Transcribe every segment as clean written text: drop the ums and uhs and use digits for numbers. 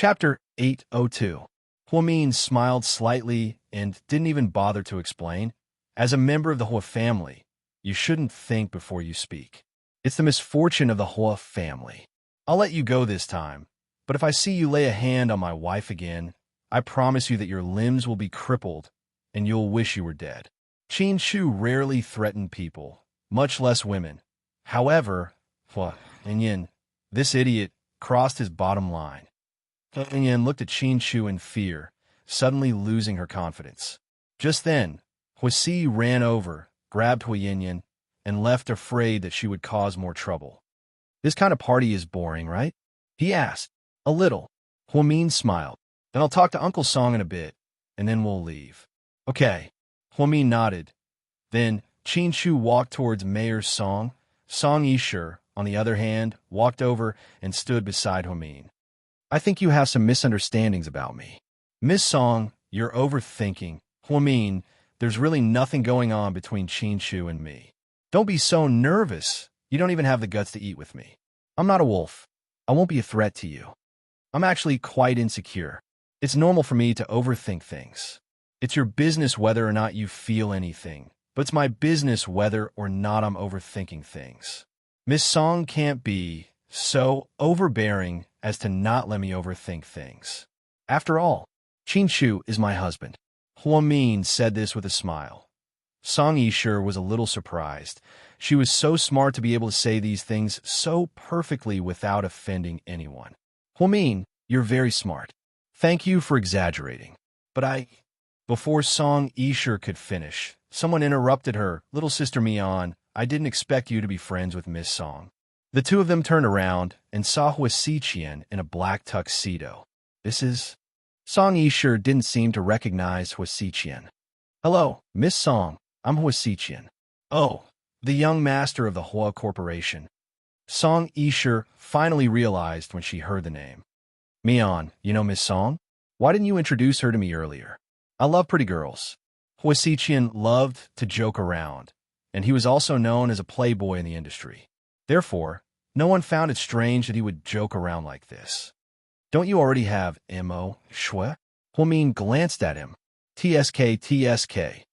Chapter 802. Huamin smiled slightly and didn't even bother to explain. As a member of the Hua family, you shouldn't think before you speak. It's the misfortune of the Hua family. I'll let you go this time, but if I see you lay a hand on my wife again, I promise you that your limbs will be crippled and you'll wish you were dead. Qin Shu rarely threatened people, much less women. However, Hua Yin, this idiot, crossed his bottom line. Hua Yin looked at Qin Shu in fear, suddenly losing her confidence. Just then, Hua Si ran over, grabbed Hua Yin, and left afraid that she would cause more trouble. This kind of party is boring, right? He asked. A little. Hua Min smiled. Then I'll talk to Uncle Song in a bit, and then we'll leave. Okay. Hua Min nodded. Then, Qin Shu walked towards Mayor Song. Song Yishur, on the other hand, walked over and stood beside Hua Min. I think you have some misunderstandings about me. Miss Song, you're overthinking. Hua Min, there's really nothing going on between Qin Shu and me. Don't be so nervous. You don't even have the guts to eat with me. I'm not a wolf. I won't be a threat to you. I'm actually quite insecure. It's normal for me to overthink things. It's your business whether or not you feel anything, but it's my business whether or not I'm overthinking things. Miss Song can't be so overbearing as to not let me overthink things. After all, Qin Shu is my husband. Hua Min said this with a smile. Song Yishur was a little surprised. She was so smart to be able to say these things so perfectly without offending anyone. Hua Min, you're very smart. Thank you for exaggerating. But Before Song Yishur could finish, someone interrupted her. Little sister Mian, I didn't expect you to be friends with Miss Song. The two of them turned around and saw Hua Xiqian in a black tuxedo. This is... Song Yishur didn't seem to recognize Hua Xiqian. Hello, Miss Song. I'm Hua Xiqian. Oh, the young master of the Hua Corporation. Song Yishur finally realized when she heard the name. Mian, you know Miss Song? Why didn't you introduce her to me earlier? I love pretty girls. Hua Xiqian loved to joke around, and he was also known as a playboy in the industry. Therefore, no one found it strange that he would joke around like this. Don't you already have M.O. Shui? Hua Min glanced at him. TSK.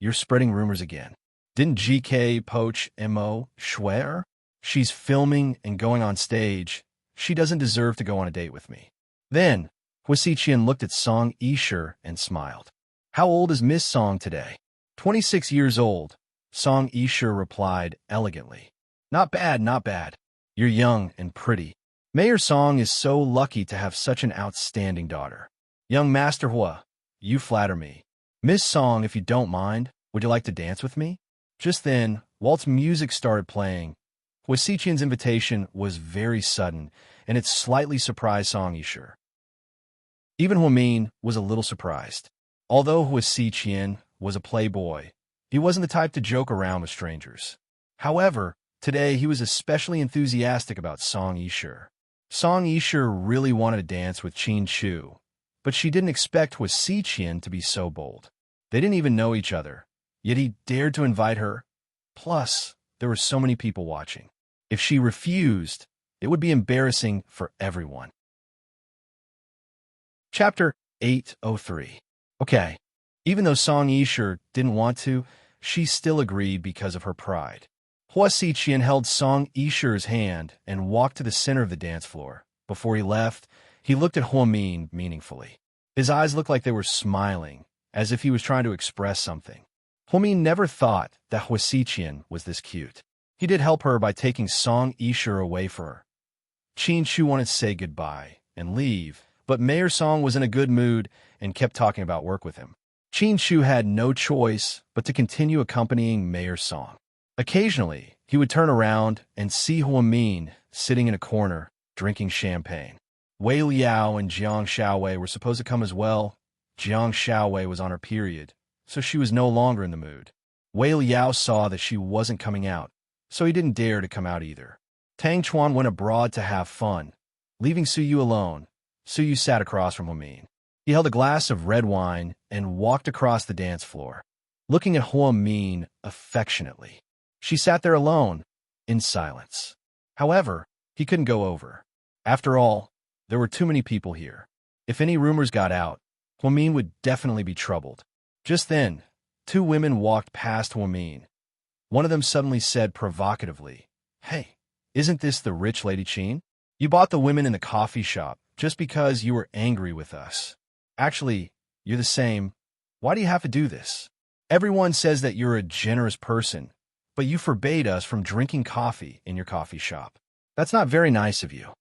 You're spreading rumors again. Didn't GK poach M.O. Shui? She's filming and going on stage. She doesn't deserve to go on a date with me. Then, Hua Xiqian looked at Song Yishur and smiled. How old is Miss Song today? 26 years old, Song Yishur replied elegantly. Not bad, not bad. You're young and pretty. Mayor Song is so lucky to have such an outstanding daughter. Young Master Hua, you flatter me. Miss Song, if you don't mind, would you like to dance with me? Just then, waltz music started playing. Hua Xiqian's invitation was very sudden, and it slightly surprised Song Yishur. Even Hua Min was a little surprised. Although Hua Xiqian was a playboy, he wasn't the type to joke around with strangers. However, today he was especially enthusiastic about Song Yishur. Song Yishur really wanted to dance with Qin Shu, but she didn't expect Hua Xiqian to be so bold. They didn't even know each other, yet he dared to invite her. Plus, there were so many people watching. If she refused, it would be embarrassing for everyone. Chapter 803. Okay, even though Song Yishur didn't want to, she still agreed because of her pride. Hua Xiqian held Song Yishur's hand and walked to the center of the dance floor. Before he left, he looked at Hua Min meaningfully. His eyes looked like they were smiling, as if he was trying to express something. Hua Min never thought that Hua Xiqian was this cute. He did help her by taking Song Yishur away from her. Qin Shu wanted to say goodbye and leave, but Mayor Song was in a good mood and kept talking about work with him. Qin Shu had no choice but to continue accompanying Mayor Song. Occasionally, he would turn around and see Hua Min sitting in a corner, drinking champagne. Wei Liao and Jiang Xiaowei were supposed to come as well. Jiang Xiaowei was on her period, so she was no longer in the mood. Wei Liao saw that she wasn't coming out, so he didn't dare to come out either. Tang Chuan went abroad to have fun, leaving Su Yu alone. Su Yu sat across from Hua Min. He held a glass of red wine and walked across the dance floor, looking at Hua Min affectionately. She sat there alone, in silence. However, he couldn't go over. After all, there were too many people here. If any rumors got out, Huamin would definitely be troubled. Just then, two women walked past Huamin. One of them suddenly said provocatively, "Hey, isn't this the rich Lady Qin? You bought the women in the coffee shop just because you were angry with us. Actually, you're the same. Why do you have to do this? Everyone says that you're a generous person, but you forbade us from drinking coffee in your coffee shop. That's not very nice of you."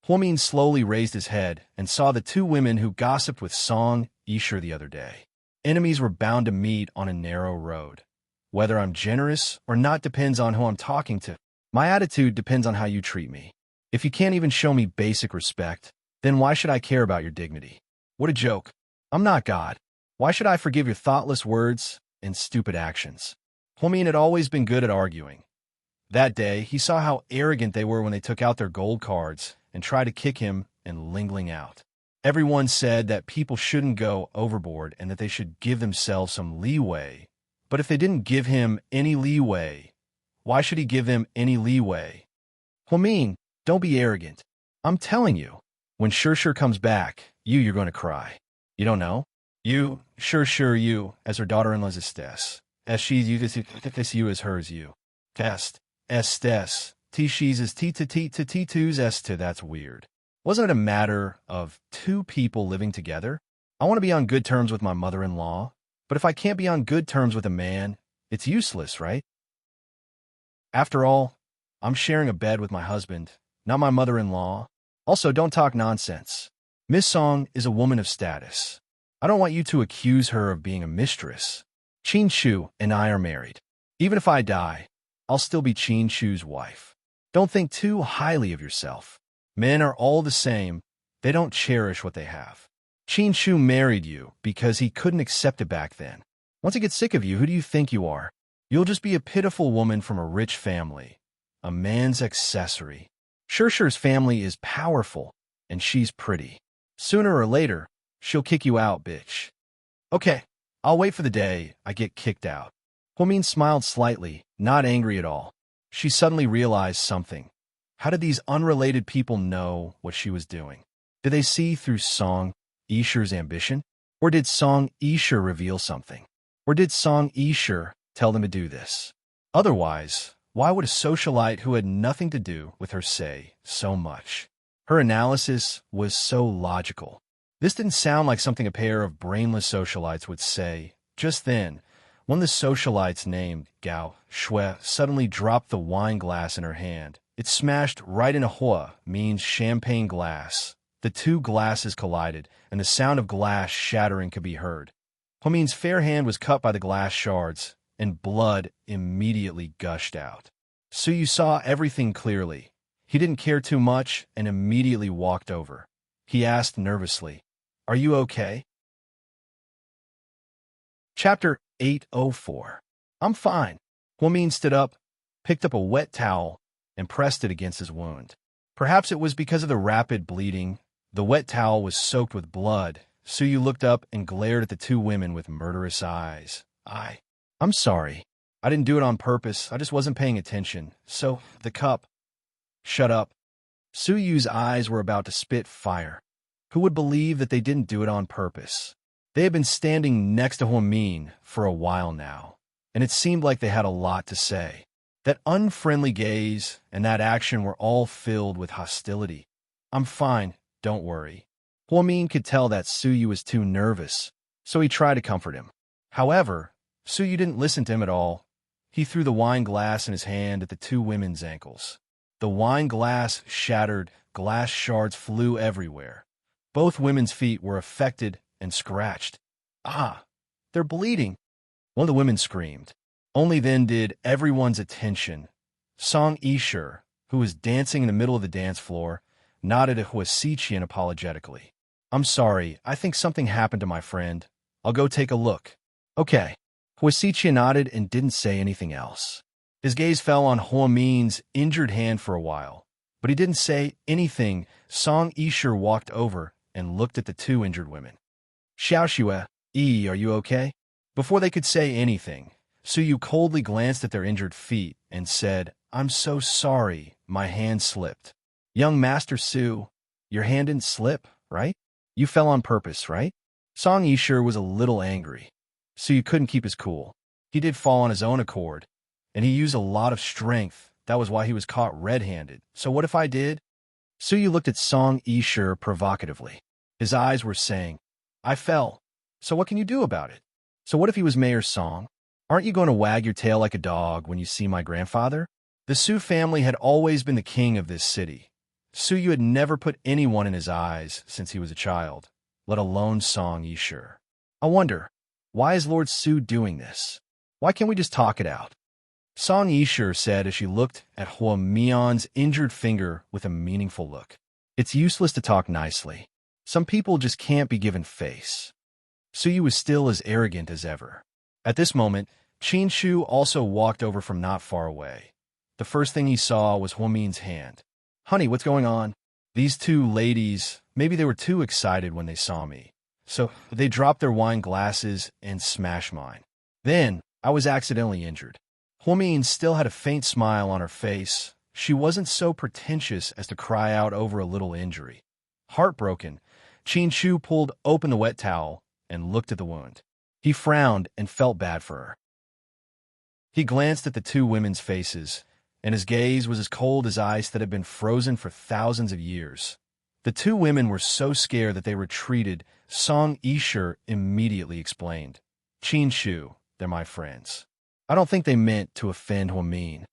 Huamin slowly raised his head and saw the two women who gossiped with Song Yisher the other day. Enemies were bound to meet on a narrow road. Whether I'm generous or not depends on who I'm talking to. My attitude depends on how you treat me. If you can't even show me basic respect, then why should I care about your dignity? What a joke. I'm not God. Why should I forgive your thoughtless words and stupid actions? Huamin had always been good at arguing. That day, he saw how arrogant they were when they took out their gold cards and tried to kick him and Lingling out. Everyone said that people shouldn't go overboard and that they should give themselves some leeway. But if they didn't give him any leeway, why should he give them any leeway? Huamin, don't be arrogant. I'm telling you, when Sure comes back, you're going to cry. You don't know? You, Sure, you, as her daughter-in-law's estes. As she's you as hers you. Test. Estes. She's as T2's est. That's weird. Wasn't it a matter of two people living together? I want to be on good terms with my mother-in-law, but if I can't be on good terms with a man, it's useless, right? After all, I'm sharing a bed with my husband, not my mother-in-law. Also, don't talk nonsense. Miss Song is a woman of status. I don't want you to accuse her of being a mistress. Qin Shu and I are married. Even if I die, I'll still be Qin Shu's wife. Don't think too highly of yourself. Men are all the same. They don't cherish what they have. Qin Shu married you because he couldn't accept it back then. Once he gets sick of you, who do you think you are? You'll just be a pitiful woman from a rich family. A man's accessory. Shure's family is powerful, and she's pretty. Sooner or later, she'll kick you out, bitch. Okay, I'll wait for the day I get kicked out. Huamin smiled slightly, not angry at all. She suddenly realized something. How did these unrelated people know what she was doing? Did they see through Song Yisher's ambition? Or did Song Yisher reveal something? Or did Song Yisher tell them to do this? Otherwise, why would a socialite who had nothing to do with her say so much? Her analysis was so logical. This didn't sound like something a pair of brainless socialites would say. Just then, one of the socialites named Gao Shui suddenly dropped the wine glass in her hand. It smashed right into Hua Min's champagne glass. The two glasses collided, and the sound of glass shattering could be heard. Hua Min's fair hand was cut by the glass shards, and blood immediately gushed out. Suyu saw everything clearly. He didn't care too much and immediately walked over. He asked nervously, "Are you okay?" Chapter 804. I'm fine. Huamin stood up, picked up a wet towel, and pressed it against his wound. Perhaps it was because of the rapid bleeding. The wet towel was soaked with blood. Suyu looked up and glared at the two women with murderous eyes. I'm sorry. I didn't do it on purpose. I just wasn't paying attention. So, the cup. Shut up. Suyu's eyes were about to spit fire. Who would believe that they didn't do it on purpose? They had been standing next to Huamin for a while now, and it seemed like they had a lot to say. That unfriendly gaze and that action were all filled with hostility. I'm fine, don't worry. Huamin could tell that Suyu was too nervous, so he tried to comfort him. However, Suyu didn't listen to him at all. He threw the wine glass in his hand at the two women's ankles. The wine glass shattered, glass shards flew everywhere. Both women's feet were affected and scratched. They're bleeding. One of the women screamed. Only then did everyone's attention. Song Yisher, who was dancing in the middle of the dance floor, nodded at Huasiqian apologetically. I'm sorry, I think something happened to my friend. I'll go take a look. Okay. Huasiqian nodded and didn't say anything else. His gaze fell on Huamin's injured hand for a while, but he didn't say anything. Song Yisher walked over and looked at the two injured women. Xiaoxue, are you okay? Before they could say anything, Suyu coldly glanced at their injured feet and said, I'm so sorry, my hand slipped. Young Master Su, your hand didn't slip, right? You fell on purpose, right? Song Yishur was a little angry, so you couldn't keep his cool. He did fall on his own accord, and he used a lot of strength. That was why he was caught red-handed. So what if I did? Suyu looked at Song Yishur provocatively. His eyes were saying, I fell. So what can you do about it? So what if he was Mayor Song? Aren't you going to wag your tail like a dog when you see my grandfather? The Su family had always been the king of this city. Suyu had never put anyone in his eyes since he was a child, let alone Song Yishur. I wonder, why is Lord Su doing this? Why can't we just talk it out? Song Yishur said as she looked at Hua Mion's injured finger with a meaningful look. It's useless to talk nicely. Some people just can't be given face. Suyu was still as arrogant as ever. At this moment, Qin Shu also walked over from not far away. The first thing he saw was Hua Min's hand. Honey, what's going on? These two ladies, maybe they were too excited when they saw me. So they dropped their wine glasses and smashed mine. Then I was accidentally injured. Hua Min still had a faint smile on her face. She wasn't so pretentious as to cry out over a little injury. Heartbroken, Qin Shu pulled open the wet towel and looked at the wound. He frowned and felt bad for her. He glanced at the two women's faces, and his gaze was as cold as ice that had been frozen for thousands of years. The two women were so scared that they retreated. Song Yishur immediately explained. Qin Shu, they're my friends. I don't think they meant to offend Hua Min.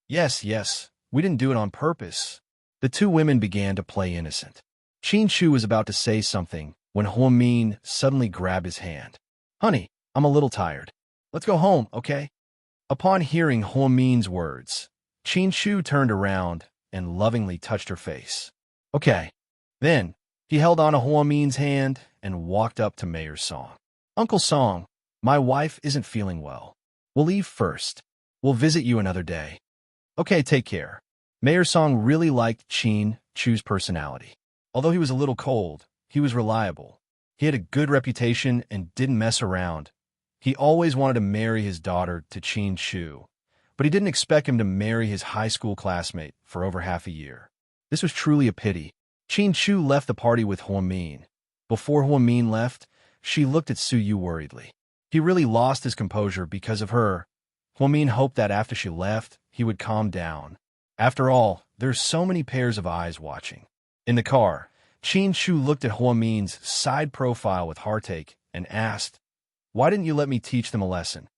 Yes, we didn't do it on purpose. The two women began to play innocent. Qin Shu was about to say something when Hua Min suddenly grabbed his hand. Honey, I'm a little tired. Let's go home, okay? Upon hearing Hua Min's words, Qin Shu turned around and lovingly touched her face. Okay. Then, he held on to Hua Min's hand and walked up to Mayor Song. Uncle Song, my wife isn't feeling well. We'll leave first. We'll visit you another day. Okay, take care. Mayor Song really liked Qin Shu's personality. Although he was a little cold, he was reliable. He had a good reputation and didn't mess around. He always wanted to marry his daughter to Qin Shu, but he didn't expect him to marry his high school classmate for over half a year. This was truly a pity. Qin Shu left the party with Hua Min. Before Hua Min left, she looked at Suyu worriedly. He really lost his composure because of her. Hua Min hoped that after she left, he would calm down. After all, there's so many pairs of eyes watching. In the car, Qin Shu looked at Hua Min's side profile with heartache and asked, Why didn't you let me teach them a lesson?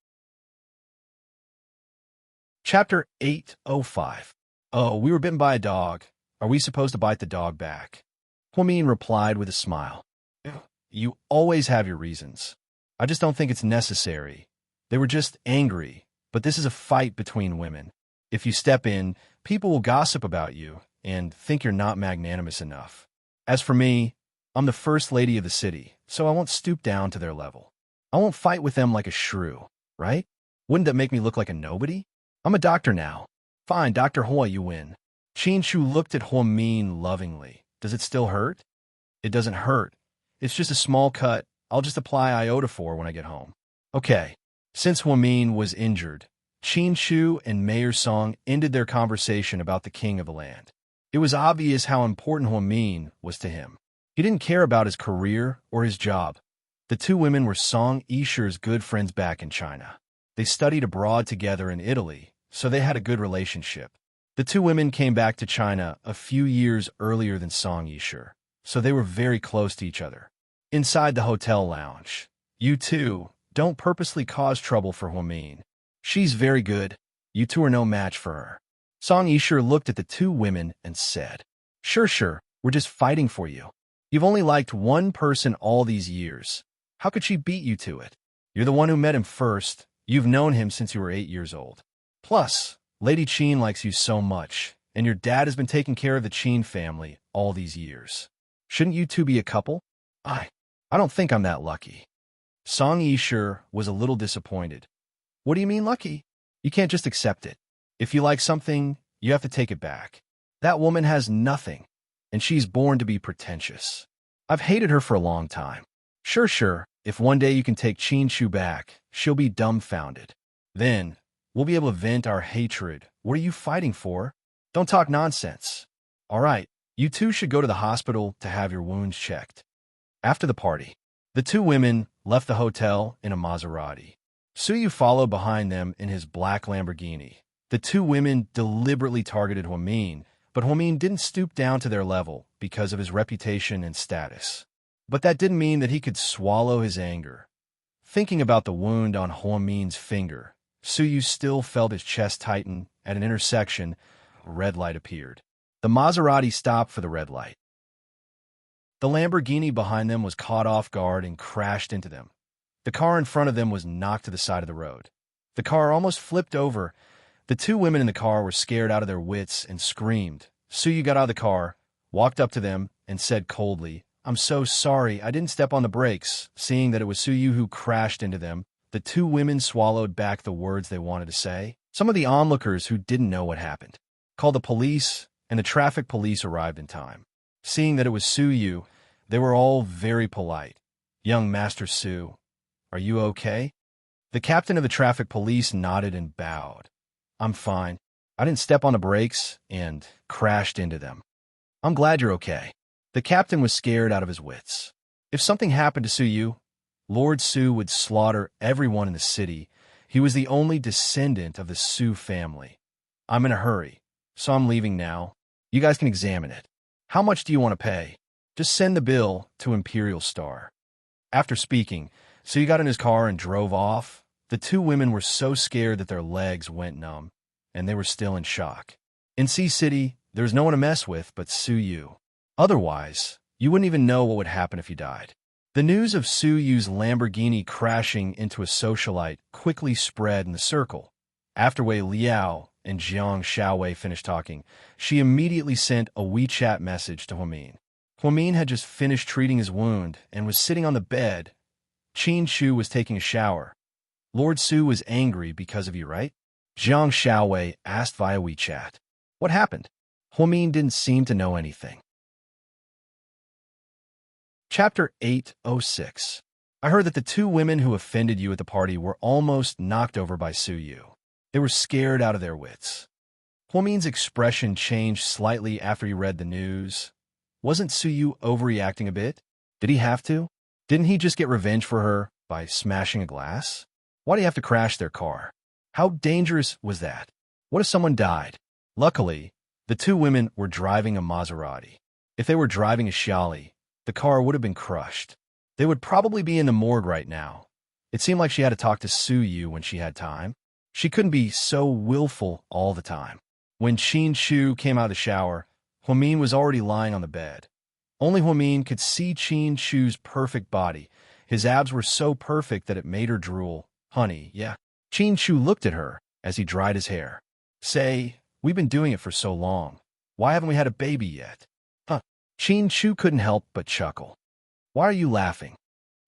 Chapter 805. Oh, we were bitten by a dog. Are we supposed to bite the dog back? Hua Min replied with a smile. You always have your reasons. I just don't think it's necessary. They were just angry, but this is a fight between women. If you step in, people will gossip about you and think you're not magnanimous enough. As for me, I'm the first lady of the city, so I won't stoop down to their level. I won't fight with them like a shrew, right? Wouldn't that make me look like a nobody? I'm a doctor now. Fine, Dr. Hua, you win. Qin Shu looked at Hua Min lovingly. Does it still hurt? It doesn't hurt. It's just a small cut. I'll just apply iodophor when I get home. Okay. Since Hua Min was injured, Qin Shu and Mayor Song ended their conversation about the king of the land. It was obvious how important Hua Min was to him. He didn't care about his career or his job. The two women were Song Yishur's good friends back in China. They studied abroad together in Italy, so they had a good relationship. The two women came back to China a few years earlier than Song Yishur, so they were very close to each other. Inside the hotel lounge, you two don't purposely cause trouble for Hua Min. She's very good. You two are no match for her. Song Yishur looked at the two women and said, Sure, we're just fighting for you. You've only liked one person all these years. How could she beat you to it? You're the one who met him first. You've known him since you were 8 years old. Plus, Lady Qin likes you so much, and your dad has been taking care of the Qin family all these years. Shouldn't you two be a couple? I don't think I'm that lucky. Song Yishur was a little disappointed. What do you mean lucky? You can't just accept it. If you like something, you have to take it back. That woman has nothing, and she's born to be pretentious. I've hated her for a long time. Sure, if one day you can take Qin Shu back, she'll be dumbfounded. Then, we'll be able to vent our hatred. What are you fighting for? Don't talk nonsense. All right, you two should go to the hospital to have your wounds checked. After the party, the two women left the hotel in a Maserati. Suyu followed behind them in his black Lamborghini. The two women deliberately targeted Huamin, but Huamin didn't stoop down to their level because of his reputation and status. But that didn't mean that he could swallow his anger. Thinking about the wound on Huamin's finger, Suyu still felt his chest tighten. At an intersection, a red light appeared. The Maserati stopped for the red light. The Lamborghini behind them was caught off guard and crashed into them. The car in front of them was knocked to the side of the road. The car almost flipped over. The two women in the car were scared out of their wits and screamed. Suyu got out of the car, walked up to them, and said coldly, "I'm so sorry, I didn't step on the brakes." Seeing that it was Suyu who crashed into them, the two women swallowed back the words they wanted to say. Some of the onlookers who didn't know what happened called the police, and the traffic police arrived in time. Seeing that it was Suyu, they were all very polite. "Young Master Su, are you okay?" The captain of the traffic police nodded and bowed. "I'm fine. I didn't step on the brakes and crashed into them." "I'm glad you're okay." The captain was scared out of his wits. If something happened to Suyu, Lord Su would slaughter everyone in the city. He was the only descendant of the Su family. "I'm in a hurry, so I'm leaving now. You guys can examine it. How much do you want to pay? Just send the bill to Imperial Star." After speaking, Su got in his car and drove off. The two women were so scared that their legs went numb, and they were still in shock. In Sea City, there was no one to mess with but Suyu. Otherwise, you wouldn't even know what would happen if you died. The news of Suyu's Lamborghini crashing into a socialite quickly spread in the circle. After Wei Liao and Jiang Xiaowei finished talking, she immediately sent a WeChat message to Huamin. Huamin had just finished treating his wound and was sitting on the bed. Qin Shu was taking a shower. "Lord Su was angry because of you, right?" Jiang Xiaowei asked via WeChat. "What happened?" Huamin didn't seem to know anything. Chapter 806. I heard that the two women who offended you at the party were almost knocked over by Suyu. They were scared out of their wits. Huamin's expression changed slightly after he read the news. Wasn't Suyu overreacting a bit? Did he have to? Didn't he just get revenge for her by smashing a glass? Why do you have to crash their car? How dangerous was that? What if someone died? Luckily, the two women were driving a Maserati. If they were driving a Xiaoli, the car would have been crushed. They would probably be in the morgue right now. It seemed like she had to talk to Suyu when she had time. She couldn't be so willful all the time. When Qin Shu came out of the shower, Huamin was already lying on the bed. Only Huamin could see Qin Shu's perfect body. His abs were so perfect that it made her drool. "Honey, yeah." Qin Shu looked at her as he dried his hair. "Say, we've been doing it for so long. Why haven't we had a baby yet?" Qin Shu couldn't help but chuckle. "Why are you laughing?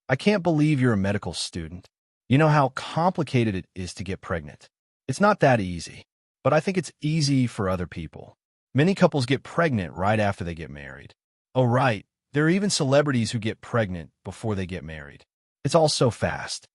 I can't believe you're a medical student. You know how complicated it is to get pregnant. It's not that easy, but I think it's easy for other people. Many couples get pregnant right after they get married. Oh, right, there are even celebrities who get pregnant before they get married. It's all so fast."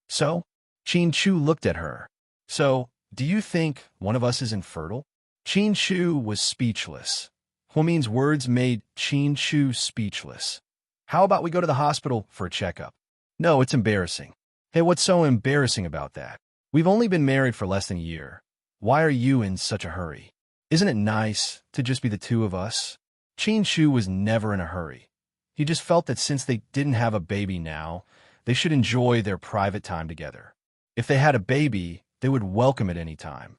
"So?" Qin Shu looked at her. "So, do you think one of us is infertile?" Qin Shu was speechless. Huamin's words made Qin Shu speechless. "How about we go to the hospital for a checkup?" "No, it's embarrassing." "Hey, what's so embarrassing about that? We've only been married for less than a year. Why are you in such a hurry? Isn't it nice to just be the two of us?" Qin Shu was never in a hurry. He just felt that since they didn't have a baby now, they should enjoy their private time together. If they had a baby, they would welcome it any time.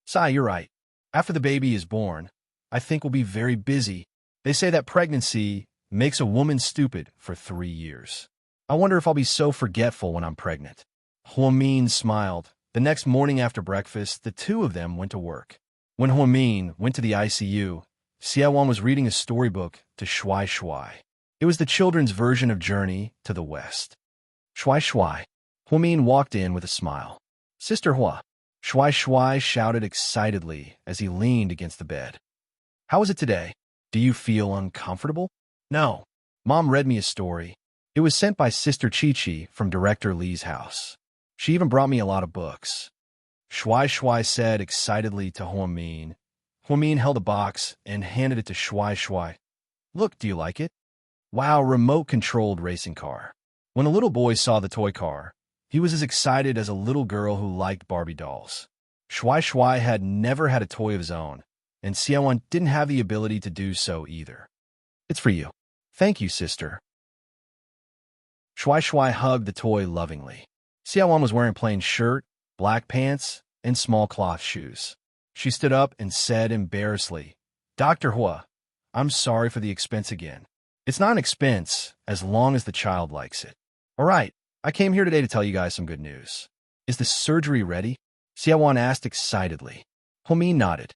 "Sai, you're right. After the baby is born, I think we'll be very busy. They say that pregnancy makes a woman stupid for 3 years. I wonder if I'll be so forgetful when I'm pregnant." Huamin smiled. The next morning after breakfast, the two of them went to work. When Huamin went to the ICU, Xiaowan was reading a storybook to Shuai Shuai. It was the children's version of Journey to the West. "Shuai Shuai." Huamin walked in with a smile. "Sister Hua." Shuai Shuai shouted excitedly as he leaned against the bed. "How is it today? Do you feel uncomfortable?" "No. Mom read me a story. It was sent by Sister Chi-Chi from Director Li's house. She even brought me a lot of books." Shuai Shuai said excitedly to Huamin. Huamin held a box and handed it to Shuai Shuai. "Look, do you like it?" Wow, remote-controlled racing car. When a little boy saw the toy car, he was as excited as a little girl who liked Barbie dolls. Shuai Shuai had never had a toy of his own, and Xiaowan didn't have the ability to do so either. It's for you. Thank you, sister. Shuai Shuai hugged the toy lovingly. Xiaowan was wearing plain shirt, black pants, and small cloth shoes. She stood up and said embarrassedly, Dr. Hua, I'm sorry for the expense again. It's not an expense as long as the child likes it. All right, I came here today to tell you guys some good news. Is the surgery ready? Xiaowan asked excitedly. Homi nodded.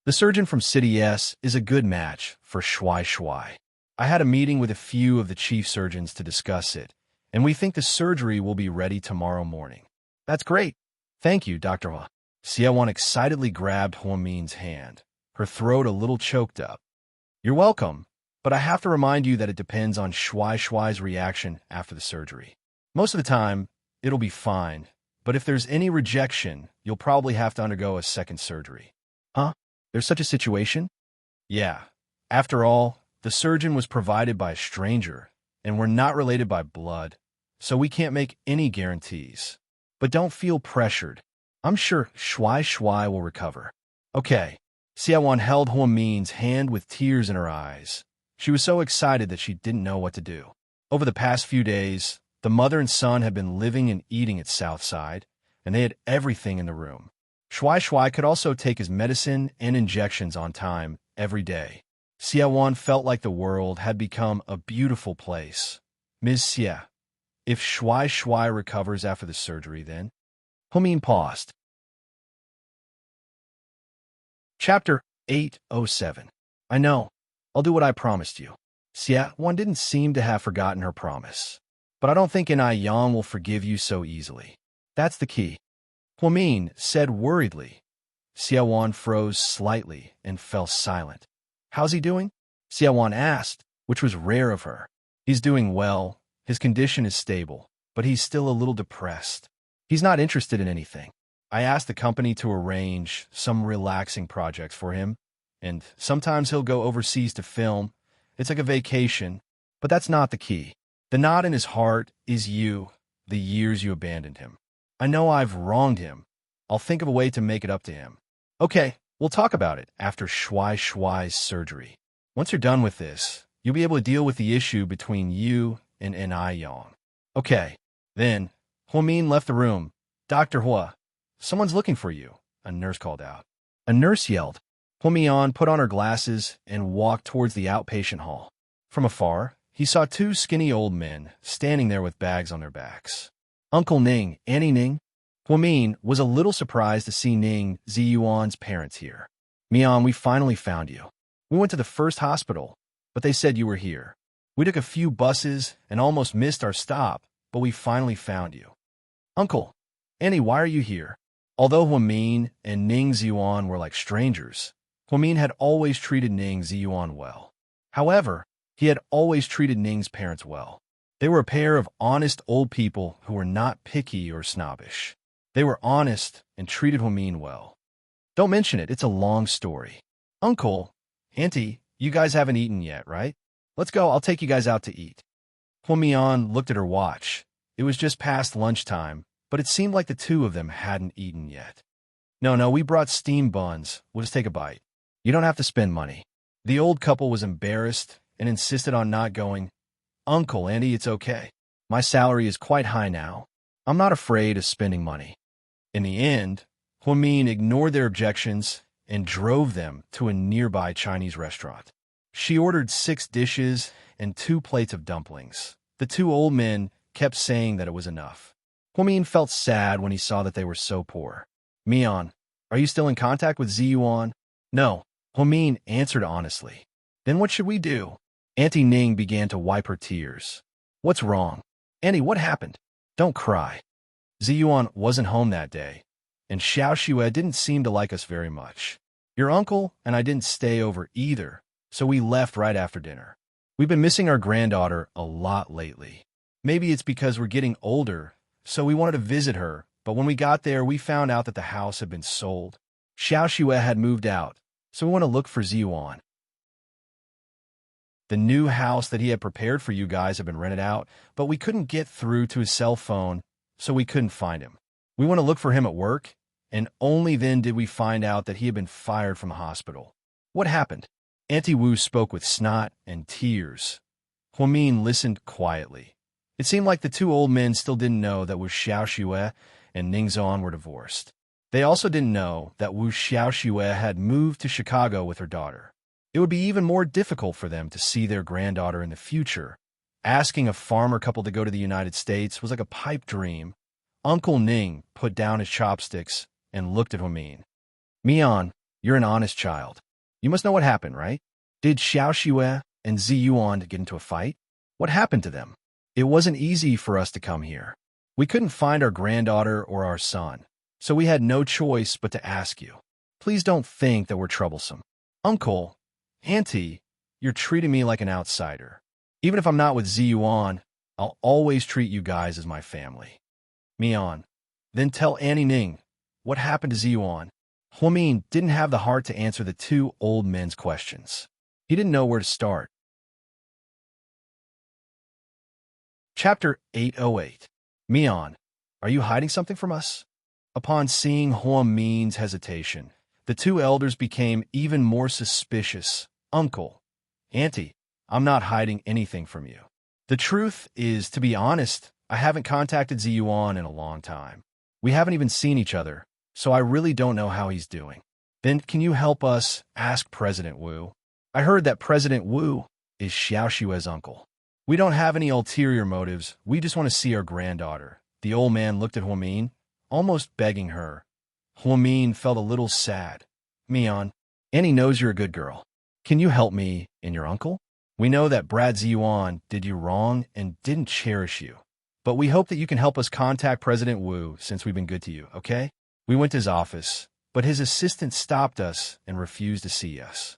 The surgeon from City S is a good match for Shuai Shuai. I had a meeting with a few of the chief surgeons to discuss it, and we think the surgery will be ready tomorrow morning. That's great. Thank you, Dr. Hua. Xiaowan excitedly grabbed Huamin's hand, her throat a little choked up. You're welcome, but I have to remind you that it depends on Shuai Shuai's reaction after the surgery. Most of the time, it'll be fine, but if there's any rejection, you'll probably have to undergo a second surgery. Huh? There's such a situation? Yeah. After all, the surgeon was provided by a stranger, and we're not related by blood, so we can't make any guarantees. But don't feel pressured. I'm sure Shuai Shuai will recover. Okay. Xiaowan held Huamin's hand with tears in her eyes. She was so excited that she didn't know what to do. Over the past few days, the mother and son had been living and eating at Southside, and they had everything in the room. Shuai Shuai could also take his medicine and injections on time every day. Xiaowan felt like the world had become a beautiful place. Ms. Xia, if Shuai Shuai recovers after the surgery, then? Humin paused. Chapter 807. I know. I'll do what I promised you. Xiaowan didn't seem to have forgotten her promise. But I don't think Ai Yang will forgive you so easily. That's the key. Huamin said worriedly. Xiaowan froze slightly and fell silent. How's he doing? Xiaowan asked, which was rare of her. He's doing well. His condition is stable, but he's still a little depressed. He's not interested in anything. I asked the company to arrange some relaxing projects for him, and sometimes he'll go overseas to film. It's like a vacation, but that's not the key. The knot in his heart is you, the years you abandoned him. I know I've wronged him. I'll think of a way to make it up to him. Okay, we'll talk about it after Shuai Shuai's surgery. Once you're done with this, you'll be able to deal with the issue between you and Ai Yang. Okay, then, Huamin left the room. Dr. Hua, someone's looking for you, a nurse called out. A nurse yelled. Huamian put on her glasses and walked towards the outpatient hall. From afar, he saw two skinny old men standing there with bags on their backs. Uncle Ning, Annie Ning? Huamin was a little surprised to see Ning Ziyuan's parents here. Mian, we finally found you. We went to the first hospital, but they said you were here. We took a few buses and almost missed our stop, but we finally found you. Uncle, Annie, why are you here? Although Huamin and Ning Ziyuan were like strangers, Huamin had always treated Ning Ziyuan well. However, he had always treated Ning's parents well. They were a pair of honest old people who were not picky or snobbish. They were honest and treated Huamin well. Don't mention it, it's a long story. Uncle, Auntie, you guys haven't eaten yet, right? Let's go, I'll take you guys out to eat. Huamian looked at her watch. It was just past lunchtime, but it seemed like the two of them hadn't eaten yet. No, we brought steamed buns. We'll just take a bite. You don't have to spend money. The old couple was embarrassed and insisted on not going. Uncle, Auntie, it's okay. My salary is quite high now. I'm not afraid of spending money. In the end, Huamin ignored their objections and drove them to a nearby Chinese restaurant. She ordered 6 dishes and 2 plates of dumplings. The two old men kept saying that it was enough. Huamin felt sad when he saw that they were so poor. Mian, are you still in contact with Ziyuan? No, Huamin answered honestly. Then what should we do? Auntie Ning began to wipe her tears. What's wrong? Auntie, what happened? Don't cry. Ziyuan wasn't home that day, and Xiao Xue didn't seem to like us very much. Your uncle and I didn't stay over either, so we left right after dinner. We've been missing our granddaughter a lot lately. Maybe it's because we're getting older, so we wanted to visit her, but when we got there, we found out that the house had been sold. Xiao Xue had moved out, so we want to look for Ziyuan. The new house that he had prepared for you guys had been rented out, but we couldn't get through to his cell phone, so we couldn't find him. We went to look for him at work, and only then did we find out that he had been fired from the hospital. What happened? Auntie Wu spoke with snot and tears. Huamin listened quietly. It seemed like the two old men still didn't know that Wu Xiaoxue and Ning Zhuan were divorced. They also didn't know that Wu Xiaoxue had moved to Chicago with her daughter. It would be even more difficult for them to see their granddaughter in the future. Asking a farmer couple to go to the United States was like a pipe dream. Uncle Ning put down his chopsticks and looked at Huamin. Mian, you're an honest child. You must know what happened, right? Did Xiaoxue and Ziyuan get into a fight? What happened to them? It wasn't easy for us to come here. We couldn't find our granddaughter or our son, so we had no choice but to ask you. Please don't think that we're troublesome. Uncle, Auntie, you're treating me like an outsider. Even if I'm not with Ziyuan, I'll always treat you guys as my family. Mian, then tell Annie Ning what happened to Ziyuan. Huamin didn't have the heart to answer the two old men's questions. He didn't know where to start. Chapter 808. Mian, are you hiding something from us? Upon seeing Huamin's hesitation, the two elders became even more suspicious. Uncle, Auntie, I'm not hiding anything from you. The truth is, to be honest, I haven't contacted Ziyuan in a long time. We haven't even seen each other, so I really don't know how he's doing. Then can you help us ask President Wu? I heard that President Wu is Xiaoxue's uncle. We don't have any ulterior motives. We just want to see our granddaughter. The old man looked at Huamin, almost begging her. Huamin felt a little sad. Mian, Annie knows you're a good girl. Can you help me and your uncle? We know that Brad Ziyuan did you wrong and didn't cherish you. But we hope that you can help us contact President Wu since we've been good to you, okay? We went to his office, but his assistant stopped us and refused to see us.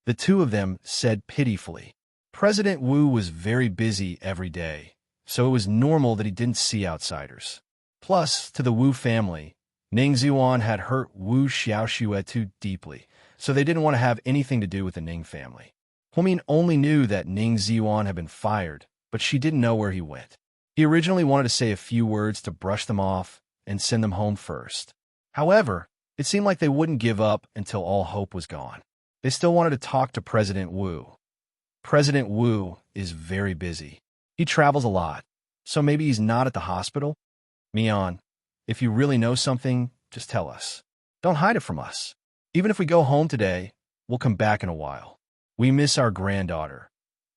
The two of them said pitifully, President Wu was very busy every day, so it was normal that he didn't see outsiders. Plus, to the Wu family, Ning Ziyuan had hurt Wu Xiaoxue too deeply, so they didn't want to have anything to do with the Ning family. Huamin only knew that Ning Ziyuan had been fired, but she didn't know where he went. He originally wanted to say a few words to brush them off and send them home first. However, it seemed like they wouldn't give up until all hope was gone. They still wanted to talk to President Wu. President Wu is very busy. He travels a lot, so maybe he's not at the hospital? Mian, if you really know something, just tell us. Don't hide it from us. Even if we go home today, we'll come back in a while. We miss our granddaughter.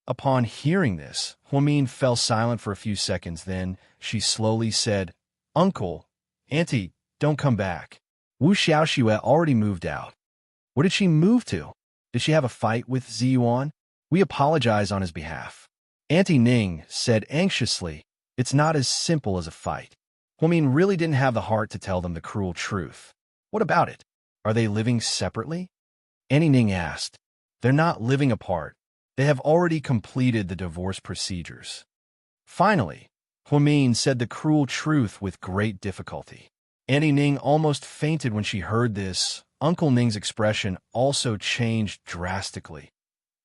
Upon hearing this, Huamin fell silent for a few seconds. Then she slowly said, Uncle, Auntie, don't come back. Wu Xiaoxue already moved out. Where did she move to? Did she have a fight with Ziyuan? We apologize on his behalf. Auntie Ning said anxiously, it's not as simple as a fight. Huamin really didn't have the heart to tell them the cruel truth. What about it? Are they living separately? Auntie Ning asked. They're not living apart. They have already completed the divorce procedures. Finally, Huamin said the cruel truth with great difficulty. Auntie Ning almost fainted when she heard this. Uncle Ning's expression also changed drastically.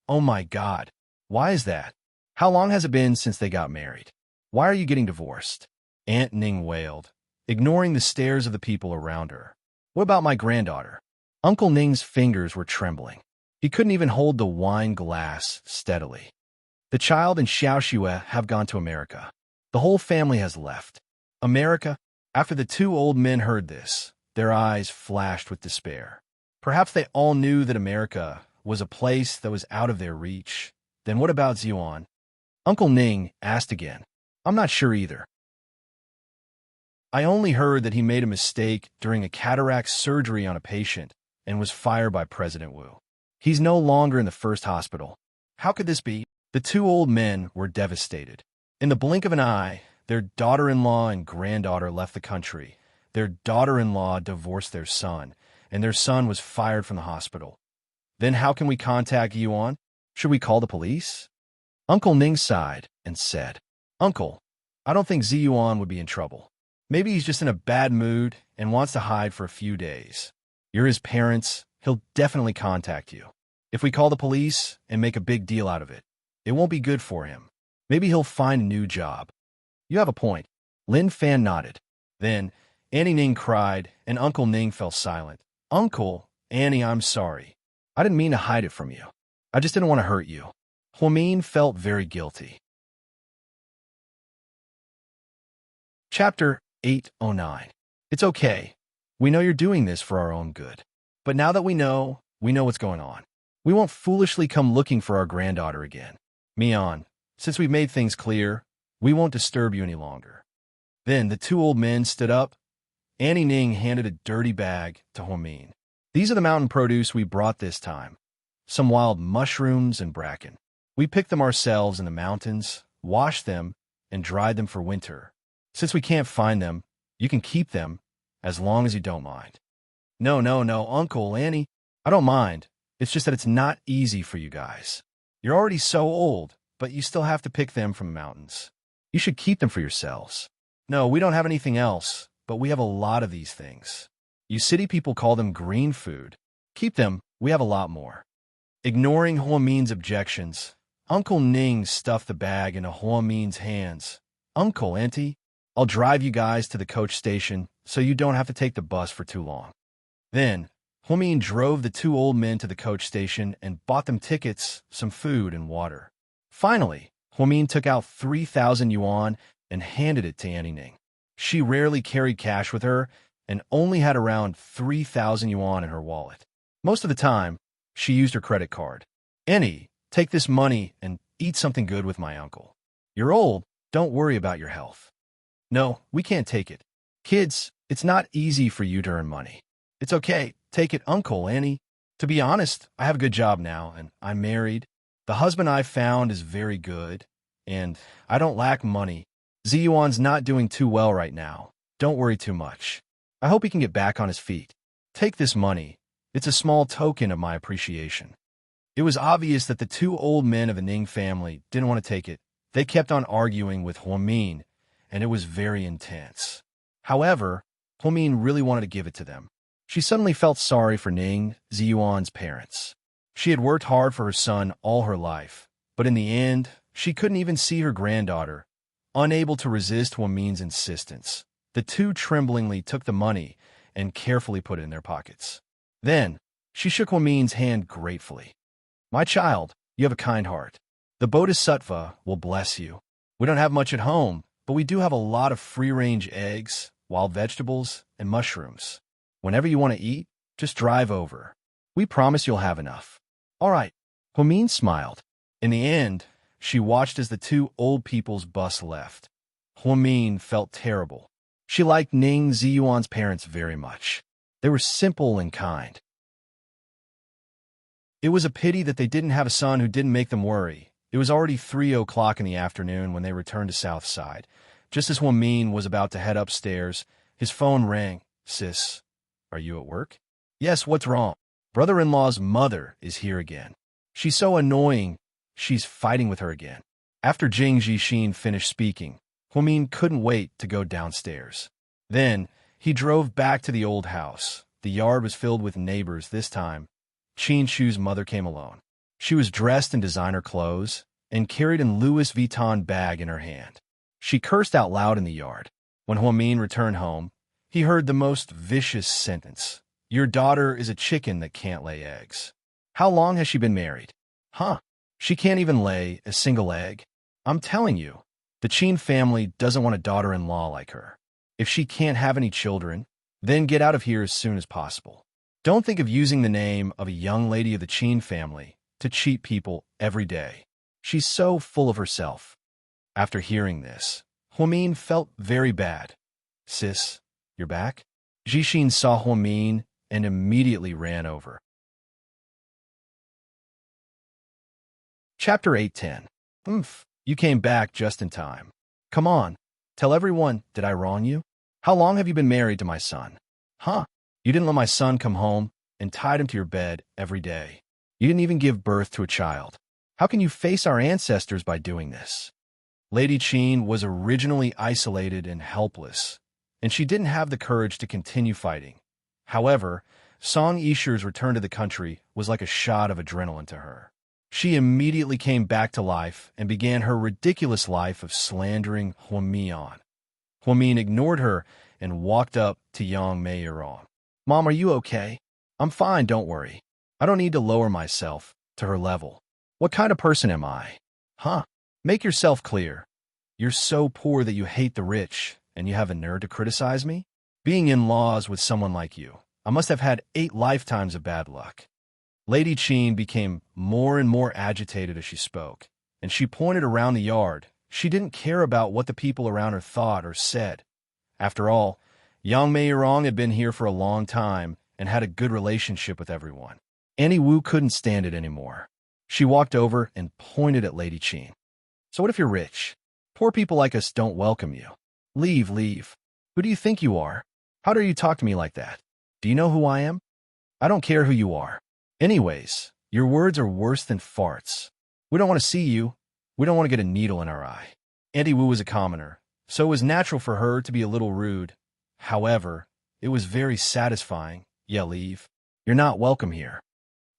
Oh my God, why is that? How long has it been since they got married? Why are you getting divorced? Aunt Ning wailed, ignoring the stares of the people around her. What about my granddaughter? Uncle Ning's fingers were trembling. He couldn't even hold the wine glass steadily. The child and Xiaoxue have gone to America. The whole family has left. America? After the two old men heard this, their eyes flashed with despair. Perhaps they all knew that America was a place that was out of their reach. Then what about Ziyuan? Uncle Ning asked again. I'm not sure either. I only heard that he made a mistake during a cataract surgery on a patient and was fired by President Wu. He's no longer in the first hospital. How could this be? The two old men were devastated. In the blink of an eye, their daughter-in-law and granddaughter left the country. Their daughter-in-law divorced their son, and their son was fired from the hospital. Then how can we contact Yuan? Should we call the police? Uncle Ning sighed and said, Uncle, I don't think Ziyuan would be in trouble. Maybe he's just in a bad mood and wants to hide for a few days. You're his parents. He'll definitely contact you. If we call the police and make a big deal out of it, It won't be good for him. Maybe he'll find a new job. You have a point. Lin Fan nodded. Then, Annie Ning cried, and Uncle Ning fell silent. Uncle, Annie, I'm sorry. I didn't mean to hide it from you. I just didn't want to hurt you. Huamin felt very guilty. Chapter 809. It's okay. We know you're doing this for our own good. But now that we know what's going on. We won't foolishly come looking for our granddaughter again. Mian, since we've made things clear, we won't disturb you any longer. Then the two old men stood up. Annie Ning handed a dirty bag to Huamin. These are the mountain produce we brought this time. Some wild mushrooms and bracken. We picked them ourselves in the mountains, washed them, and dried them for winter. Since we can't find them, you can keep them as long as you don't mind. No, Uncle, Annie, I don't mind. It's just that it's not easy for you guys. You're already so old, but you still have to pick them from the mountains. You should keep them for yourselves. No, we don't have anything else, but we have a lot of these things. You city people call them green food. Keep them, we have a lot more. Ignoring Huamin's objections, Uncle Ning stuffed the bag into Huamin's hands. Uncle, Auntie, I'll drive you guys to the coach station so you don't have to take the bus for too long. Then, Huamin drove the two old men to the coach station and bought them tickets, some food, and water. Finally, Huamin took out 3,000 yuan and handed it to Annie Ning. She rarely carried cash with her and only had around 3,000 yuan in her wallet. Most of the time, she used her credit card. Annie, take this money and eat something good with my uncle. You're old, don't worry about your health. No, we can't take it. Kids, it's not easy for you to earn money. It's okay, take it, Uncle, Annie. To be honest, I have a good job now, and I'm married. The husband I found is very good, and I don't lack money. Ziyuan's not doing too well right now. Don't worry too much. I hope he can get back on his feet. Take this money. It's a small token of my appreciation. It was obvious that the two old men of the Ning family didn't want to take it. They kept on arguing with Huamin, and it was very intense. However, Huamin really wanted to give it to them. She suddenly felt sorry for Ning, Ziyuan's parents. She had worked hard for her son all her life, but in the end, she couldn't even see her granddaughter. Unable to resist Huamin's insistence, the two tremblingly took the money and carefully put it in their pockets. Then, she shook Huamin's hand gratefully. My child, you have a kind heart. The Bodhisattva will bless you. We don't have much at home, but we do have a lot of free-range eggs, wild vegetables, and mushrooms. Whenever you want to eat, just drive over. We promise you'll have enough. All right. Huamin smiled. In the end, she watched as the two old people's bus left. Huamin felt terrible. She liked Ning Ziyuan's parents very much. They were simple and kind. It was a pity that they didn't have a son who didn't make them worry. It was already 3 o'clock in the afternoon when they returned to South Side. Just as Huamin was about to head upstairs, his phone rang. Sis, are you at work? Yes, what's wrong? Brother-in-law's mother is here again. She's so annoying, she's fighting with her again. After Jing Jixin finished speaking, Huamin couldn't wait to go downstairs. Then, he drove back to the old house. The yard was filled with neighbors this time. Qin Shu's mother came alone. She was dressed in designer clothes and carried a Louis Vuitton bag in her hand. She cursed out loud in the yard. When Huamin returned home, he heard the most vicious sentence. Your daughter is a chicken that can't lay eggs. How long has she been married? Huh? She can't even lay a single egg? I'm telling you, the Qin family doesn't want a daughter-in-law like her. If she can't have any children, then get out of here as soon as possible. Don't think of using the name of a young lady of the Qin family to cheat people every day. She's so full of herself. After hearing this, Huamin felt very bad. Sis, you're back? Jixin saw Huamin and immediately ran over. Chapter 810. You came back just in time. Come on, tell everyone, did I wrong you? How long have you been married to my son? Huh? You didn't let my son come home and tied him to your bed every day. You didn't even give birth to a child. How can you face our ancestors by doing this? Lady Qin was originally isolated and helpless, and she didn't have the courage to continue fighting. However, Song Yishu's return to the country was like a shot of adrenaline to her. She immediately came back to life and began her ridiculous life of slandering Huomin. Huomin ignored her and walked up to Yang Meiyerong. Mom, are you okay? I'm fine, don't worry. I don't need to lower myself to her level. What kind of person am I? Huh? Make yourself clear. You're so poor that you hate the rich, and you have a nerve to criticize me? Being in laws with someone like you, I must have had 8 lifetimes of bad luck. Lady Qin became more and more agitated as she spoke, and she pointed around the yard. She didn't care about what the people around her thought or said. After all, Yang Meiyerong had been here for a long time and had a good relationship with everyone. Annie Wu couldn't stand it anymore. She walked over and pointed at Lady Qin. So what if you're rich? Poor people like us don't welcome you. Leave, leave. Who do you think you are? How dare you talk to me like that? Do you know who I am? I don't care who you are. Anyways, your words are worse than farts. We don't want to see you. We don't want to get a needle in our eye. Auntie Wu was a commoner, so it was natural for her to be a little rude. However, it was very satisfying. Yeah, leave. You're not welcome here.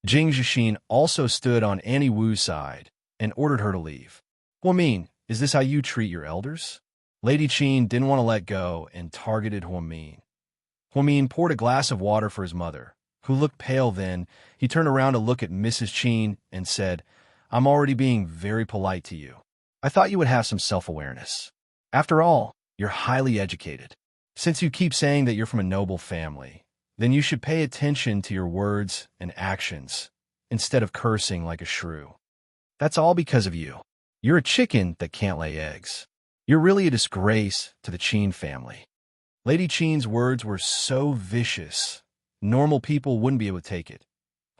Jing Zhixin also stood on Auntie Wu's side and ordered her to leave. Huomin, is this how you treat your elders? Lady Qin didn't want to let go and targeted Huomin. Huomin poured a glass of water for his mother, who looked pale. Then he turned around to look at Mrs. Qin and said, I'm already being very polite to you. I thought you would have some self-awareness. After all, you're highly educated. Since you keep saying that you're from a noble family, then you should pay attention to your words and actions instead of cursing like a shrew. That's all because of you. You're a chicken that can't lay eggs. You're really a disgrace to the Qin family. Lady Qin's words were so vicious, normal people wouldn't be able to take it.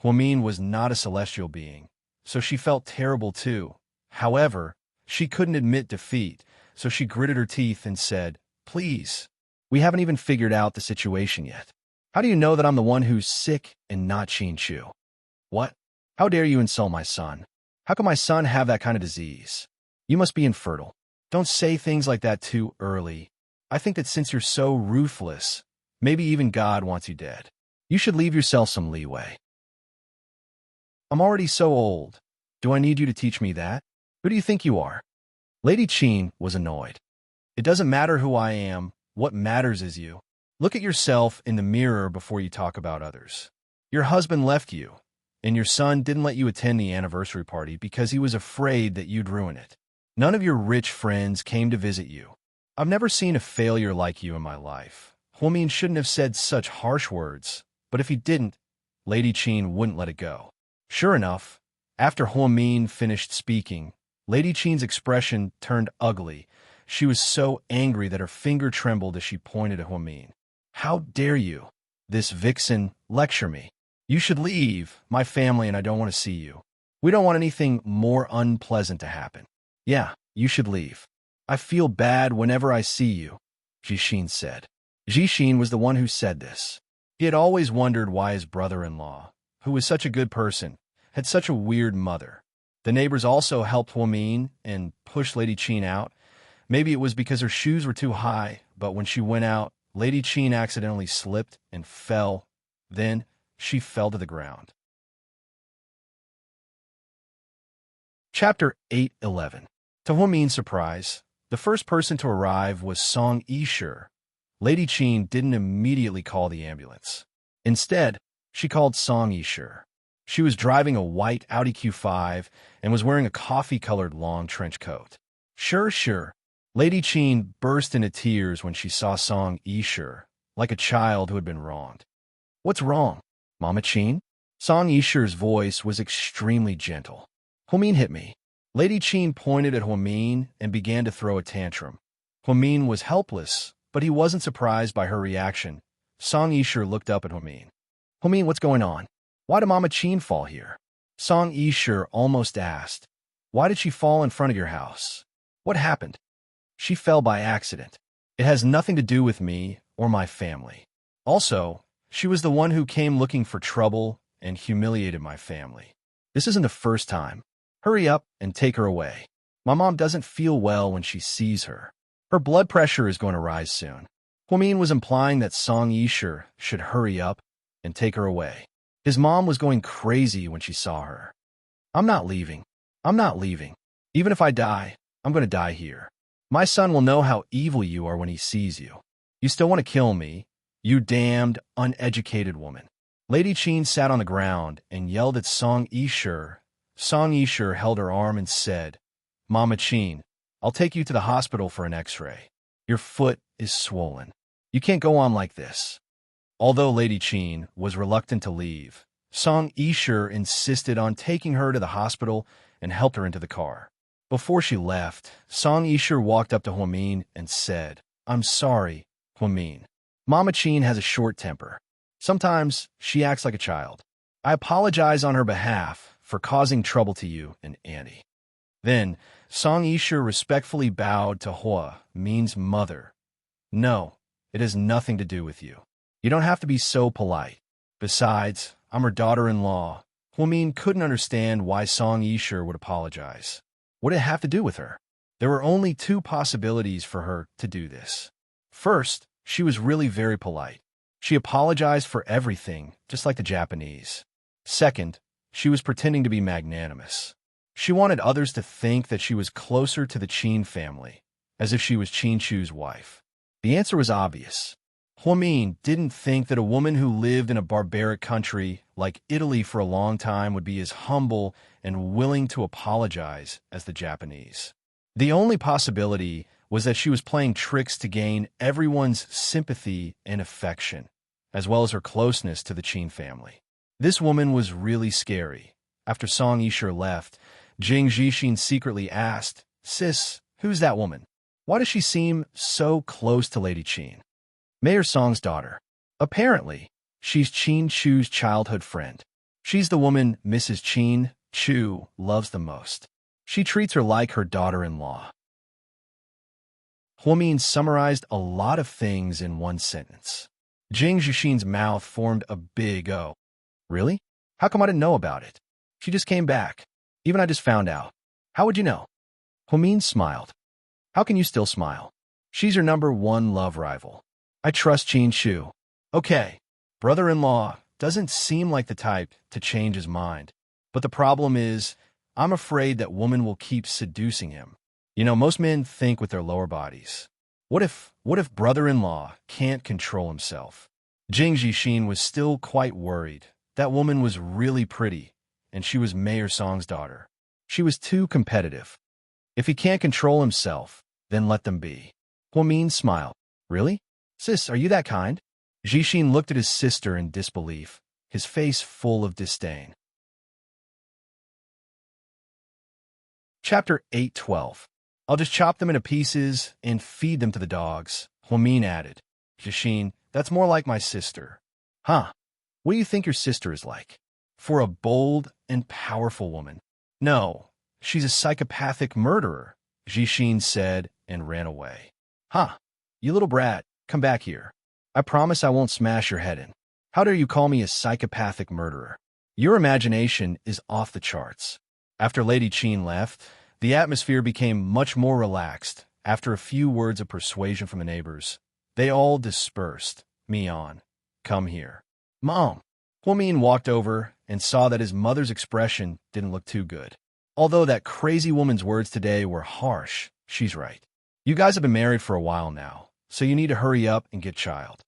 Huomin was not a celestial being, so she felt terrible too. However, she couldn't admit defeat, so she gritted her teeth and said, Please, we haven't even figured out the situation yet. How do you know that I'm the one who's sick and not Qin Chu? What? How dare you insult my son? How can my son have that kind of disease? You must be infertile. Don't say things like that too early. I think that since you're so ruthless, maybe even God wants you dead. You should leave yourself some leeway. I'm already so old. Do I need you to teach me that? Who do you think you are? Lady Qin was annoyed. It doesn't matter who I am. What matters is you. Look at yourself in the mirror before you talk about others. Your husband left you, and your son didn't let you attend the anniversary party because he was afraid that you'd ruin it. None of your rich friends came to visit you. I've never seen a failure like you in my life. Huomin shouldn't have said such harsh words, but if he didn't, Lady Qin wouldn't let it go. Sure enough, after Huomin finished speaking, Lady Qin's expression turned ugly. She was so angry that her finger trembled as she pointed at Huomin. How dare you, this vixen, lecture me? You should leave my family and I don't want to see you. We don't want anything more unpleasant to happen. Yeah, you should leave. I feel bad whenever I see you, Zhixin said. Zhixin was the one who said this. He had always wondered why his brother-in-law, who was such a good person, had such a weird mother. The neighbors also helped Huomin and pushed Lady Qin out. Maybe it was because her shoes were too high, but when she went out, Lady Qin accidentally slipped and fell. Then she fell to the ground. Chapter 8:11. To Huomin's surprise, the first person to arrive was Song Yishu. Lady Qin didn't immediately call the ambulance. Instead, she called Song Yishu. She was driving a white Audi Q5 and was wearing a coffee-colored long trench coat. Sure. Lady Qin burst into tears when she saw Song Yishu, like a child who had been wronged. What's wrong, Mama Qin? Song Yishu's voice was extremely gentle. Huomin hit me. Lady Qin pointed at Huomin and began to throw a tantrum. Huomin was helpless, but he wasn't surprised by her reaction. Song Yishu looked up at Huomin. Huomin, what's going on? Why did Mama Qin fall here? Song Yishu almost asked. Why did she fall in front of your house? What happened? She fell by accident. It has nothing to do with me or my family. Also, she was the one who came looking for trouble and humiliated my family. This isn't the first time. Hurry up and take her away. My mom doesn't feel well when she sees her. Her blood pressure is going to rise soon. Huomin was implying that Song Yishu should hurry up and take her away. His mom was going crazy when she saw her. I'm not leaving. I'm not leaving. Even if I die, I'm going to die here. My son will know how evil you are when he sees you. You still want to kill me, you damned, uneducated woman. Lady Qin sat on the ground and yelled at Song Yishur. Song Yishur held her arm and said, Mama Qin, I'll take you to the hospital for an x-ray. Your foot is swollen. You can't go on like this. Although Lady Qin was reluctant to leave, Song Yishur insisted on taking her to the hospital and helped her into the car. Before she left, Song Yishur walked up to Huamin and said, I'm sorry, Huamin. Mama Qin has a short temper. Sometimes she acts like a child. I apologize on her behalf for causing trouble to you and Annie. Then, Song Yishur respectfully bowed to Hua Min's mother. No, it has nothing to do with you. You don't have to be so polite. Besides, I'm her daughter-in-law. Hua Min couldn't understand why Song Yishur would apologize. What did it have to do with her? There were only two possibilities for her to do this. First, she was really very polite. She apologized for everything, just like the Japanese. Second, she was pretending to be magnanimous. She wanted others to think that she was closer to the Qin family, as if she was Qin Chu's wife. The answer was obvious. Hua Min didn't think that a woman who lived in a barbaric country like Italy for a long time would be as humble and willing to apologize as the Japanese. The only possibility was that she was playing tricks to gain everyone's sympathy and affection, as well as her closeness to the Qin family. This woman was really scary. After Song Yishur left, Jing Zhixin secretly asked, Sis, who's that woman? Why does she seem so close to Lady Qin? Mayor Song's daughter. Apparently, she's Qin Chu's childhood friend. She's the woman Mrs. Qin Chu loves the most. She treats her like her daughter-in-law. Hua Min summarized a lot of things in one sentence. Jing Zhixin's mouth formed a big O. Really? How come I didn't know about it? She just came back. Even I just found out. How would you know? Hua Min smiled. How can you still smile? She's your #1 love rival. I trust Qin Chu. Okay, brother-in-law doesn't seem like the type to change his mind. But the problem is, I'm afraid that woman will keep seducing him. You know, most men think with their lower bodies. What if brother-in-law can't control himself? Jing Zhixin was still quite worried. That woman was really pretty, and she was Mayor Song's daughter. She was too competitive. If he can't control himself, then let them be. Hua Min smiled. Really? Sis, are you that kind? Zhixin looked at his sister in disbelief, his face full of disdain. Chapter 8:12. I'll just chop them into pieces and feed them to the dogs, Hua Min added. Zhixin, that's more like my sister. Huh? What do you think your sister is like? For a bold and powerful woman. No, she's a psychopathic murderer, Zhixin said and ran away. Huh? You little brat, come back here. I promise I won't smash your head in. How dare you call me a psychopathic murderer? Your imagination is off the charts. After Lady Qin left, the atmosphere became much more relaxed. After a few words of persuasion from the neighbors, they all dispersed. Mian, come here. Mom. Hua Min walked over and saw that his mother's expression didn't look too good. Although that crazy woman's words today were harsh, she's right. You guys have been married for a while now, so you need to hurry up and get child.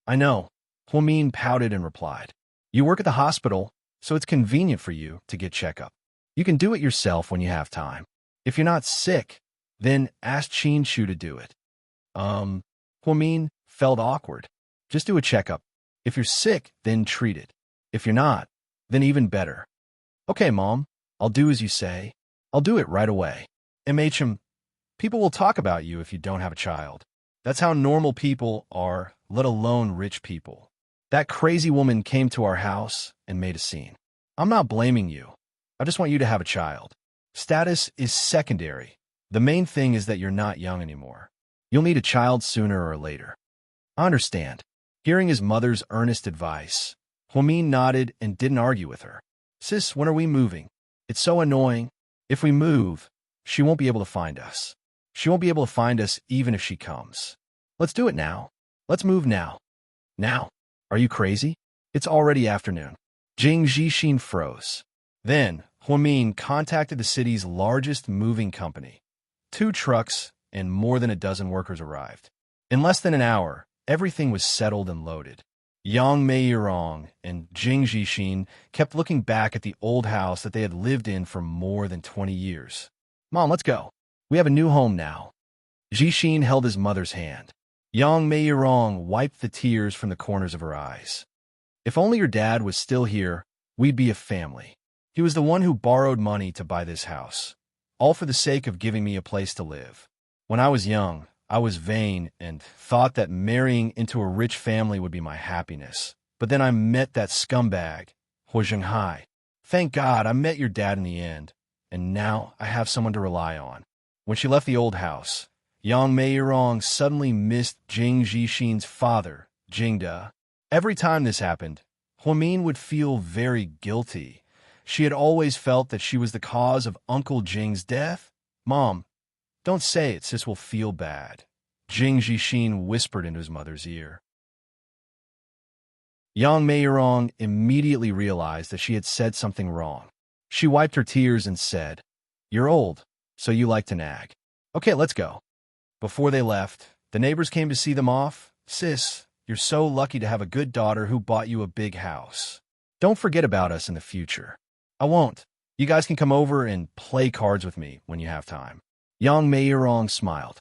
I know. Hua Min pouted and replied. You work at the hospital, so it's convenient for you to get checkup. You can do it yourself when you have time. If you're not sick, then ask Qin Chu to do it. Hua Min felt awkward. Just do a checkup. If you're sick, then treat it. If you're not, then even better. Okay, Mom, I'll do as you say. I'll do it right away. MHM, people will talk about you if you don't have a child. That's how normal people are, let alone rich people. That crazy woman came to our house and made a scene. I'm not blaming you. I just want you to have a child. Status is secondary. The main thing is that you're not young anymore. You'll need a child sooner or later. I understand. Hearing his mother's earnest advice, Hua Min nodded and didn't argue with her. Sis, when are we moving? It's so annoying. If we move, she won't be able to find us. She won't be able to find us even if she comes. Let's do it now. Let's move now. Now? Are you crazy? It's already afternoon. Jing Zhixin froze. Then, Huamin contacted the city's largest moving company. 2 trucks and more than a dozen workers arrived. In less than an hour, everything was settled and loaded. Yang Meiyurong and Jing Jixin kept looking back at the old house that they had lived in for more than 20 years. "Mom, let's go. We have a new home now." Jixin held his mother's hand. Yang Meiyurong wiped the tears from the corners of her eyes. "If only your dad was still here, we'd be a family. He was the one who borrowed money to buy this house, all for the sake of giving me a place to live. When I was young, I was vain and thought that marrying into a rich family would be my happiness. But then I met that scumbag, Huo Zhenghai. Thank God I met your dad in the end, and now I have someone to rely on." When she left the old house, Yang Meiyurong suddenly missed Jing Jixin's father, Jingde. Every time this happened, Huamin would feel very guilty. She had always felt that she was the cause of Uncle Jing's death. "Mom, don't say it, sis will feel bad," Jing Jixin whispered into his mother's ear. Yang Meiyurong immediately realized that she had said something wrong. She wiped her tears and said, "You're old, so you like to nag. Okay, let's go." Before they left, the neighbors came to see them off. "Sis, you're so lucky to have a good daughter who bought you a big house. Don't forget about us in the future." "I won't. You guys can come over and play cards with me when you have time." Yang Meiyurong smiled.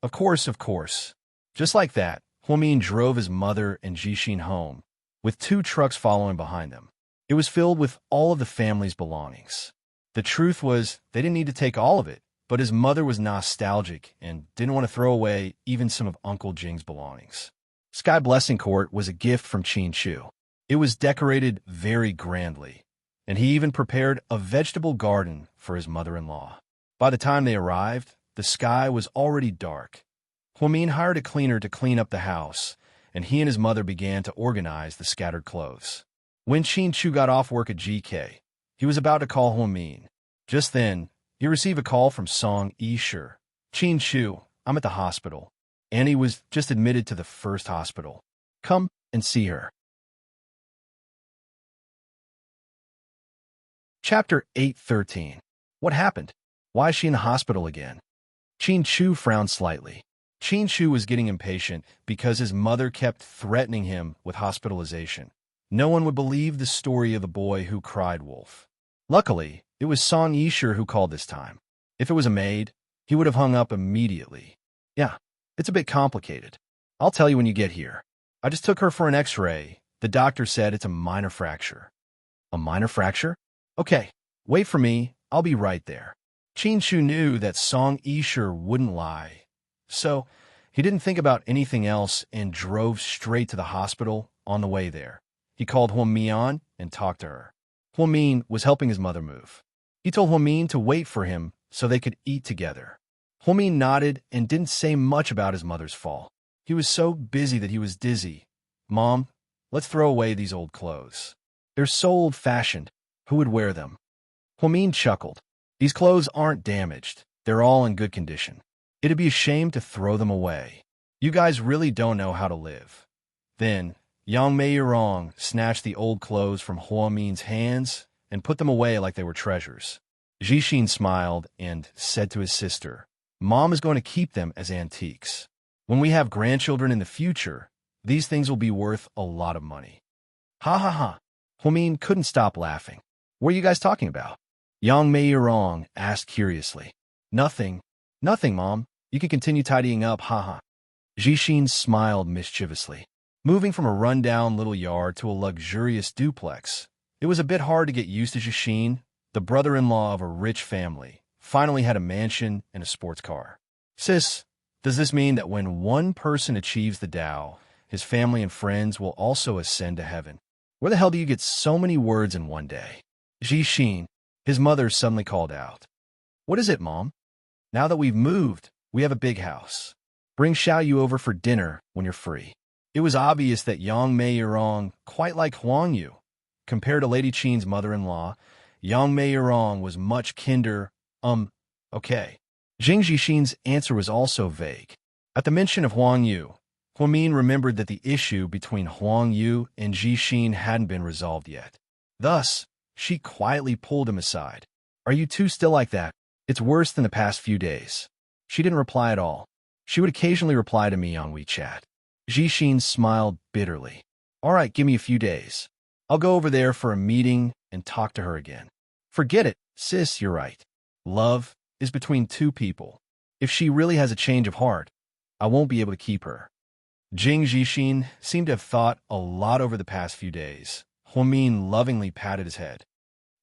Of course, of course." Just like that, Huamin drove his mother and Jixin home, with 2 trucks following behind them. It was filled with all of the family's belongings. The truth was, they didn't need to take all of it, but his mother was nostalgic and didn't want to throw away even some of Uncle Jing's belongings. Sky Blessing Court was a gift from Qin Chu. It was decorated very grandly, and he even prepared a vegetable garden for his mother-in-law. By the time they arrived, the sky was already dark. Huamin hired a cleaner to clean up the house, and he and his mother began to organize the scattered clothes. When Qin Chu got off work at GK, he was about to call Huamin. Just then, he received a call from Song Yisher. "Qin Chu, I'm at the hospital. Annie was just admitted to the first hospital. Come and see her." Chapter 8:13. What happened? Why is she in the hospital again? Qin Chu frowned slightly. Qin Chu was getting impatient because his mother kept threatening him with hospitalization. No one would believe the story of the boy who cried wolf. Luckily, it was Song Yisher who called this time. If it was a maid, he would have hung up immediately. "Yeah, it's a bit complicated. I'll tell you when you get here. I just took her for an x-ray. The doctor said it's a minor fracture." "A minor fracture? Okay, wait for me. I'll be right there." Qin Chu knew that Song Yisher wouldn't lie, so he didn't think about anything else and drove straight to the hospital. On the way there, he called Huamin and talked to her. Huamin was helping his mother move. He told Huamin to wait for him so they could eat together. Huamin nodded and didn't say much about his mother's fall. He was so busy that he was dizzy. "Mom, let's throw away these old clothes. They're so old-fashioned. Who would wear them?" Huamin chuckled. "These clothes aren't damaged. They're all in good condition. It'd be a shame to throw them away. You guys really don't know how to live." Then, Yang Meiyurong snatched the old clothes from Huamin's hands and put them away like they were treasures. Jixin smiled and said to his sister, "Mom is going to keep them as antiques. When we have grandchildren in the future, these things will be worth a lot of money." "Ha ha ha." Huamin couldn't stop laughing. "What are you guys talking about?" Yang Meiyurong asked curiously. Nothing, Mom. You can continue tidying up, haha." Jixin smiled mischievously. Moving from a run-down little yard to a luxurious duplex, it was a bit hard to get used to. Jixin, the brother-in-law of a rich family, finally had a mansion and a sports car. "Sis, does this mean that when one person achieves the Tao, his family and friends will also ascend to heaven? Where the hell do you get so many words in one day?" Jixin, his mother suddenly called out. "What is it, Mom?" "Now that we've moved, we have a big house. Bring Xiaoyu over for dinner when you're free." It was obvious that Yang Meiyurong quite liked Huang Yu. Compared to Lady Qin's mother-in-law, Yang Meiyurong was much kinder. Okay. Jing Jixin's answer was also vague. At the mention of Huang Yu, Huamin remembered that the issue between Huang Yu and Jixin hadn't been resolved yet. Thus, She quietly pulled him aside. Are you two still like that? It's worse than the past few days. She didn't reply at all. She would occasionally reply to me on WeChat. Jixin smiled bitterly. All right, give me a few days. I'll go over there for a meeting and talk to her again. Forget it, sis, you're right. Love is between two people. If she really has a change of heart, I won't be able to keep her. Jing Jixin seemed to have thought a lot over the past few days. Huamin lovingly patted his head.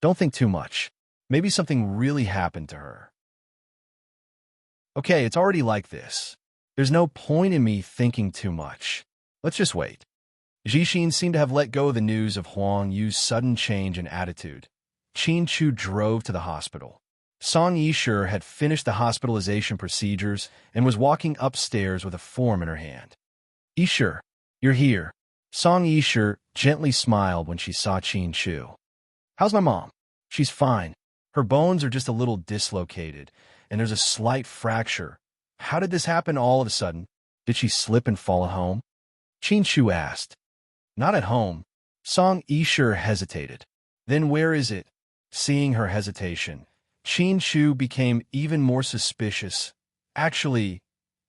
Don't think too much. Maybe something really happened to her. Okay, it's already like this. There's no point in me thinking too much. Let's just wait. Jixin seemed to have let go of the news of Huang Yu's sudden change in attitude. Qin Chu drove to the hospital. Song Yisher had finished the hospitalization procedures and was walking upstairs with a form in her hand. Yisher, you're here. Song Yisher gently smiled when she saw Qin Chu. How's my mom? She's fine. Her bones are just a little dislocated, and there's a slight fracture. How did this happen all of a sudden? Did she slip and fall at home? Qin Chu asked. Not at home. Song Yisher hesitated. Then where is it? Seeing her hesitation, Qin Chu became even more suspicious. Actually,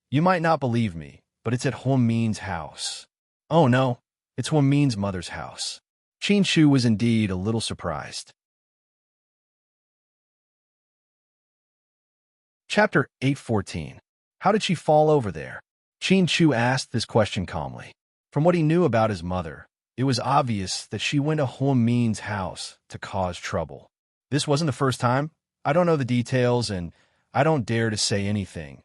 you might not believe me, but it's at Huamin's house. Oh no, it's Huamin's mother's house. Qin Chu was indeed a little surprised. Chapter 814. How did she fall over there? Qin Chu asked this question calmly. From what he knew about his mother, it was obvious that she went to Huamin's house to cause trouble. This wasn't the first time. I don't know the details, and I don't dare to say anything.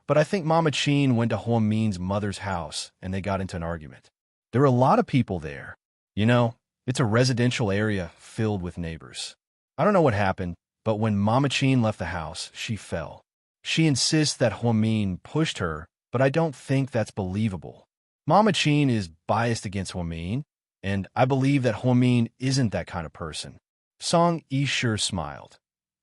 But I think Mama Qin went to Huamin's mother's house, and they got into an argument. There were a lot of people there. You know, it's a residential area filled with neighbors. I don't know what happened, but when Mama Qin left the house, she fell. She insists that Huamin pushed her, but I don't think that's believable. Mama Qin is biased against Huamin, and I believe that Huamin isn't that kind of person. Song Yisher smiled.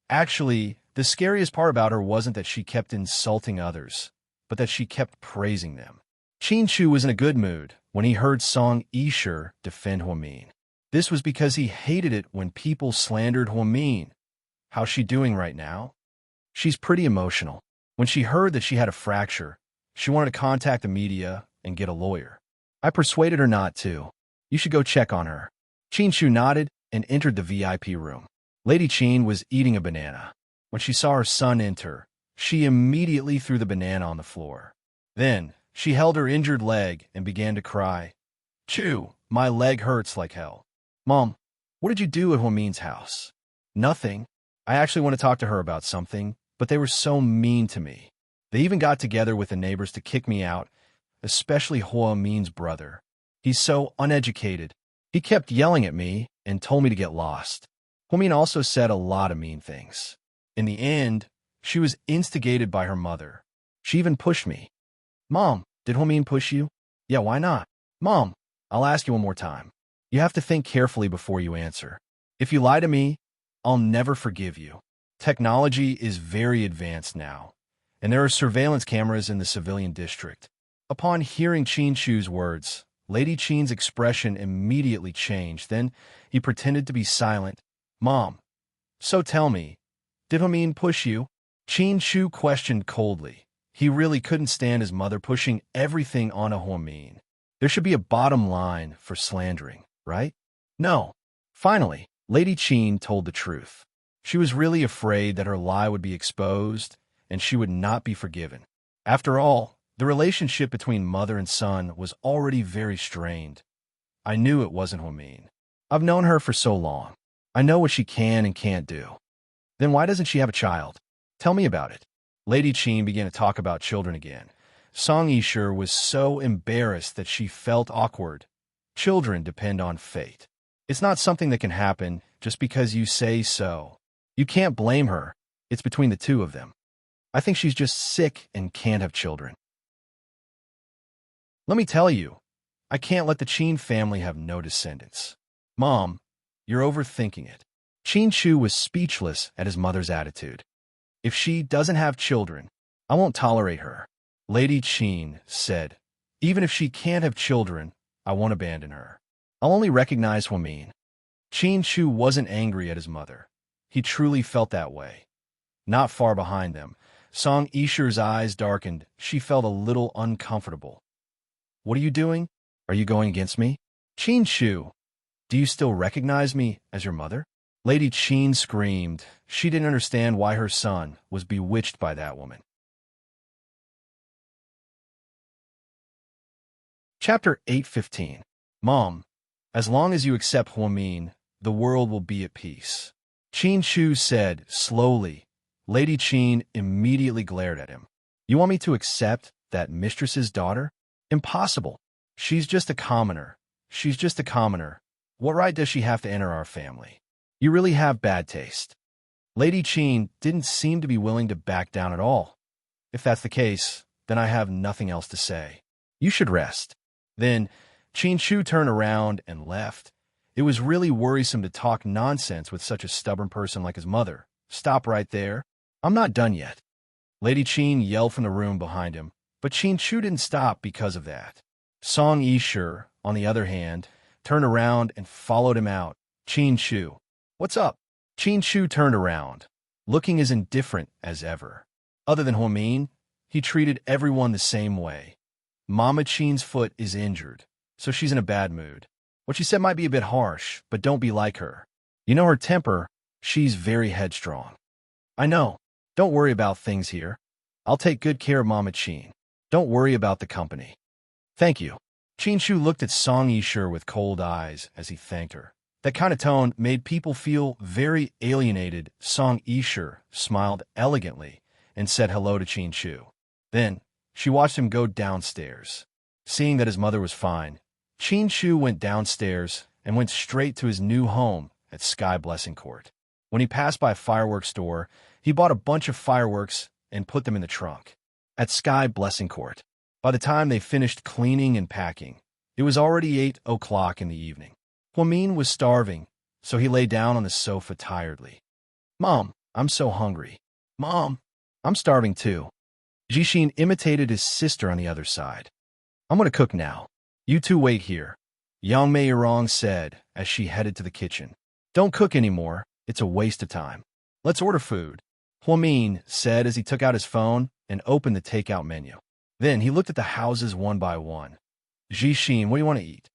Actually, the scariest part about her wasn't that she kept insulting others, but that she kept praising them. Qin Chu was in a good mood when he heard Song Yisher defend Huamin. This was because he hated it when people slandered Huamin. How's she doing right now? She's pretty emotional. When she heard that she had a fracture, she wanted to contact the media and get a lawyer. I persuaded her not to. You should go check on her. Qin Chu nodded and entered the VIP room. Lady Qin was eating a banana. When she saw her son enter, she immediately threw the banana on the floor. Then, she held her injured leg and began to cry. Chu, my leg hurts like hell. Mom, what did you do at Huamin's house? Nothing. I actually want to talk to her about something, but they were so mean to me. They even got together with the neighbors to kick me out, especially Huamin's brother. He's so uneducated. He kept yelling at me and told me to get lost. Huamin also said a lot of mean things. In the end, she was instigated by her mother. She even pushed me. Mom, did Huamin push you? Yeah, why not? Mom, I'll ask you one more time. You have to think carefully before you answer. If you lie to me, I'll never forgive you. Technology is very advanced now, and there are surveillance cameras in the civilian district. Upon hearing Qin Chu's words, Lady Qin's expression immediately changed. Then he pretended to be silent. Mom, so tell me, did Huamin push you? Qin Chu questioned coldly. He really couldn't stand his mother pushing everything on a Huamin. There should be a bottom line for slandering, right? No. Finally, Lady Qin told the truth. She was really afraid that her lie would be exposed and she would not be forgiven. After all, the relationship between mother and son was already very strained. I knew it wasn't Huamin. I've known her for so long. I know what she can and can't do. Then why doesn't she have a child? Tell me about it. Lady Qin began to talk about children again. Song Yisher was so embarrassed that she felt awkward. Children depend on fate. It's not something that can happen just because you say so. You can't blame her. It's between the two of them. I think she's just sick and can't have children. Let me tell you, I can't let the Qin family have no descendants. Mom, you're overthinking it. Qin Chu was speechless at his mother's attitude. If she doesn't have children, I won't tolerate her. Lady Qin said, even if she can't have children, I won't abandon her. I'll only recognize Huamin. Qin Shu wasn't angry at his mother. He truly felt that way. Not far behind them, Song Yishu's eyes darkened. She felt a little uncomfortable. What are you doing? Are you going against me? Qin Shu, do you still recognize me as your mother? Lady Qin screamed. She didn't understand why her son was bewitched by that woman. Chapter 8:15. Mom, as long as you accept Huamin, the world will be at peace. Qin Shu said slowly. Lady Qin immediately glared at him. You want me to accept that mistress's daughter? Impossible. She's just a commoner. She's just a commoner. What right does she have to enter our family? You really have bad taste. Lady Qin didn't seem to be willing to back down at all. If that's the case, then I have nothing else to say. You should rest. Then Qin Shu turned around and left. It was really worrisome to talk nonsense with such a stubborn person like his mother. Stop right there. I'm not done yet. Lady Qin yelled from the room behind him, but Qin Shu didn't stop because of that. Song Yishu, on the other hand, turned around and followed him out. Qin Shu, what's up? Qin Shu turned around, looking as indifferent as ever. Other than Huamin, he treated everyone the same way. Mama Qin's foot is injured, so she's in a bad mood. What she said might be a bit harsh, but don't be like her. You know her temper, she's very headstrong. I know. Don't worry about things here. I'll take good care of Mama Qin. Don't worry about the company. Thank you. Qin Shu looked at Song Yishu with cold eyes as he thanked her. That kind of tone made people feel very alienated. Song Yishu smiled elegantly and said hello to Qin Shu. Then, she watched him go downstairs. Seeing that his mother was fine, Qin Shu went downstairs and went straight to his new home at Sky Blessing Court. When he passed by a fireworks store, he bought a bunch of fireworks and put them in the trunk. At Sky Blessing Court, by the time they finished cleaning and packing, it was already 8 o'clock in the evening. Huamin was starving, so he lay down on the sofa tiredly. Mom, I'm so hungry. Mom, I'm starving too. Jixin imitated his sister on the other side. I'm going to cook now. You two wait here, Yang Meirong said as she headed to the kitchen. Don't cook anymore. It's a waste of time. Let's order food, Huamin said as he took out his phone and opened the takeout menu. Then he looked at the houses one by one. Jixin, what do you want to eat?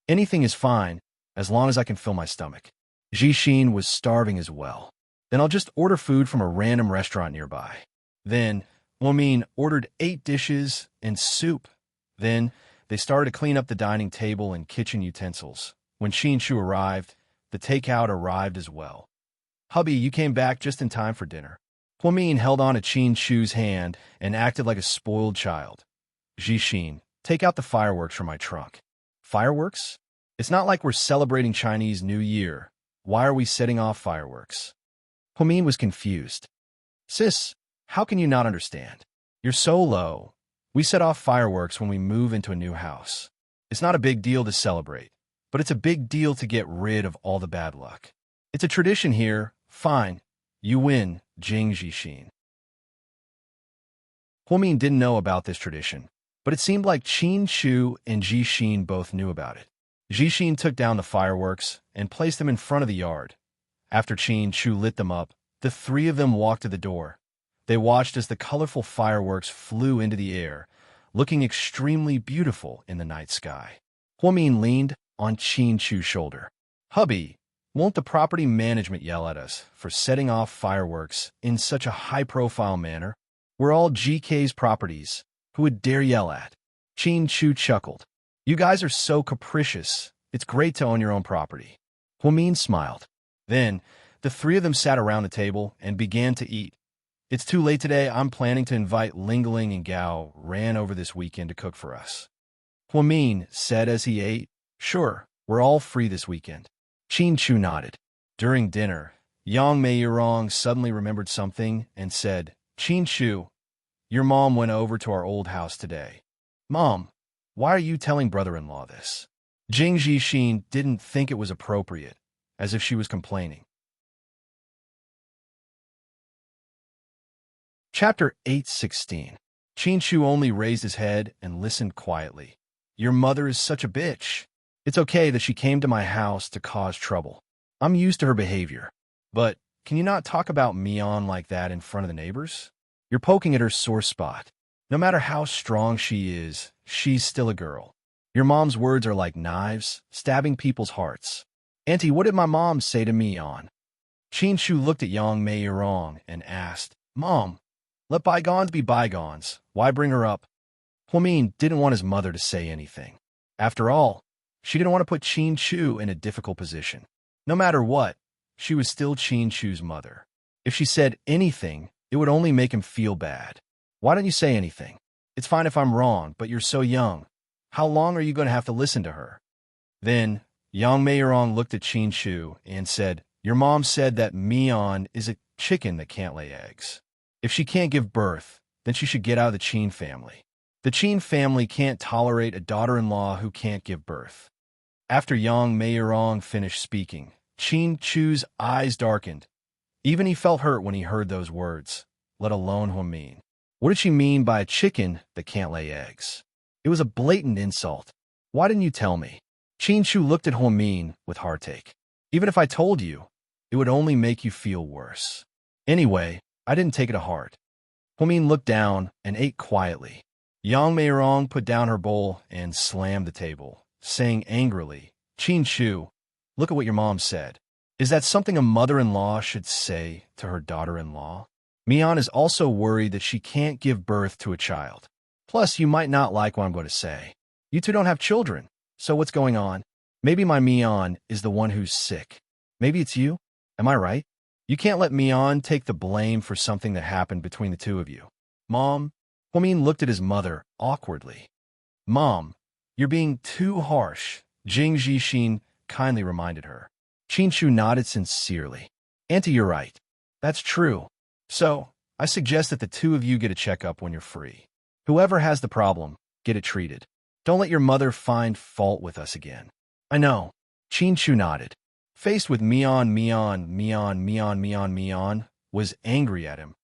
Anything is fine, as long as I can fill my stomach. Jixin was starving as well. Then I'll just order food from a random restaurant nearby. Then Huamin ordered 8 dishes and soup. Then they started to clean up the dining table and kitchen utensils. When Qin Shu arrived, the takeout arrived as well. Hubby, you came back just in time for dinner. Huamin held on to Qin Shu's hand and acted like a spoiled child. Jixin, take out the fireworks from my trunk. Fireworks? It's not like we're celebrating Chinese New Year. Why are we setting off fireworks? Huamin was confused. Sis, how can you not understand? You're so low. We set off fireworks when we move into a new house. It's not a big deal to celebrate, but it's a big deal to get rid of all the bad luck. It's a tradition here. Fine. You win, Jing Jixin. Huamin didn't know about this tradition, but it seemed like Qin Shu and Jixin both knew about it. Jixin took down the fireworks and placed them in front of the yard. After Qin Shu lit them up, the 3 of them walked to the door. They watched as the colorful fireworks flew into the air, looking extremely beautiful in the night sky. Huamin leaned on Qin Shu's shoulder. Hubby, won't the property management yell at us for setting off fireworks in such a high-profile manner? We're all GK's properties. Who would dare yell at? Qin Shu chuckled. You guys are so capricious. It's great to own your own property. Huamin smiled. Then, the 3 of them sat around the table and began to eat. It's too late today. I'm planning to invite Lingling and Gao Ran over this weekend to cook for us. Huamin said as he ate. Sure, we're all free this weekend. Qin Shu nodded. During dinner, Yang Meirong suddenly remembered something and said, Qin Shu, your mom went over to our old house today. Mom, why are you telling brother-in-law this? Jing Jixin didn't think it was appropriate, as if she was complaining. Chapter 8:16. Qin Shu only raised his head and listened quietly. Your mother is such a bitch. It's okay that she came to my house to cause trouble. I'm used to her behavior. But can you not talk about Mion like that in front of the neighbors? You're poking at her sore spot. No matter how strong she is, she's still a girl. Your mom's words are like knives, stabbing people's hearts. Auntie, what did my mom say to Mion? Chin Shu looked at Yang Mei Yirong and asked, Mom, let bygones be bygones. Why bring her up? Huamin didn't want his mother to say anything. After all, she didn't want to put Chin Chu in a difficult position. No matter what, she was still Chin Chu's mother. If she said anything, it would only make him feel bad. Why don't you say anything? It's fine if I'm wrong, but you're so young. How long are you going to have to listen to her? Then, Yang Mei Yirong looked at Chin Chu and said, Your mom said that Mion is a chicken that can't lay eggs. If she can't give birth, then she should get out of the Qin family. The Qin family can't tolerate a daughter-in-law who can't give birth. After Yang Mei Yirong finished speaking, Chin Chu's eyes darkened. Even he felt hurt when he heard those words, let alone Huamin. What did she mean by a chicken that can't lay eggs? It was a blatant insult. Why didn't you tell me? Chin Chu looked at Huamin with heartache. Even if I told you, it would only make you feel worse. Anyway, I didn't take it to heart. Huamin looked down and ate quietly. Yang Mei Yirong put down her bowl and slammed the table, saying angrily, Chin Chu, look at what your mom said. Is that something a mother-in-law should say to her daughter-in-law? Mion is also worried that she can't give birth to a child. Plus, you might not like what I'm going to say. You two don't have children, so what's going on? Maybe my Mion is the one who's sick. Maybe it's you? Am I right? You can't let Mion take the blame for something that happened between the two of you. Mom? Huamin looked at his mother awkwardly. Mom, you're being too harsh, Jing Zhixin kindly reminded her. Chin Chu nodded sincerely. Auntie, you're right. That's true. So, I suggest that the two of you get a checkup when you're free. Whoever has the problem, get it treated. Don't let your mother find fault with us again. I know. Chin Chu nodded. Faced with Mion was angry at him.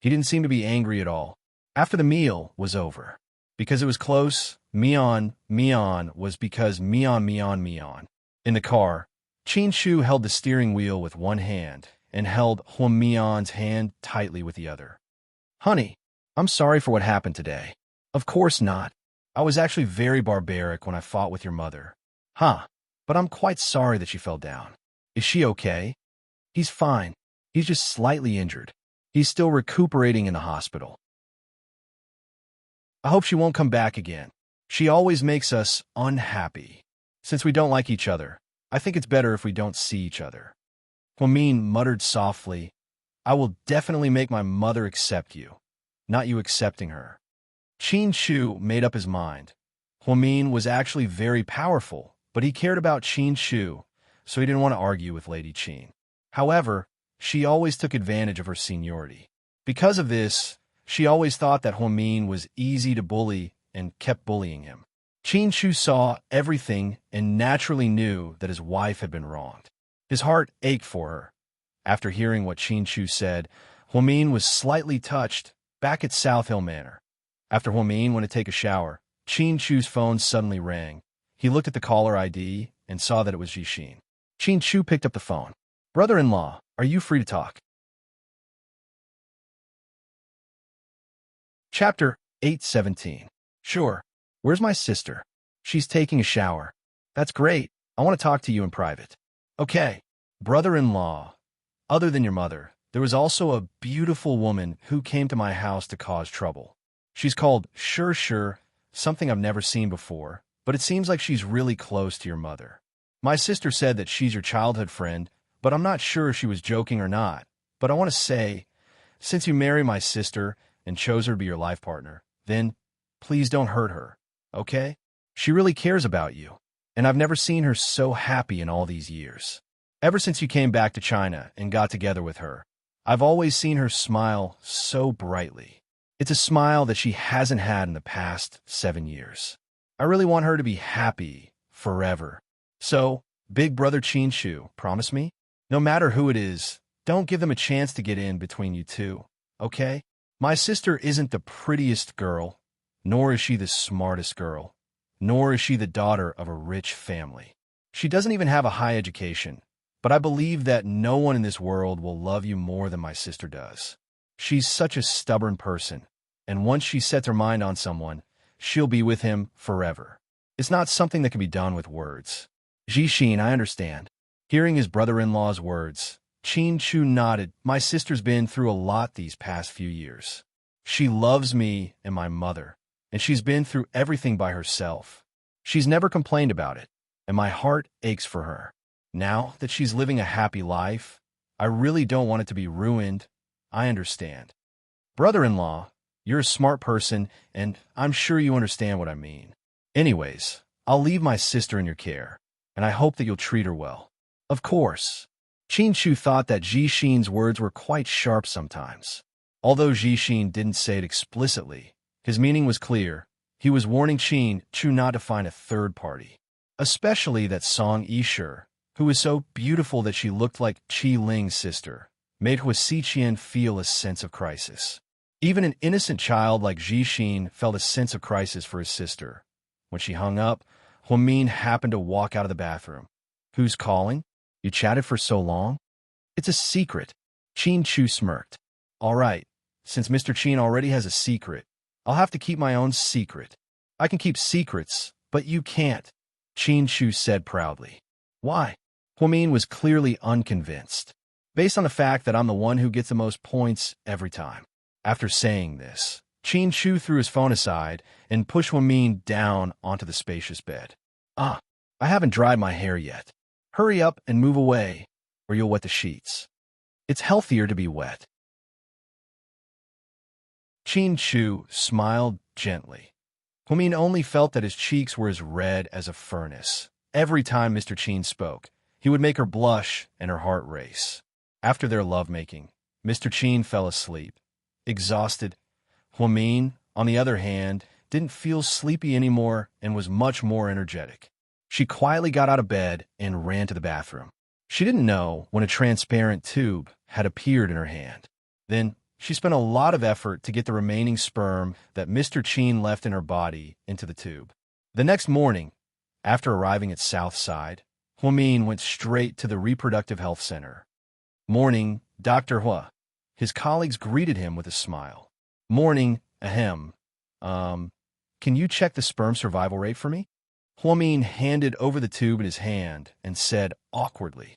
He didn't seem to be angry at all. After the meal was over. Because it was close, Mion was because Mion. In the car, Chin Chu held the steering wheel with one hand and held Huamion's hand tightly with the other. Honey, I'm sorry for what happened today. Of course not. I was actually very barbaric when I fought with your mother. Huh, but I'm quite sorry that she fell down. Is she okay? He's fine. He's just slightly injured. He's still recuperating in the hospital. I hope she won't come back again. She always makes us unhappy. Since we don't like each other, I think it's better if we don't see each other. Huamin muttered softly, I will definitely make my mother accept you, not you accepting her. Chin Chu made up his mind. Huamin was actually very powerful, but he cared about Chin Chu, so he didn't want to argue with Lady Qin. However, she always took advantage of her seniority. Because of this, she always thought that Huamin was easy to bully and kept bullying him. Chin Chu saw everything and naturally knew that his wife had been wronged. His heart ached for her. After hearing what Chin Chu said, Huamin was slightly touched back at South Hill Manor. After Huamin went to take a shower, Chin Chu's phone suddenly rang. He looked at the caller ID and saw that it was Zhixin. Chin Chu picked up the phone. Brother-in-law, are you free to talk? Chapter 817. Sure. Where's my sister? She's taking a shower. That's great. I want to talk to you in private. Okay. Brother-in-law. Other than your mother, there was also a beautiful woman who came to my house to cause trouble. She's called Sure, something I've never seen before, but it seems like she's really close to your mother. My sister said that she's your childhood friend, but I'm not sure if she was joking or not. But I want to say, since you marry my sister and chose her to be your life partner, then please don't hurt her, okay? She really cares about you, and I've never seen her so happy in all these years. Ever since you came back to China and got together with her, I've always seen her smile so brightly. It's a smile that she hasn't had in the past 7 years. I really want her to be happy forever. So, big brother Chin Chu, promise me? No matter who it is, don't give them a chance to get in between you two, okay? My sister isn't the prettiest girl, nor is she the smartest girl, nor is she the daughter of a rich family. She doesn't even have a high education, but I believe that no one in this world will love you more than my sister does. She's such a stubborn person, and once she sets her mind on someone, she'll be with him forever. It's not something that can be done with words. Jixin, I understand. Hearing his brother-in-law's words, Qin Chu nodded. My sister's been through a lot these past few years. She loves me and my mother, and she's been through everything by herself. She's never complained about it, and my heart aches for her. Now that she's living a happy life, I really don't want it to be ruined. I understand. Brother-in-law, you're a smart person, and I'm sure you understand what I mean. Anyways, I'll leave my sister in your care, and I hope that you'll treat her well. Of course. Qin Chu thought that Jixin's words were quite sharp sometimes. Although Jixin didn't say it explicitly, his meaning was clear. He was warning Qin Chu not to find a third party, especially that Song Yishe, who was so beautiful that she looked like Qi Ling's sister, made Hua Xiqian feel a sense of crisis. Even an innocent child like Jixin felt a sense of crisis for his sister. When she hung up, Huamin happened to walk out of the bathroom. Who's calling? You chatted for so long? It's a secret. Qin Chu smirked. All right, since Mr. Qin already has a secret, I'll have to keep my own secret. I can keep secrets, but you can't, Qin Chu said proudly. Why? Huamin was clearly unconvinced, based on the fact that I'm the one who gets the most points every time. After saying this, Qin Chu threw his phone aside and pushed Huamin down onto the spacious bed. I haven't dried my hair yet. Hurry up and move away, or you'll wet the sheets. It's healthier to be wet. Qin Chu smiled gently. Huamin only felt that his cheeks were as red as a furnace. Every time Mr. Qin spoke, he would make her blush and her heart race. After their lovemaking, Mr. Qin fell asleep, exhausted. Huamin, on the other hand, didn't feel sleepy anymore and was much more energetic. She quietly got out of bed and ran to the bathroom. She didn't know when a transparent tube had appeared in her hand. Then she spent a lot of effort to get the remaining sperm that Mr. Qin left in her body into the tube. The next morning, after arriving at Southside, Huamin went straight to the Reproductive Health Center. Morning, Dr. Hua. His colleagues greeted him with a smile. Morning, ahem. Can you check the sperm survival rate for me? Huamin handed over the tube in his hand and said awkwardly.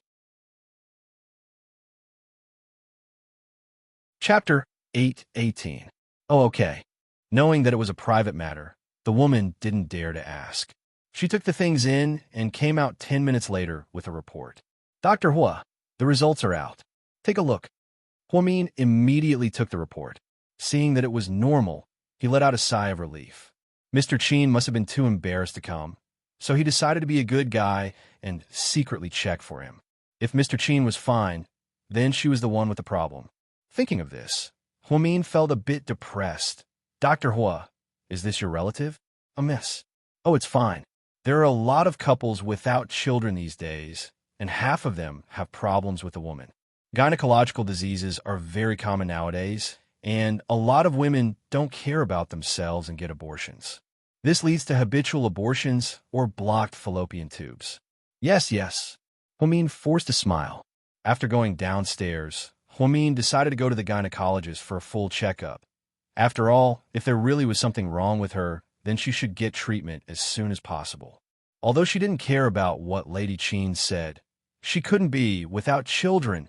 Chapter 8:18. Oh, okay. Knowing that it was a private matter, the woman didn't dare to ask. She took the things in and came out 10 minutes later with a report. Dr. Hua, the results are out. Take a look. Huamin immediately took the report. Seeing that it was normal, he let out a sigh of relief. Mr. Qin must have been too embarrassed to come, so he decided to be a good guy and secretly check for him. If Mr. Qin was fine, then she was the one with the problem. Thinking of this, Huamin felt a bit depressed. Dr. Hua, is this your relative? A miss. Oh, it's fine. There are a lot of couples without children these days, and half of them have problems with the woman. Gynecological diseases are very common nowadays, and a lot of women don't care about themselves and get abortions. This leads to habitual abortions or blocked fallopian tubes. Yes. Huamin forced a smile. After going downstairs, Huamin decided to go to the gynecologist for a full checkup. After all, if there really was something wrong with her, then she should get treatment as soon as possible. Although she didn't care about what Lady Qin said, she couldn't be without children.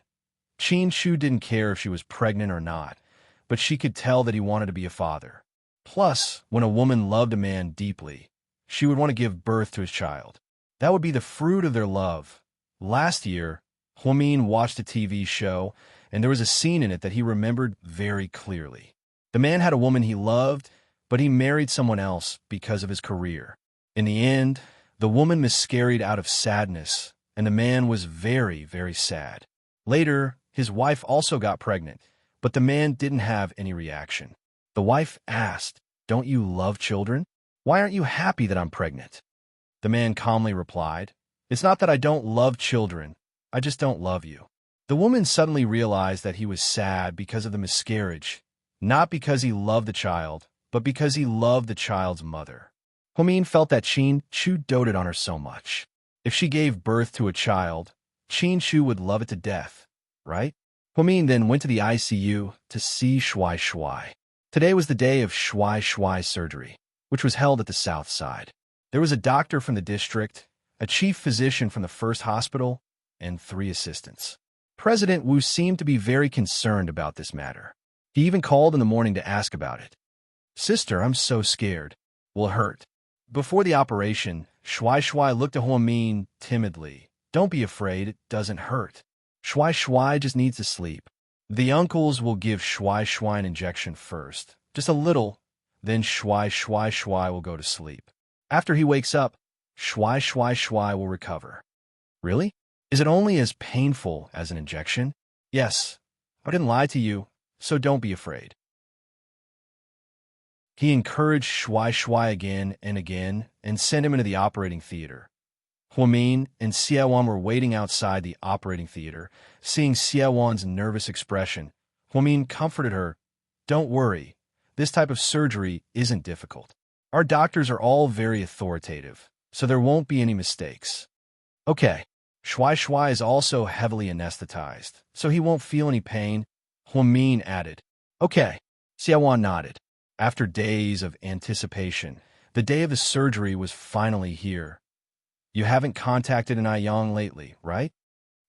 Qin Chu didn't care if she was pregnant or not, but she could tell that he wanted to be a father. Plus, when a woman loved a man deeply, she would want to give birth to his child. That would be the fruit of their love. Last year, Huamin watched a TV show, and there was a scene in it that he remembered very clearly. The man had a woman he loved, but he married someone else because of his career. In the end, the woman miscarried out of sadness, and the man was very, very sad. Later, his wife also got pregnant, but the man didn't have any reaction. The wife asked, "Don't you love children? Why aren't you happy that I'm pregnant?" The man calmly replied, "It's not that I don't love children, I just don't love you." The woman suddenly realized that he was sad because of the miscarriage, not because he loved the child, but because he loved the child's mother. Huamin felt that Qin Chu doted on her so much. If she gave birth to a child, Qin Shu would love it to death, right? Huamin then went to the ICU to see Shuai Shuai. Today was the day of Shuai Shuai surgery, which was held at the south side. There was a doctor from the district, a chief physician from the first hospital, and 3 assistants. President Wu seemed to be very concerned about this matter. He even called in the morning to ask about it. "Sister, I'm so scared. Will it hurt?" Before the operation, Shuai Shuai looked at Huamin timidly. "Don't be afraid, it doesn't hurt. Shuai Shuai just needs to sleep. The uncles will give Shuai Shuai an injection first, just a little, then Shuai Shuai Shuai will go to sleep. After he wakes up, Shuai Shuai Shuai will recover." "Really? Is it only as painful as an injection?" "Yes. I didn't lie to you, so don't be afraid." He encouraged Shuai Shuai again and sent him into the operating theater. Huamin and Xiaowan were waiting outside the operating theater. Seeing Xiaowan's nervous expression, Huamin comforted her. "Don't worry. This type of surgery isn't difficult. Our doctors are all very authoritative, so there won't be any mistakes." "Okay." Shuai Shuai is also heavily anesthetized, so he won't feel any pain, Huamin added. "Okay." Xiaowan nodded. After days of anticipation, the day of the surgery was finally here. "You haven't contacted an Aiyang lately, right?"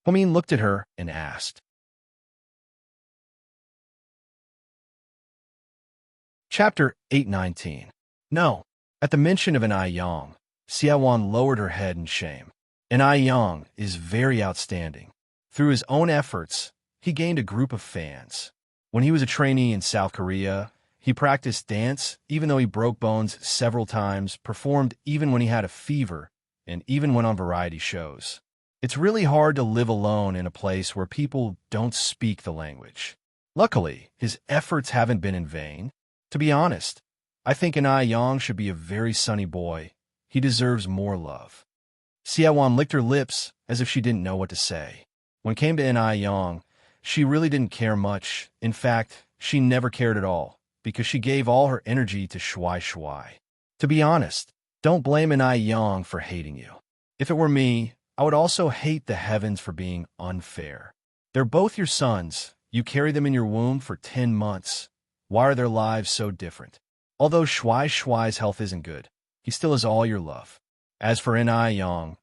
Huamin looked at her and asked. Chapter 819. No. At the mention of an Aiyang, Xiaowan lowered her head in shame. An Aiyang is very outstanding. Through his own efforts, he gained a group of fans. When he was a trainee in South Korea, he practiced dance even though he broke bones several times, performed even when he had a fever, and even went on variety shows. It's really hard to live alone in a place where people don't speak the language. Luckily, his efforts haven't been in vain. To be honest, I think an Aiyang should be a very sunny boy. He deserves more love. Xiaowan licked her lips as if she didn't know what to say. When it came to an Aiyang, she really didn't care much. In fact, she never cared at all, because she gave all her energy to Shuai Shuai. To be honest, don't blame an Aiyang for hating you. If it were me, I would also hate the heavens for being unfair. They're both your sons. You carry them in your womb for 10 months. Why are their lives so different? Although Shuai Shuai's health isn't good, he still has all your love. As for an Aiyang,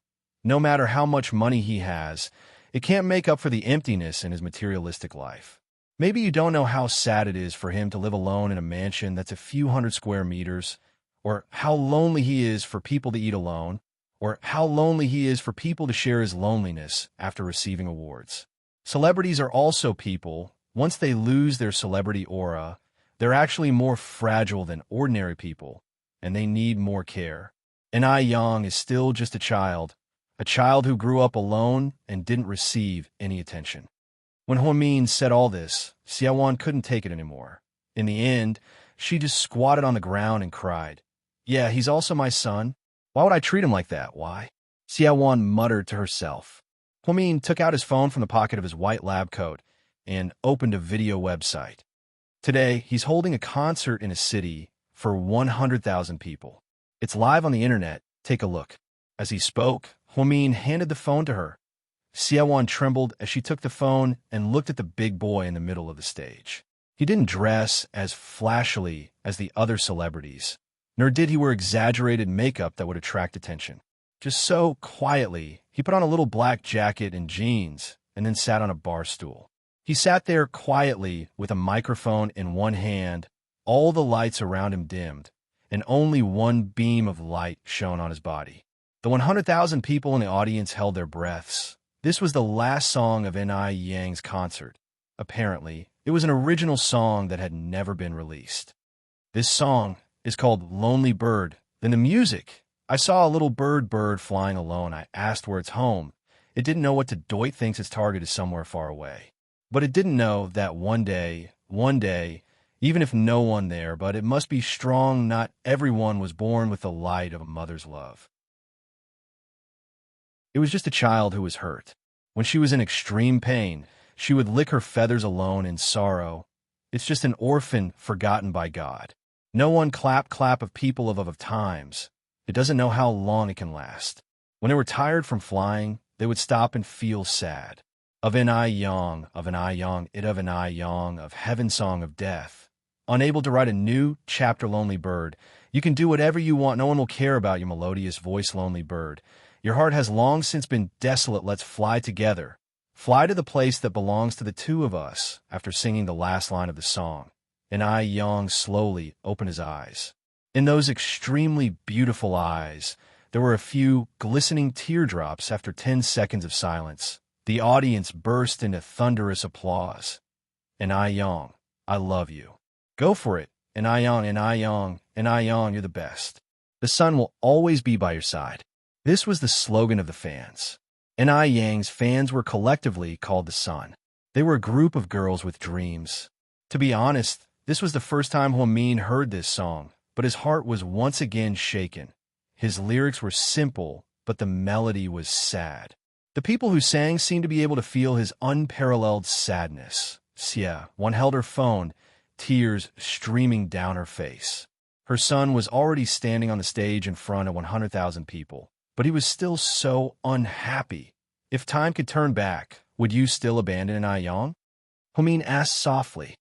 no matter how much money he has, it can't make up for the emptiness in his materialistic life. Maybe you don't know how sad it is for him to live alone in a mansion that's a few hundred square meters, or how lonely he is for people to eat alone, or how lonely he is for people to share his loneliness after receiving awards. Celebrities are also people. Once they lose their celebrity aura, they're actually more fragile than ordinary people, and they need more care. An Aiyang is still just a child who grew up alone and didn't receive any attention. When Huamin said all this, Xiaowan couldn't take it anymore. In the end, she just squatted on the ground and cried. "Yeah, he's also my son. Why would I treat him like that? Why?" Xiaowan muttered to herself. Huamin took out his phone from the pocket of his white lab coat and opened a video website. Today, he's holding a concert in a city for 100,000 people. It's live on the internet. Take a look. As he spoke, Huamin handed the phone to her. Xiaowan trembled as she took the phone and looked at the big boy in the middle of the stage. He didn't dress as flashily as the other celebrities, nor did he wear exaggerated makeup that would attract attention. Just so quietly, he put on a little black jacket and jeans and then sat on a bar stool. He sat there quietly with a microphone in one hand, all the lights around him dimmed, and only one beam of light shone on his body. The 100,000 people in the audience held their breaths. This was the last song of N.I. Yang's concert. Apparently, it was an original song that had never been released. This song is called Lonely Bird. Then the music. I saw a little bird flying alone. I asked where it's home. It didn't know what to do. It thinks its target is somewhere far away. But it didn't know that one day, even if no one there, but it must be strong, not everyone was born with the light of a mother's love. It was just a child who was hurt. When she was in extreme pain, she would lick her feathers alone in sorrow. It's just an orphan forgotten by God. No one clap of people of times. It doesn't know how long it can last. When they were tired from flying, they would stop and feel sad. Of an I Yang, of an I Yang, it of an I Yang, of heaven song of death. Unable to write a new chapter, lonely bird. You can do whatever you want. No one will care about your melodious voice, lonely bird. Your heart has long since been desolate. Let's fly together. Fly to the place that belongs to the two of us. After singing the last line of the song, and I Yang slowly opened his eyes. In those extremely beautiful eyes, there were a few glistening teardrops. After 10 seconds of silence, the audience burst into thunderous applause. And I Yang, I love you. Go for it. And I Yang, and I Yang, and I Yang, you're the best. The sun will always be by your side. This was the slogan of the fans. And I Yang's fans were collectively called the Sun. They were a group of girls with dreams. To be honest, this was the first time Huamin heard this song, but his heart was once again shaken. His lyrics were simple, but the melody was sad. The people who sang seemed to be able to feel his unparalleled sadness. Xia, one held her phone, tears streaming down her face. Her son was already standing on the stage in front of 100,000 people, but he was still so unhappy. If time could turn back, would you still abandon an I Yang? Huamin asked softly.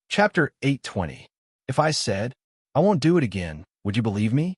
Chapter 820. If I said, I won't do it again, would you believe me?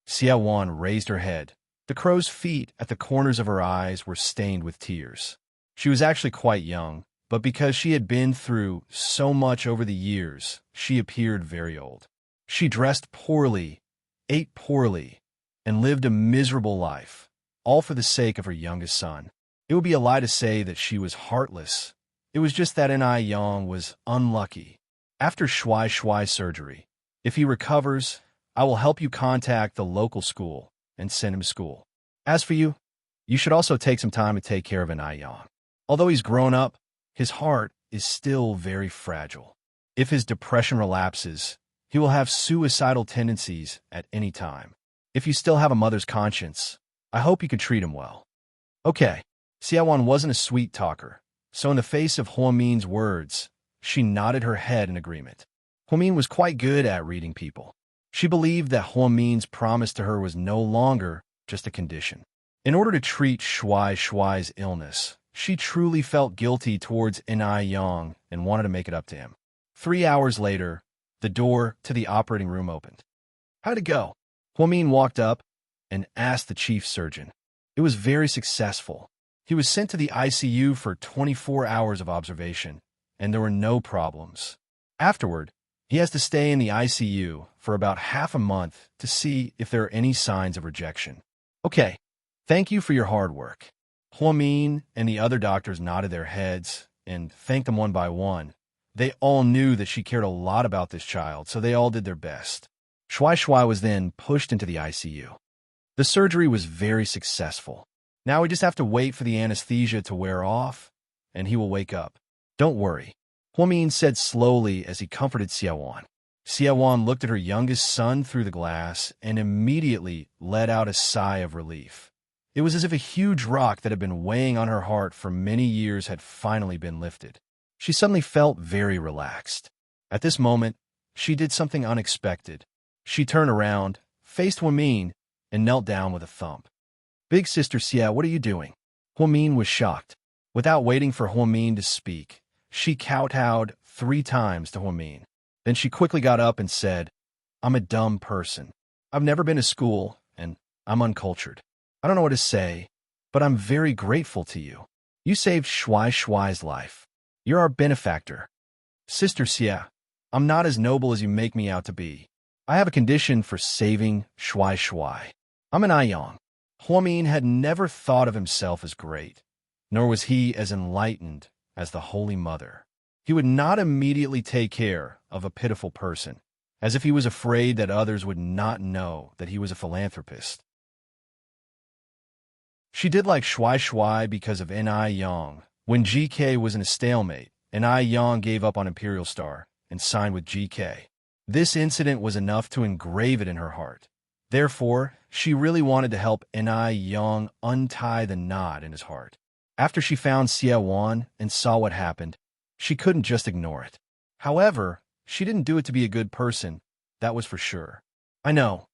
Xia Wan raised her head. The crow's feet at the corners of her eyes were stained with tears. She was actually quite young, but because she had been through so much over the years, she appeared very old. She dressed poorly, ate poorly, and lived a miserable life, all for the sake of her youngest son. It would be a lie to say that she was heartless. It was just that I Yang was unlucky. After Shui Shui surgery, if he recovers, I will help you contact the local school and send him to school. As for you, you should also take some time to take care of an I Yang. Although he's grown up, his heart is still very fragile. If his depression relapses, he will have suicidal tendencies at any time. If you still have a mother's conscience, I hope you can treat him well. Okay, Xiaowan wasn't a sweet talker, so in the face of Huamin's words, she nodded her head in agreement. Huamin was quite good at reading people. She believed that Huamin's promise to her was no longer just a condition. In order to treat Shui Shui's illness, she truly felt guilty towards I Yang and wanted to make it up to him. 3 hours later, the door to the operating room opened. How'd it go? Huamin walked up and asked the chief surgeon. It was very successful. He was sent to the ICU for 24 hours of observation, and there were no problems. Afterward, he has to stay in the ICU for about half a month to see if there are any signs of rejection. Okay, thank you for your hard work. Huamin and the other doctors nodded their heads and thanked them one by one. They all knew that she cared a lot about this child, so they all did their best. Shui Shui was then pushed into the ICU. The surgery was very successful. Now we just have to wait for the anesthesia to wear off, and he will wake up. Don't worry, Huamin said slowly as he comforted Xiaowan. Xiaowan looked at her youngest son through the glass and immediately let out a sigh of relief. It was as if a huge rock that had been weighing on her heart for many years had finally been lifted. She suddenly felt very relaxed. At this moment, she did something unexpected. She turned around, faced Huamin, and knelt down with a thump. Big Sister Xia, what are you doing? Huamin was shocked. Without waiting for Huamin to speak, she kowtowed 3 times to Huamin. Then she quickly got up and said, I'm a dumb person. I've never been to school, and I'm uncultured. I don't know what to say, but I'm very grateful to you. You saved Shui Shui's life. You're our benefactor. Sister Xia, I'm not as noble as you make me out to be. I have a condition for saving Shui Shui. I'm an I Yang. Huamin had never thought of himself as great, nor was he as enlightened as the Holy Mother. He would not immediately take care of a pitiful person, as if he was afraid that others would not know that he was a philanthropist. She did like Shui Shui because of I Yang. When GK was in a stalemate, I Yang gave up on Imperial Star and signed with GK. This incident was enough to engrave it in her heart. Therefore, she really wanted to help I Yang untie the knot in his heart. After she found Xia Wan and saw what happened, she couldn't just ignore it. However, she didn't do it to be a good person, that was for sure. I know.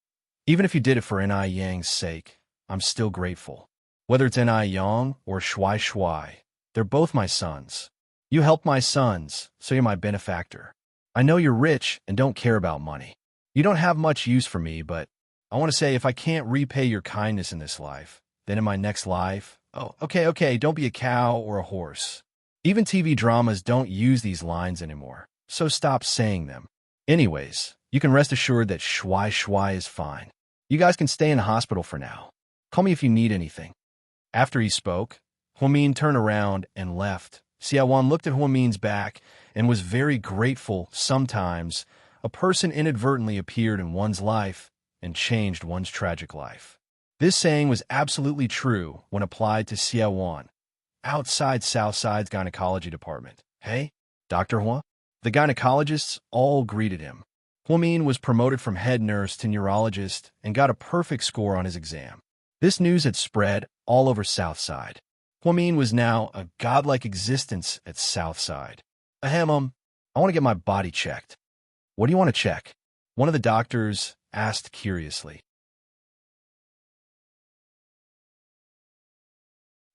Even if you did it for Ni Yang's sake, I'm still grateful. Whether it's Ni Yang or Shui Shui, they're both my sons. You helped my sons, so you're my benefactor. I know you're rich and don't care about money. You don't have much use for me, but I want to say if I can't repay your kindness in this life, then in my next life, oh, okay, don't be a cow or a horse. Even TV dramas don't use these lines anymore, so stop saying them. Anyways, you can rest assured that Shui Shui is fine. You guys can stay in the hospital for now. Call me if you need anything. After he spoke, Huamin turned around and left. Xiaowan looked at Huamin's back and was very grateful. Sometimes, a person inadvertently appeared in one's life and changed one's tragic life. This saying was absolutely true when applied to Xiaowan, outside Southside's gynecology department. Hey, Dr. Hua? The gynecologists all greeted him. Huamin was promoted from head nurse to neurologist and got a perfect score on his exam. This news had spread all over Southside. Huamin was now a godlike existence at Southside. I want to get my body checked. What do you want to check? One of the doctors asked curiously.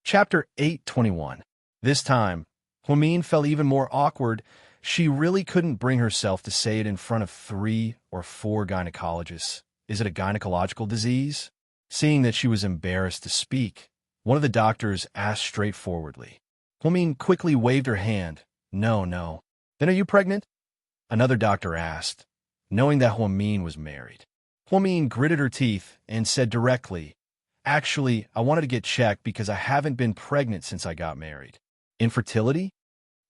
Chapter 821. This time, Huamin felt even more awkward. She really couldn't bring herself to say it in front of 3 or 4 gynecologists. Is it a gynecological disease? Seeing that she was embarrassed to speak, one of the doctors asked straightforwardly. Huamin quickly waved her hand. No. Then are you pregnant? Another doctor asked, knowing that Huamin was married. Huamin gritted her teeth and said directly, Actually, I wanted to get checked because I haven't been pregnant since I got married. Infertility?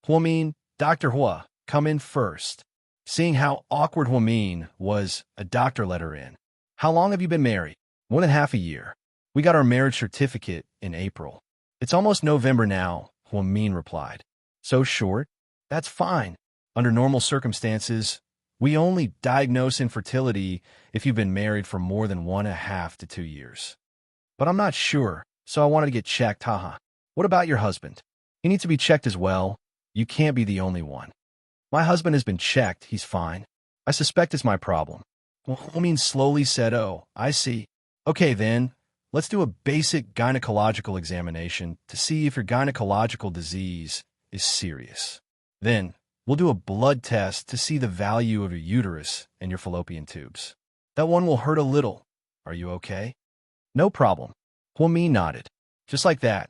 Huamin, Dr. Hua, come in first. Seeing how awkward Huamin was, a doctor let her in. How long have you been married? More than half a year. We got our marriage certificate in April. It's almost November now, Huamin replied. So short? That's fine. Under normal circumstances, we only diagnose infertility if you've been married for more than 1.5 to 2 years. But I'm not sure, so I wanted to get checked, haha. What about your husband? He needs to be checked as well. You can't be the only one. My husband has been checked, he's fine. I suspect it's my problem. Well, Huamin slowly said, oh, I see. Okay then, let's do a basic gynecological examination to see if your gynecological disease is serious. Then, we'll do a blood test to see the value of your uterus and your fallopian tubes. That one will hurt a little. Are you okay? No problem. Huamin nodded. Just like that.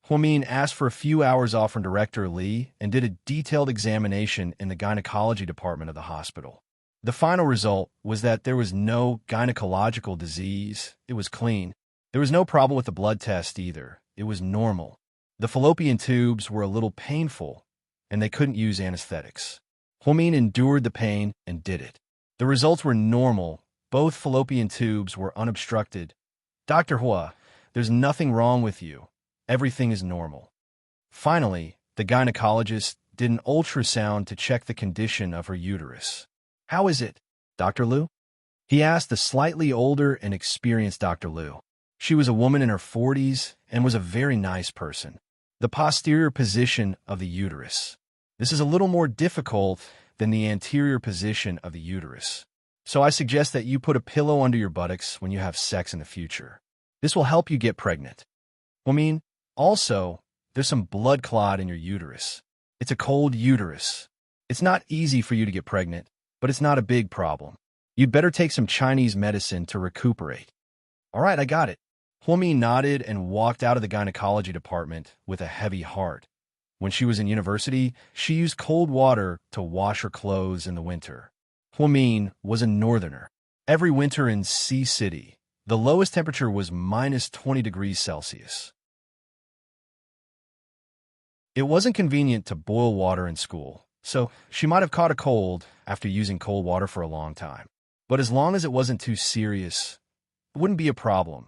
Huamin asked for a few hours off from Director Li and did a detailed examination in the gynecology department of the hospital. The final result was that there was no gynecological disease. It was clean. There was no problem with the blood test either. It was normal. The fallopian tubes were a little painful, and they couldn't use anesthetics. Huamin endured the pain and did it. The results were normal. Both fallopian tubes were unobstructed. Dr. Hua, there's nothing wrong with you. Everything is normal. Finally, the gynecologist did an ultrasound to check the condition of her uterus. How is it, Dr. Liu? He asked the slightly older and experienced Dr. Liu. She was a woman in her 40s and was a very nice person. The posterior position of the uterus. This is a little more difficult than the anterior position of the uterus. So I suggest that you put a pillow under your buttocks when you have sex in the future. This will help you get pregnant. Also, there's some blood clot in your uterus. It's a cold uterus. It's not easy for you to get pregnant, but it's not a big problem. You'd better take some Chinese medicine to recuperate. All right, I got it. Huamin nodded and walked out of the gynecology department with a heavy heart. When she was in university, she used cold water to wash her clothes in the winter. Huamin was a northerner. Every winter in Sea City, the lowest temperature was minus 20 degrees Celsius. It wasn't convenient to boil water in school, so she might have caught a cold after using cold water for a long time. But as long as it wasn't too serious, it wouldn't be a problem.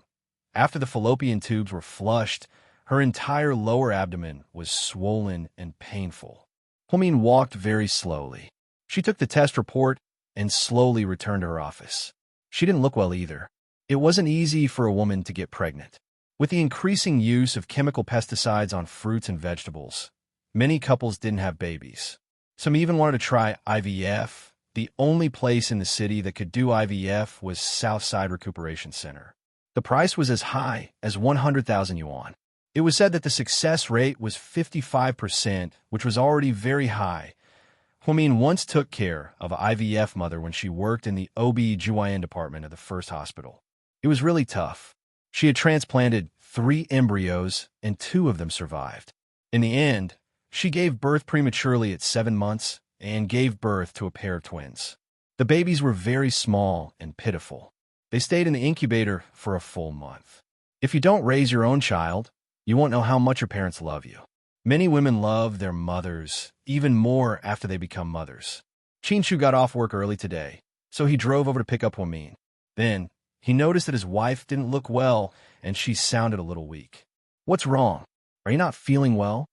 After the fallopian tubes were flushed, her entire lower abdomen was swollen and painful. Huamin walked very slowly. She took the test report and slowly returned to her office. She didn't look well either. It wasn't easy for a woman to get pregnant. With the increasing use of chemical pesticides on fruits and vegetables, many couples didn't have babies. Some even wanted to try IVF, The only place in the city that could do IVF was Southside Recuperation Center. The price was as high as 100,000 yuan. It was said that the success rate was 55%, which was already very high. Huamin once took care of an IVF mother when she worked in the OB/GYN department of the first hospital. It was really tough. She had transplanted 3 embryos, and 2 of them survived. In the end, she gave birth prematurely at 7 months and gave birth to a pair of twins. The babies were very small and pitiful. They stayed in the incubator for a full month. If you don't raise your own child, you won't know how much your parents love you. Many women love their mothers even more after they become mothers. Qinshu got off work early today, so he drove over to pick up Huamin. Then, he noticed that his wife didn't look well and she sounded a little weak. "What's wrong? Are you not feeling well?"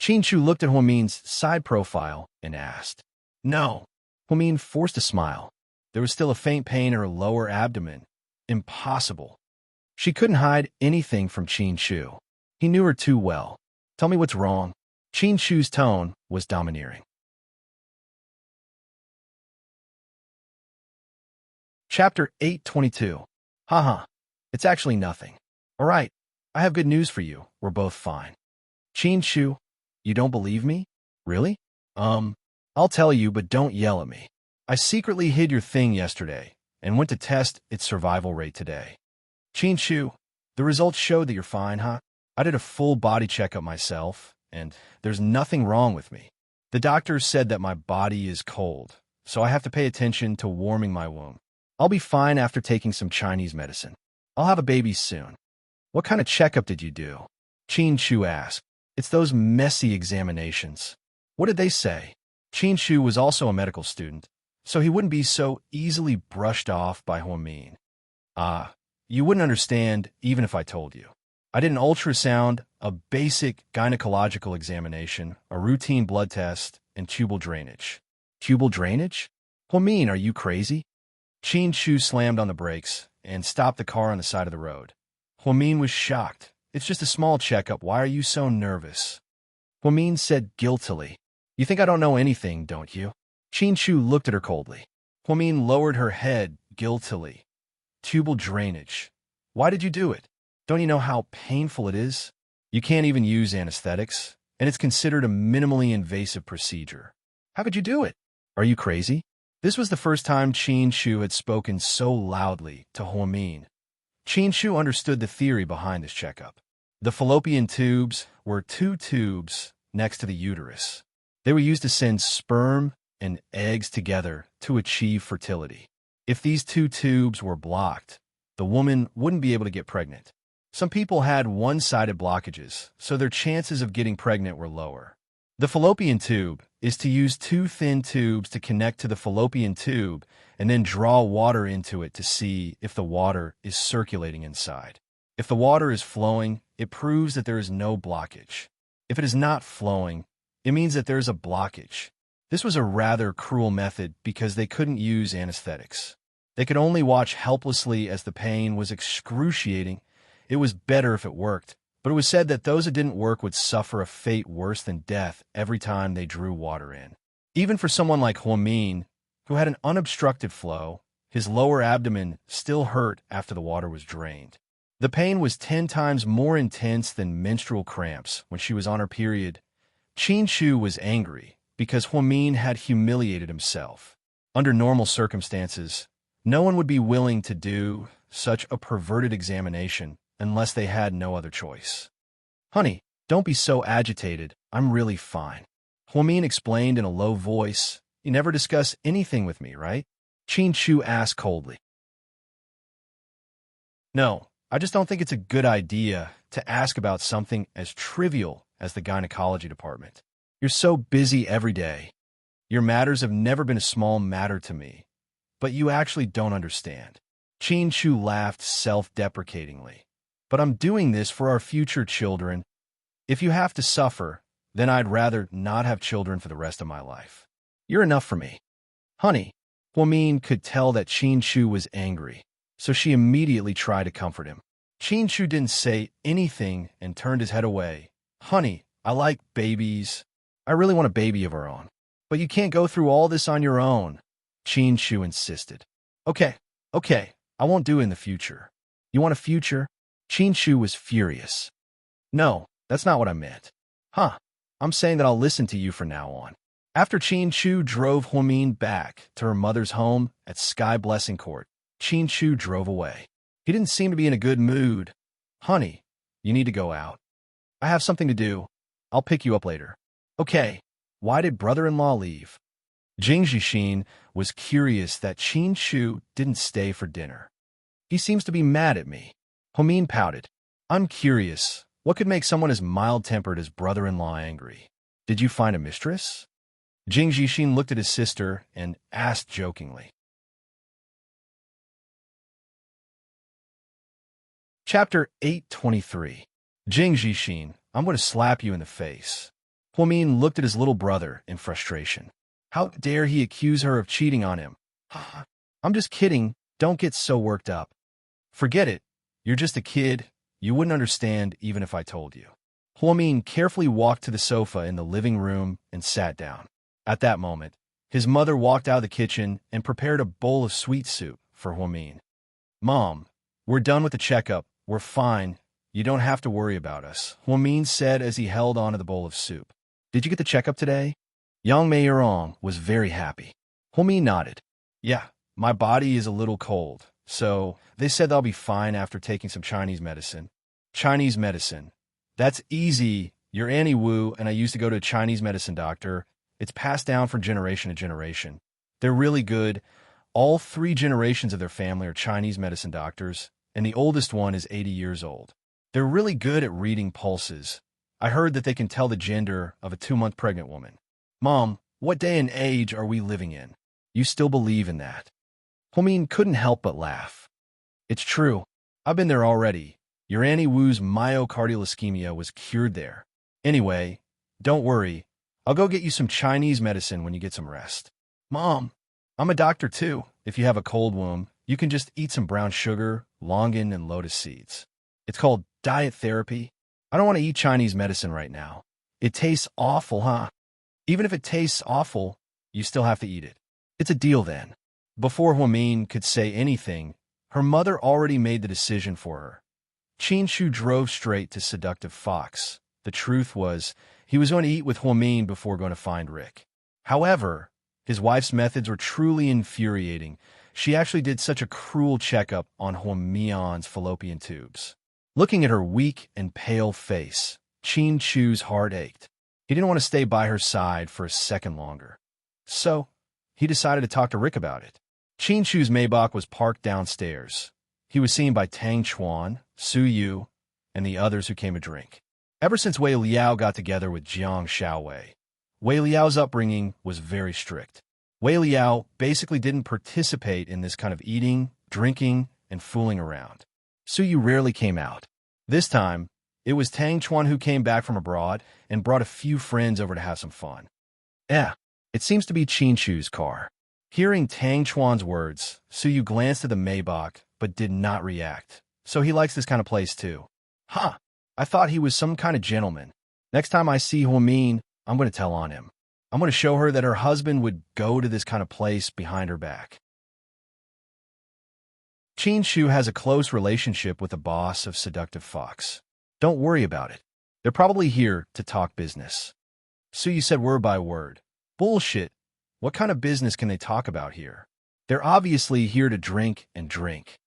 Qinshu looked at Huamin's side profile and asked. "No." Huamin forced a smile. There was still a faint pain in her lower abdomen. Impossible. She couldn't hide anything from Qinshu. He knew her too well. "Tell me what's wrong." Qinshu's tone was domineering. Chapter 822. Haha, it's actually nothing. All right, I have good news for you. We're both fine. Qinshu, you don't believe me? Really? I'll tell you, but don't yell at me. I secretly hid your thing yesterday and went to test its survival rate today. Qinshu, the results showed that you're fine, huh? I did a full body checkup myself, and there's nothing wrong with me. The doctors said that my body is cold, so I have to pay attention to warming my womb. I'll be fine after taking some Chinese medicine. I'll have a baby soon. What kind of checkup did you do? Qinshu asked. It's those messy examinations. What did they say? Qinshu was also a medical student, so he wouldn't be so easily brushed off by Huamin. You wouldn't understand even if I told you. I did an ultrasound, a basic gynecological examination, a routine blood test, and tubal drainage. Tubal drainage? Huamin, are you crazy? Qinshu slammed on the brakes and stopped the car on the side of the road. Huamin was shocked. It's just a small checkup. Why are you so nervous? Huamin said guiltily. You think I don't know anything, don't you? Qinshu looked at her coldly. Huamin lowered her head guiltily. Tubal drainage. Why did you do it? Don't you know how painful it is? You can't even use anesthetics, and it's considered a minimally invasive procedure. How could you do it? Are you crazy? This was the first time Qinshu had spoken so loudly to Huamin. Qinshu understood the theory behind this checkup. The fallopian tubes were 2 tubes next to the uterus. They were used to send sperm and eggs together to achieve fertility. If these 2 tubes were blocked, the woman wouldn't be able to get pregnant. Some people had one-sided blockages, so their chances of getting pregnant were lower. The fallopian tube is to use 2 thin tubes to connect to the fallopian tube and then draw water into it to see if the water is circulating inside. If the water is flowing, it proves that there is no blockage. If it is not flowing, it means that there is a blockage. This was a rather cruel method because they couldn't use anesthetics. They could only watch helplessly as the pain was excruciating. It was better if it worked, but it was said that those that didn't work would suffer a fate worse than death every time they drew water in. Even for someone like Huamin, who had an unobstructed flow, his lower abdomen still hurt after the water was drained. The pain was 10 times more intense than menstrual cramps when she was on her period. Qinshu was angry because Huamin had humiliated himself. Under normal circumstances, no one would be willing to do such a perverted examination unless they had no other choice. Honey, don't be so agitated. I'm really fine. Huamin explained in a low voice. You never discuss anything with me, right? Qinshu asked coldly. No, I just don't think it's a good idea to ask about something as trivial as the gynecology department. You're so busy every day. Your matters have never been a small matter to me, but you actually don't understand. Qinshu laughed self-deprecatingly. But I'm doing this for our future children. If you have to suffer, then I'd rather not have children for the rest of my life. You're enough for me. Honey, Huamin could tell that Qinshu was angry, so she immediately tried to comfort him. Qinshu didn't say anything and turned his head away. Honey, I like babies. I really want a baby of our own. But you can't go through all this on your own. Qin Shu insisted. Okay, okay, I won't do it in the future. You want a future? Qin Shu was furious. No, that's not what I meant. Huh, I'm saying that I'll listen to you from now on. After Qin Shu drove Huomin back to her mother's home at Sky Blessing Court, Qin Shu drove away. He didn't seem to be in a good mood. Honey, you need to go out. I have something to do. I'll pick you up later. Okay, why did brother-in-law leave? Jing Zhixin was curious that Qin Shu didn't stay for dinner. He seems to be mad at me. Huomin pouted. I'm curious. What could make someone as mild-tempered as brother-in-law angry? Did you find a mistress? Jing Zhixin looked at his sister and asked jokingly. Chapter 823. Jing Zhixin, I'm going to slap you in the face. Huomin looked at his little brother in frustration. How dare he accuse her of cheating on him? I'm just kidding. Don't get so worked up. Forget it. You're just a kid. You wouldn't understand even if I told you. Huomin carefully walked to the sofa in the living room and sat down. At that moment, his mother walked out of the kitchen and prepared a bowl of sweet soup for Huomin. Mom, we're done with the checkup. We're fine. You don't have to worry about us, Huomin said as he held onto the bowl of soup. Did you get the checkup today? Yang Meiyerong was very happy. Huomin nodded. Yeah, my body is a little cold, so they said I'll be fine after taking some Chinese medicine. Chinese medicine. That's easy. You're Annie Wu, and I used to go to a Chinese medicine doctor. It's passed down from generation to generation. They're really good. All 3 generations of their family are Chinese medicine doctors, and the oldest one is 80 years old. They're really good at reading pulses. I heard that they can tell the gender of a 2-month pregnant woman. Mom, what day and age are we living in? You still believe in that? Huomin couldn't help but laugh. It's true. I've been there already. Your Annie Wu's myocardial ischemia was cured there. Anyway, don't worry. I'll go get you some Chinese medicine when you get some rest. Mom, I'm a doctor too. If you have a cold wound, you can just eat some brown sugar, longan, and lotus seeds. It's called diet therapy. I don't want to eat Chinese medicine right now. It tastes awful, huh? Even if it tastes awful, you still have to eat it. It's a deal then. Before Huomin could say anything, her mother already made the decision for her. Qin Shu drove straight to Seductive Fox. The truth was, he was going to eat with Huomin before going to find Rick. However, his wife's methods were truly infuriating. She actually did such a cruel checkup on Huomian's fallopian tubes. Looking at her weak and pale face, Qin Shu's heart ached. He didn't want to stay by her side for a second longer. So, he decided to talk to Rick about it. Qin Shu's Maybach was parked downstairs. He was seen by Tang Chuan, Su Yu, and the others who came to drink. Ever since Wei Liao got together with Jiang Xiaowei, Wei Liao's upbringing was very strict. Wei Liao basically didn't participate in this kind of eating, drinking, and fooling around. Su Yu rarely came out. This time, it was Tang Chuan who came back from abroad and brought a few friends over to have some fun. It seems to be Qin Shu's car. Hearing Tang Chuan's words, Su Yu glanced at the Maybach but did not react. So he likes this kind of place too. Huh, I thought he was some kind of gentleman. Next time I see Huomin, I'm going to tell on him. I'm going to show her that her husband would go to this kind of place behind her back. Qin Shu has a close relationship with the boss of Seductive Fox. Don't worry about it. They're probably here to talk business. Su Yu said word by word. Bullshit. What kind of business can they talk about here? They're obviously here to drink and drink.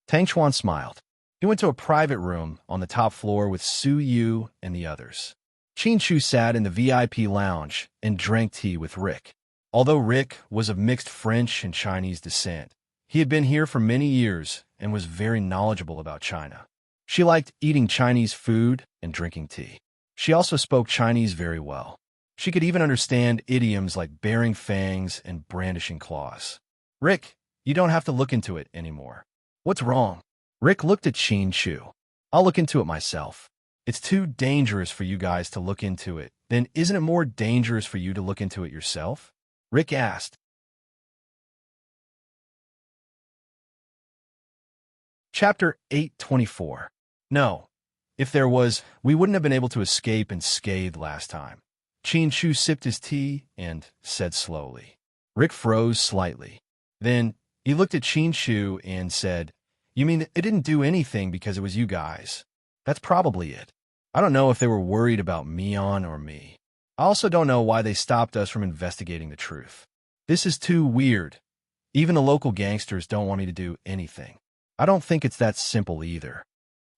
Tang Chuan smiled. He went to a private room on the top floor with Su Yu and the others. Qin Shu sat in the VIP lounge and drank tea with Rick. Although Rick was of mixed French and Chinese descent, he had been here for many years and was very knowledgeable about China. She liked eating Chinese food and drinking tea. She also spoke Chinese very well. She could even understand idioms like baring fangs and brandishing claws. Rick, you don't have to look into it anymore. What's wrong? Rick looked at Qin Shu. I'll look into it myself. It's too dangerous for you guys to look into it. Then isn't it more dangerous for you to look into it yourself? Rick asked. Chapter 824. No. If there was, we wouldn't have been able to escape unscathed last time. Qin Shu sipped his tea and said slowly. Rick froze slightly. Then he looked at Chin Shu and said, "You mean it didn't do anything because it was you guys?" "That's probably it. I don't know if they were worried about Mion or me. I also don't know why they stopped us from investigating the truth. This is too weird. Even the local gangsters don't want me to do anything. I don't think it's that simple either.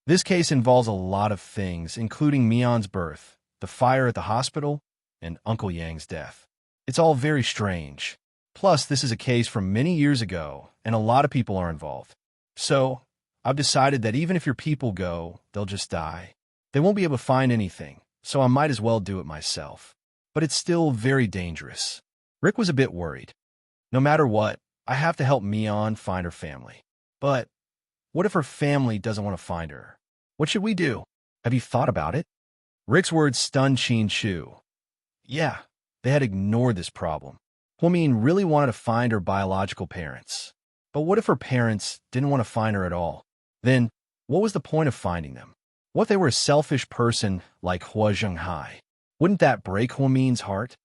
This case involves a lot of things, including Mion's birth, the fire at the hospital, and Uncle Yang's death. It's all very strange. Plus, this is a case from many years ago, and a lot of people are involved. So, I've decided that even if your people go, they'll just die. They won't be able to find anything, so I might as well do it myself. But it's still very dangerous." Rick was a bit worried. No matter what, I have to help Mion find her family. But what if her family doesn't want to find her? What should we do? Have you thought about it? Rick's words stunned Chin Shu. Yeah, they had ignored this problem. Huamin really wanted to find her biological parents. But what if her parents didn't want to find her at all? Then, what was the point of finding them? What if they were a selfish person like Hua Zhenghai? Wouldn't that break Huamin's heart?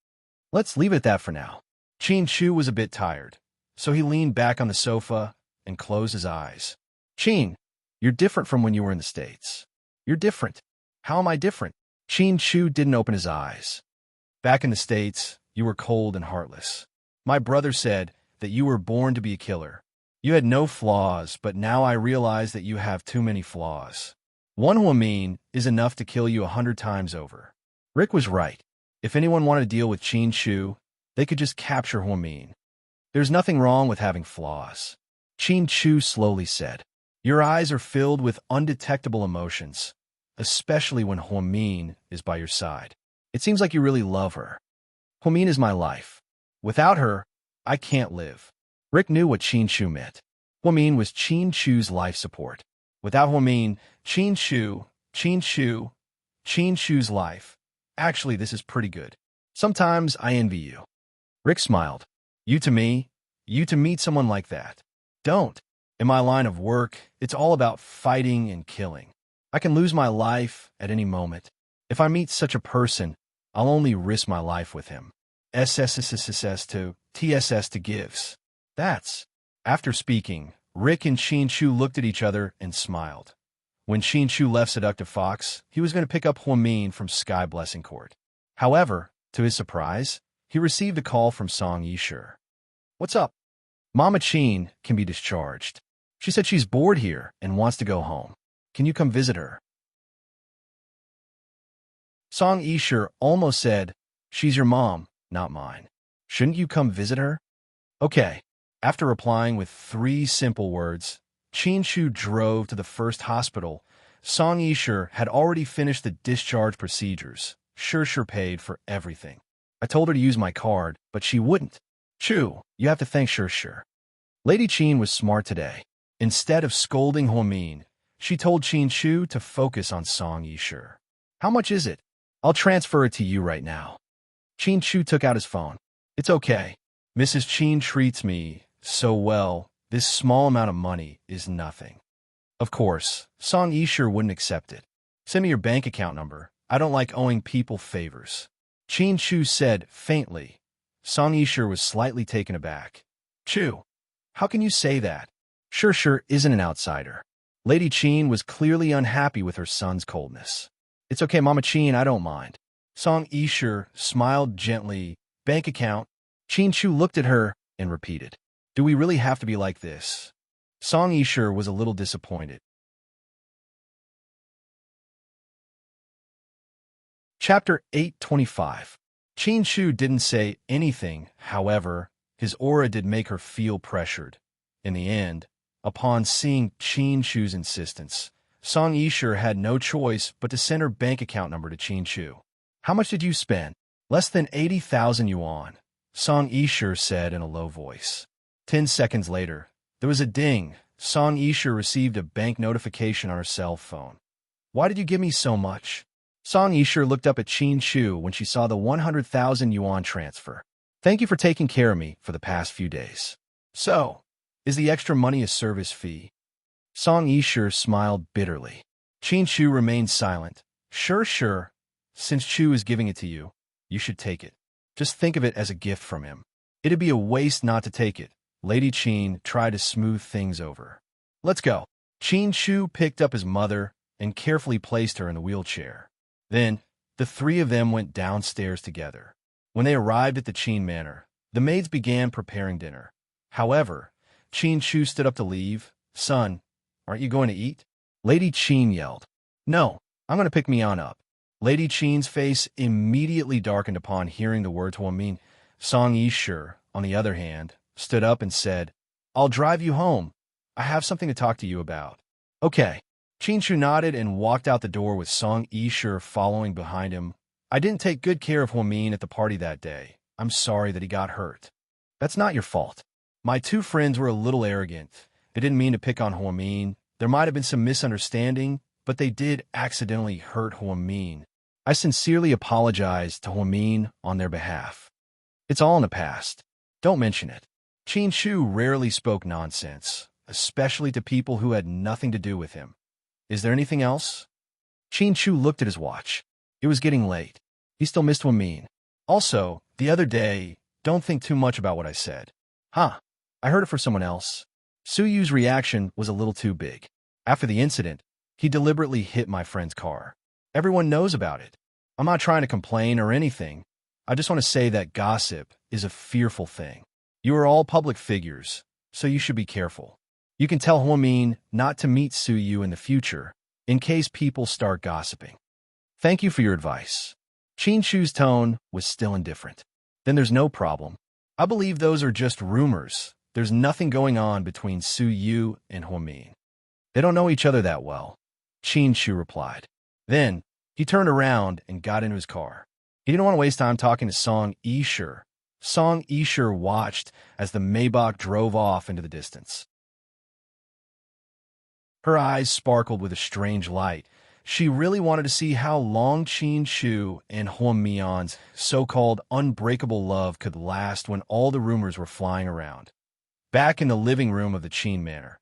Let's leave it at that for now. Chin Shu was a bit tired, so he leaned back on the sofa and closed his eyes. "Chin, you're different from when you were in the States. You're different." "How am I different?" Chin Shu didn't open his eyes. "Back in the States, you were cold and heartless. My brother said that you were born to be a killer. You had no flaws, but now I realize that you have too many flaws. One Huamin is enough to kill you 100 times over." Rick was right. If anyone wanted to deal with Chin Shu, they could just capture Huamin. "There's nothing wrong with having flaws," Chin Shu slowly said. "Your eyes are filled with undetectable emotions, especially when Huamin is by your side. It seems like you really love her. Huamin is my life. Without her, I can't live." Rick knew what Chin Shu meant. Huamin was Chin Shu's life support. Without Huamin, Chin Shu's life. Actually, this is pretty good. Sometimes I envy you. Rick smiled. You to meet someone like that. Don't. In my line of work, it's all about fighting and killing. I can lose my life at any moment. If I meet such a person, I'll only risk my life with him. SSSSS to TSS to gives. That's. After speaking, Rick and Chin Shu looked at each other and smiled. When Chin Shu left Seductive Fox, he was going to pick up Huamin from Sky Blessing Court. However, to his surprise, he received a call from Song Yishur. "What's up?" "Mama Chin can be discharged. She said she's bored here and wants to go home. Can you come visit her?" Song Yishur almost said, "She's your mom, not mine. Shouldn't you come visit her?" "Okay." After replying with 3 simple words, Chin Shu drove to the first hospital. Song Yishur had already finished the discharge procedures. Sure paid for everything. I told her to use my card, but she wouldn't. "Chu, you have to thank Sure. Lady Chin was smart today. Instead of scolding Huamin, she told Chin Shu to focus on Song Yishur. "How much is it? I'll transfer it to you right now." Chin Shu took out his phone. "It's okay. Mrs. Chin treats me so well. This small amount of money is nothing." Of course, Song Yishur wouldn't accept it. "Send me your bank account number. I don't like owing people favors," Chin Shu said faintly. Song Yishur was slightly taken aback. "Chu, how can you say that? Sure isn't an outsider." Lady Chin was clearly unhappy with her son's coldness. "It's okay, Mama Chin, I don't mind." Song Yishur smiled gently. "Bank account." Chin Shu looked at her and repeated, "Do we really have to be like this?" Song Yishur was a little disappointed. Chapter 825. Chin Shu didn't say anything, however, his aura did make her feel pressured. In the end, upon seeing Chin Shu's insistence, Song Yishur had no choice but to send her bank account number to Chin Shu. "How much did you spend?" "Less than 80,000 yuan, Song Yishur said in a low voice. 10 seconds later, there was a ding. Song Yishur received a bank notification on her cell phone. "Why did you give me so much?" Song Yishur looked up at Chin Shu when she saw the 100,000 yuan transfer. "Thank you for taking care of me for the past few days." "So, is the extra money a service fee?" Song Yishur smiled bitterly. Chin Shu remained silent. Sure. Since Chu is giving it to you, you should take it. Just think of it as a gift from him. It'd be a waste not to take it. Lady Qin tried to smooth things over. Let's go. Qin Shu picked up his mother and carefully placed her in the wheelchair. Then, the three of them went downstairs together. When they arrived at the Qin manor, the maids began preparing dinner. However, Qin Shu stood up to leave. Son, aren't you going to eat? Lady Qin yelled. No, I'm going to pick Mian up. Lady Qin's face immediately darkened upon hearing the words Huamin. Song Yishur, on the other hand, stood up and said, I'll drive you home. I have something to talk to you about. Okay. Qin Shu nodded and walked out the door with Song Yishur following behind him. I didn't take good care of Huamin at the party that day. I'm sorry that he got hurt. That's not your fault. My two friends were a little arrogant. They didn't mean to pick on Huamin. There might have been some misunderstanding, but they did accidentally hurt Huamin. I sincerely apologize to Huamin on their behalf. It's all in the past. Don't mention it. Qin Shu rarely spoke nonsense, especially to people who had nothing to do with him. Is there anything else? Qin Shu looked at his watch. It was getting late. He still missed Huamin. Also, the other day, don't think too much about what I said. Huh, I heard it for someone else. Su Yu's reaction was a little too big. After the incident, he deliberately hit my friend's car. Everyone knows about it. I'm not trying to complain or anything. I just want to say that gossip is a fearful thing. You are all public figures, so you should be careful. You can tell Huamin not to meet Su Yu in the future, in case people start gossiping. Thank you for your advice. Qin Shu's tone was still indifferent. Then there's no problem. I believe those are just rumors. There's nothing going on between Su Yu and Huamin. They don't know each other that well, Qin Shu replied. Then, he turned around and got into his car. He didn't want to waste time talking to Song Yishur. Song Yishur watched as the Maybach drove off into the distance. Her eyes sparkled with a strange light. She really wanted to see how long Qin Shu and Huamian's so-called unbreakable love could last when all the rumors were flying around. Back in the living room of the Qin manor,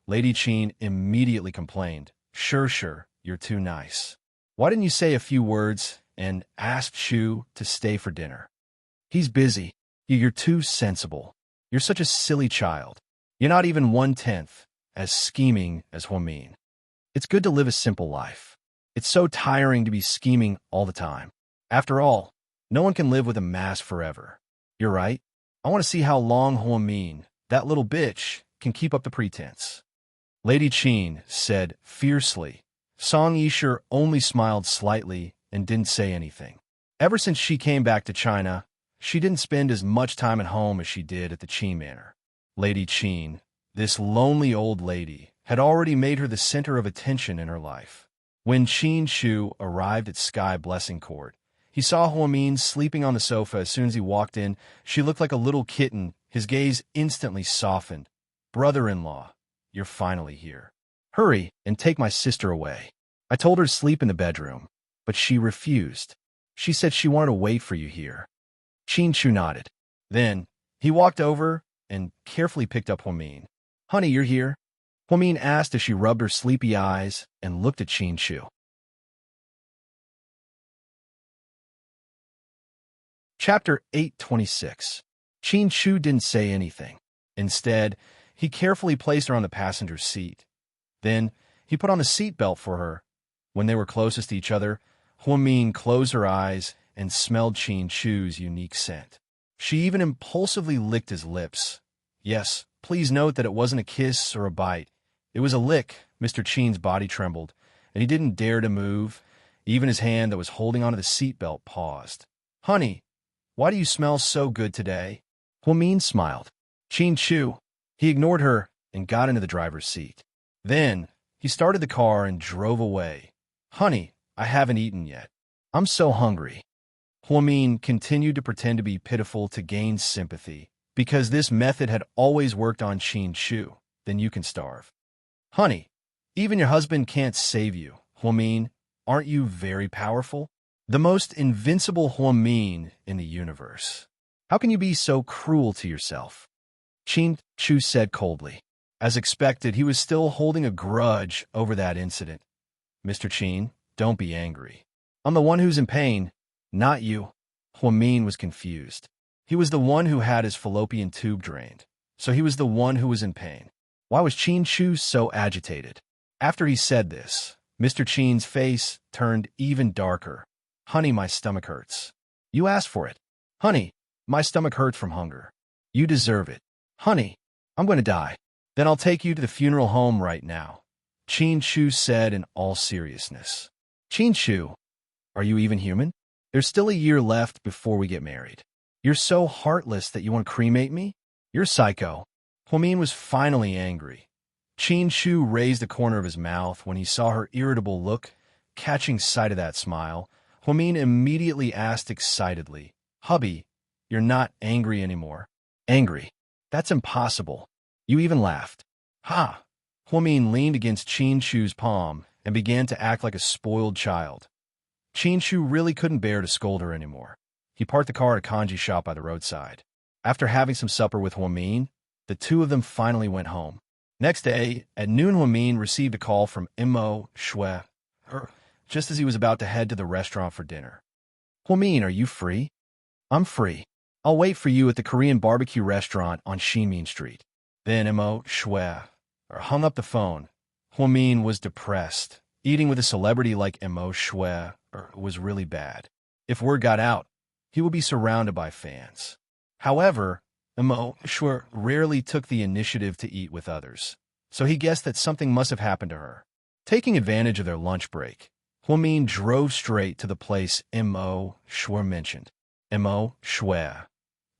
Lady Qin immediately complained, Sure, you're too nice. Why didn't you say a few words and ask Shu to stay for dinner? He's busy. You're too sensible. You're such a silly child. You're not even 1/10 as scheming as Huamin. It's good to live a simple life. It's so tiring to be scheming all the time. After all, no one can live with a mask forever. You're right. I want to see how long Huamin, that little bitch, can keep up the pretense. Lady Qin said fiercely. Song Yishur only smiled slightly and didn't say anything. Ever since she came back to China, she didn't spend as much time at home as she did at the Qin manor. Lady Qin, this lonely old lady, had already made her the center of attention in her life. When Qin Shu arrived at Sky Blessing Court, he saw Huamin sleeping on the sofa. As soon as he walked in, she looked like a little kitten. His gaze instantly softened. Brother-in-law, you're finally here. Hurry and take my sister away. I told her to sleep in the bedroom, but she refused. She said she wanted to wait for you here. Qin Shu nodded. Then, he walked over and carefully picked up Huamin. Honey, you're here? Huamin asked as she rubbed her sleepy eyes and looked at Qin Shu. Chapter 826. Qin Shu didn't say anything. Instead, he carefully placed her on the passenger seat. Then, he put on the seatbelt for her. When they were closest to each other, Huamin closed her eyes and smelled Qin Shu's unique scent. She even impulsively licked his lips. Yes, please note that it wasn't a kiss or a bite. It was a lick. Mr. Qin's body trembled, and he didn't dare to move. Even his hand that was holding onto the seatbelt paused. Honey, why do you smell so good today? Huamin smiled. Qin Shu. He ignored her and got into the driver's seat. Then, he started the car and drove away. Honey, I haven't eaten yet. I'm so hungry. Huamin continued to pretend to be pitiful to gain sympathy, because this method had always worked on Qin Shu. Then you can starve. Honey, even your husband can't save you. Huamin, aren't you very powerful? The most invincible Huamin in the universe. How can you be so cruel to yourself? Qin Shu said coldly. As expected, he was still holding a grudge over that incident. Mr. Qin, don't be angry. I'm the one who's in pain, not you. Huamin was confused. He was the one who had his fallopian tube drained, so he was the one who was in pain. Why was Qin Shu so agitated? After he said this, Mr. Qin's face turned even darker. Honey, my stomach hurts. You asked for it. Honey, my stomach hurts from hunger. You deserve it. Honey, I'm going to die. Then I'll take you to the funeral home right now, Qin Shu said in all seriousness. Qin Shu, are you even human? There's still a year left before we get married. You're so heartless that you want to cremate me? You're psycho. Huomin was finally angry. Qin Shu raised the corner of his mouth when he saw her irritable look. Catching sight of that smile, Huomin immediately asked excitedly, Hubby, you're not angry anymore. Angry? That's impossible. You even laughed. Ha! Huomin leaned against Qin Shu's palm and began to act like a spoiled child. Qin Shu really couldn't bear to scold her anymore. He parked the car at a kanji shop by the roadside. After having some supper with Huomin, the two of them finally went home. Next day, at noon, Huomin received a call from Immerse, just as he was about to head to the restaurant for dinner. Huomin, are you free? I'm free. I'll wait for you at the Korean barbecue restaurant on Shinmin Street. Then Immerse hung up the phone. Huomin was depressed. Eating with a celebrity like Immerse was really bad. If word got out, he would be surrounded by fans. However, Immerse rarely took the initiative to eat with others, so he guessed that something must have happened to her. Taking advantage of their lunch break, Huomin drove straight to the place Immerse mentioned. Immerse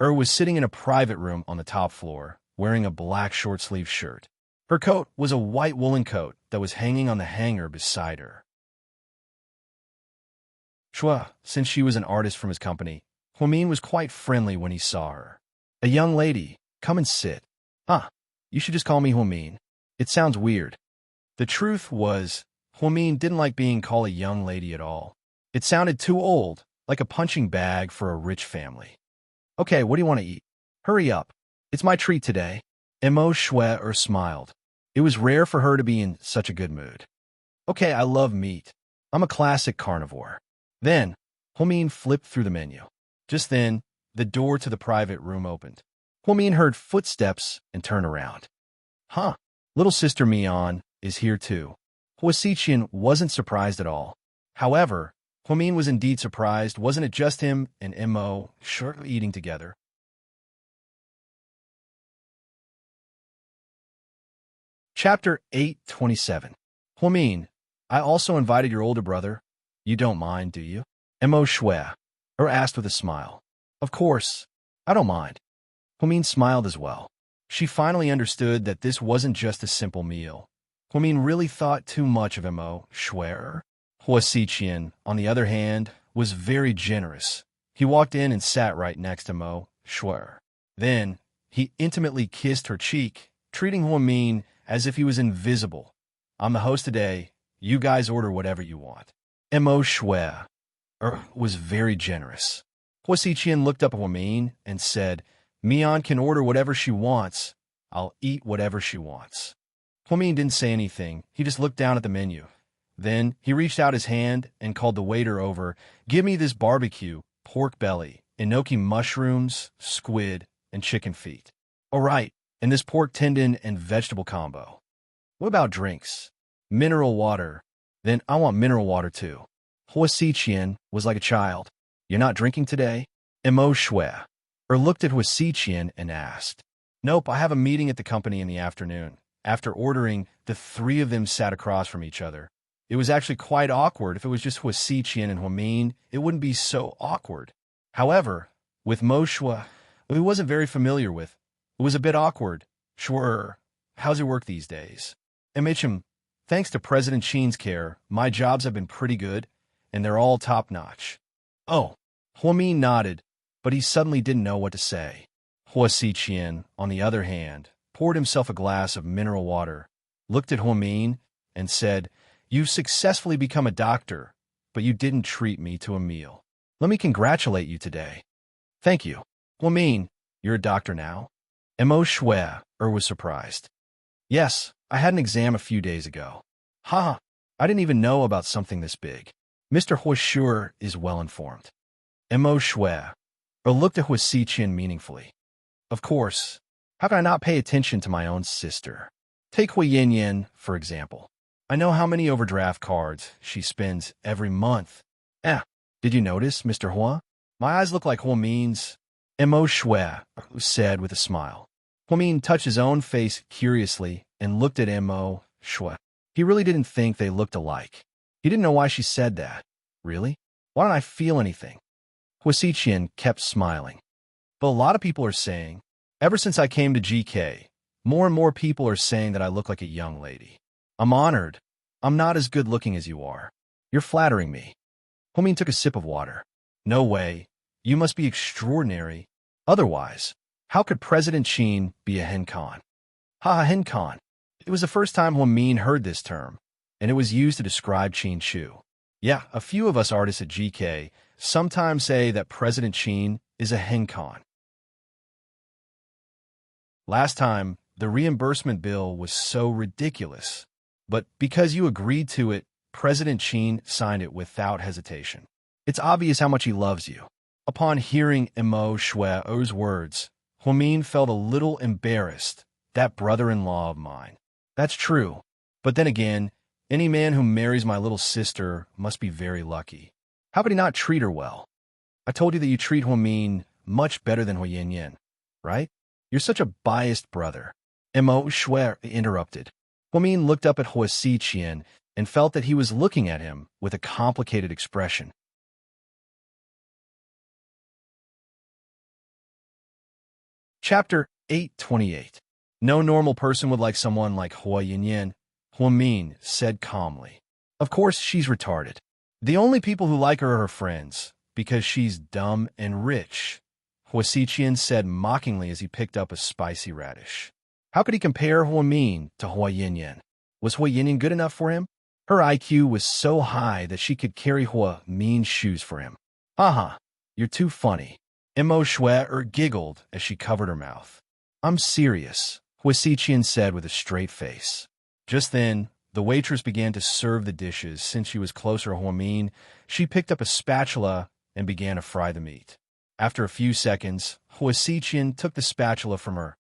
was sitting in a private room on the top floor, wearing a black short-sleeved shirt. Her coat was a white woolen coat that was hanging on the hanger beside her. Since she was an artist from his company, Huomin was quite friendly when he saw her. A young lady, come and sit. You should just call me Huomin. It sounds weird. The truth was, Huomin didn't like being called a young lady at all. It sounded too old, like a punching bag for a rich family. Okay, what do you want to eat? Hurry up. It's my treat today. Immerse smiled. It was rare for her to be in such a good mood. Okay, I love meat. I'm a classic carnivore. Then, Huomin flipped through the menu. Just then, the door to the private room opened. Huomin heard footsteps and turned around. Little sister Mian is here too. Huasiqian wasn't surprised at all. However, Huomin was indeed surprised. Wasn't it just him and Immerse eating together? Chapter 827. Huomin, I also invited your older brother. You don't mind, do you? Immerse asked with a smile. Of course, I don't mind. Huomin smiled as well. She finally understood that this wasn't just a simple meal. Huomin really thought too much of Immerse. Huasiqian, on the other hand, was very generous. He walked in and sat right next to Immerse. Then, he intimately kissed her cheek, treating Huomin as if he was invisible. I'm the host today. You guys order whatever you want. Immerse was very generous. Huasiqian looked up at Huomin and said, Mian can order whatever she wants. I'll eat whatever she wants. Huomin didn't say anything. He just looked down at the menu. Then he reached out his hand and called the waiter over. Give me this barbecue, pork belly, enoki mushrooms, squid, and chicken feet. All right, and this pork tendon and vegetable combo. What about drinks? Mineral water. Then I want mineral water too. Huasiqian was like a child. You're not drinking today? Immerse looked at Huasiqian and asked. Nope, I have a meeting at the company in the afternoon. After ordering, the three of them sat across from each other. It was actually quite awkward. If it was just Huasiqian and Huomin, it wouldn't be so awkward. However, with Immerse, who he wasn't very familiar with, it was a bit awkward. Sure, how's your work these days? MHM, thanks to President Qin's care, my jobs have been pretty good, and they're all top-notch. Oh, Huomin nodded, but he suddenly didn't know what to say. Huasiqian, on the other hand, poured himself a glass of mineral water, looked at Huomin, and said, You've successfully become a doctor, but you didn't treat me to a meal. Let me congratulate you today. Thank you. Huomin, you're a doctor now? Immerse was surprised. Yes, I had an exam a few days ago. I didn't even know about something this big. Mr. Huasure is well informed. Immerse or looked at Hua Xiqian meaningfully. Of course, how can I not pay attention to my own sister? Take Hua Yin, for example. I know how many overdraft cards she spends every month. Did you notice, Mr. Hua? My eyes look like Hua Min's. Mo Shui said with a smile. Hua Min touched his own face curiously and looked at Mo Shui. He really didn't think they looked alike. He didn't know why she said that. Really? Why don't I feel anything? Hua Xiqian kept smiling. But a lot of people are saying, ever since I came to GK, more and more people are saying that I look like a young lady. I'm honored. I'm not as good looking as you are. You're flattering me. Hua Min took a sip of water. No way. You must be extraordinary. Otherwise, how could President Qin be a henkan? Henkan. It was the first time Hua Min heard this term, and it was used to describe Qin Chu. Yeah, a few of us artists at GK sometimes say that President Qin is a henkan. Last time, the reimbursement bill was so ridiculous, but because you agreed to it, President Qin signed it without hesitation. It's obvious how much he loves you. Upon hearing Mo Shui's words, Hua Min felt a little embarrassed. That brother-in-law of mine. That's true. But then again, any man who marries my little sister must be very lucky. How could he not treat her well? I told you that you treat Hua Min much better than Hua Yin, right? You're such a biased brother. Mo Shui interrupted. Hua Min looked up at Hua Xiqian and felt that he was looking at him with a complicated expression. Chapter 828. No normal person would like someone like Hua Yin, Hua Min said calmly. Of course she's retarded. The only people who like her are her friends, because she's dumb and rich, Hua Xiqian said mockingly as he picked up a spicy radish. How could he compare Hua Min to Hua Yin? Was Hua Yin good enough for him? Her IQ was so high that she could carry Hua Min's shoes for him. You're too funny. Mo Shui giggled as she covered her mouth. I'm serious, Hua Xiqian said with a straight face. Just then, the waitress began to serve the dishes. Since she was closer to Hua Min, she picked up a spatula and began to fry the meat. After a few seconds, Hua Xiqian took the spatula from her.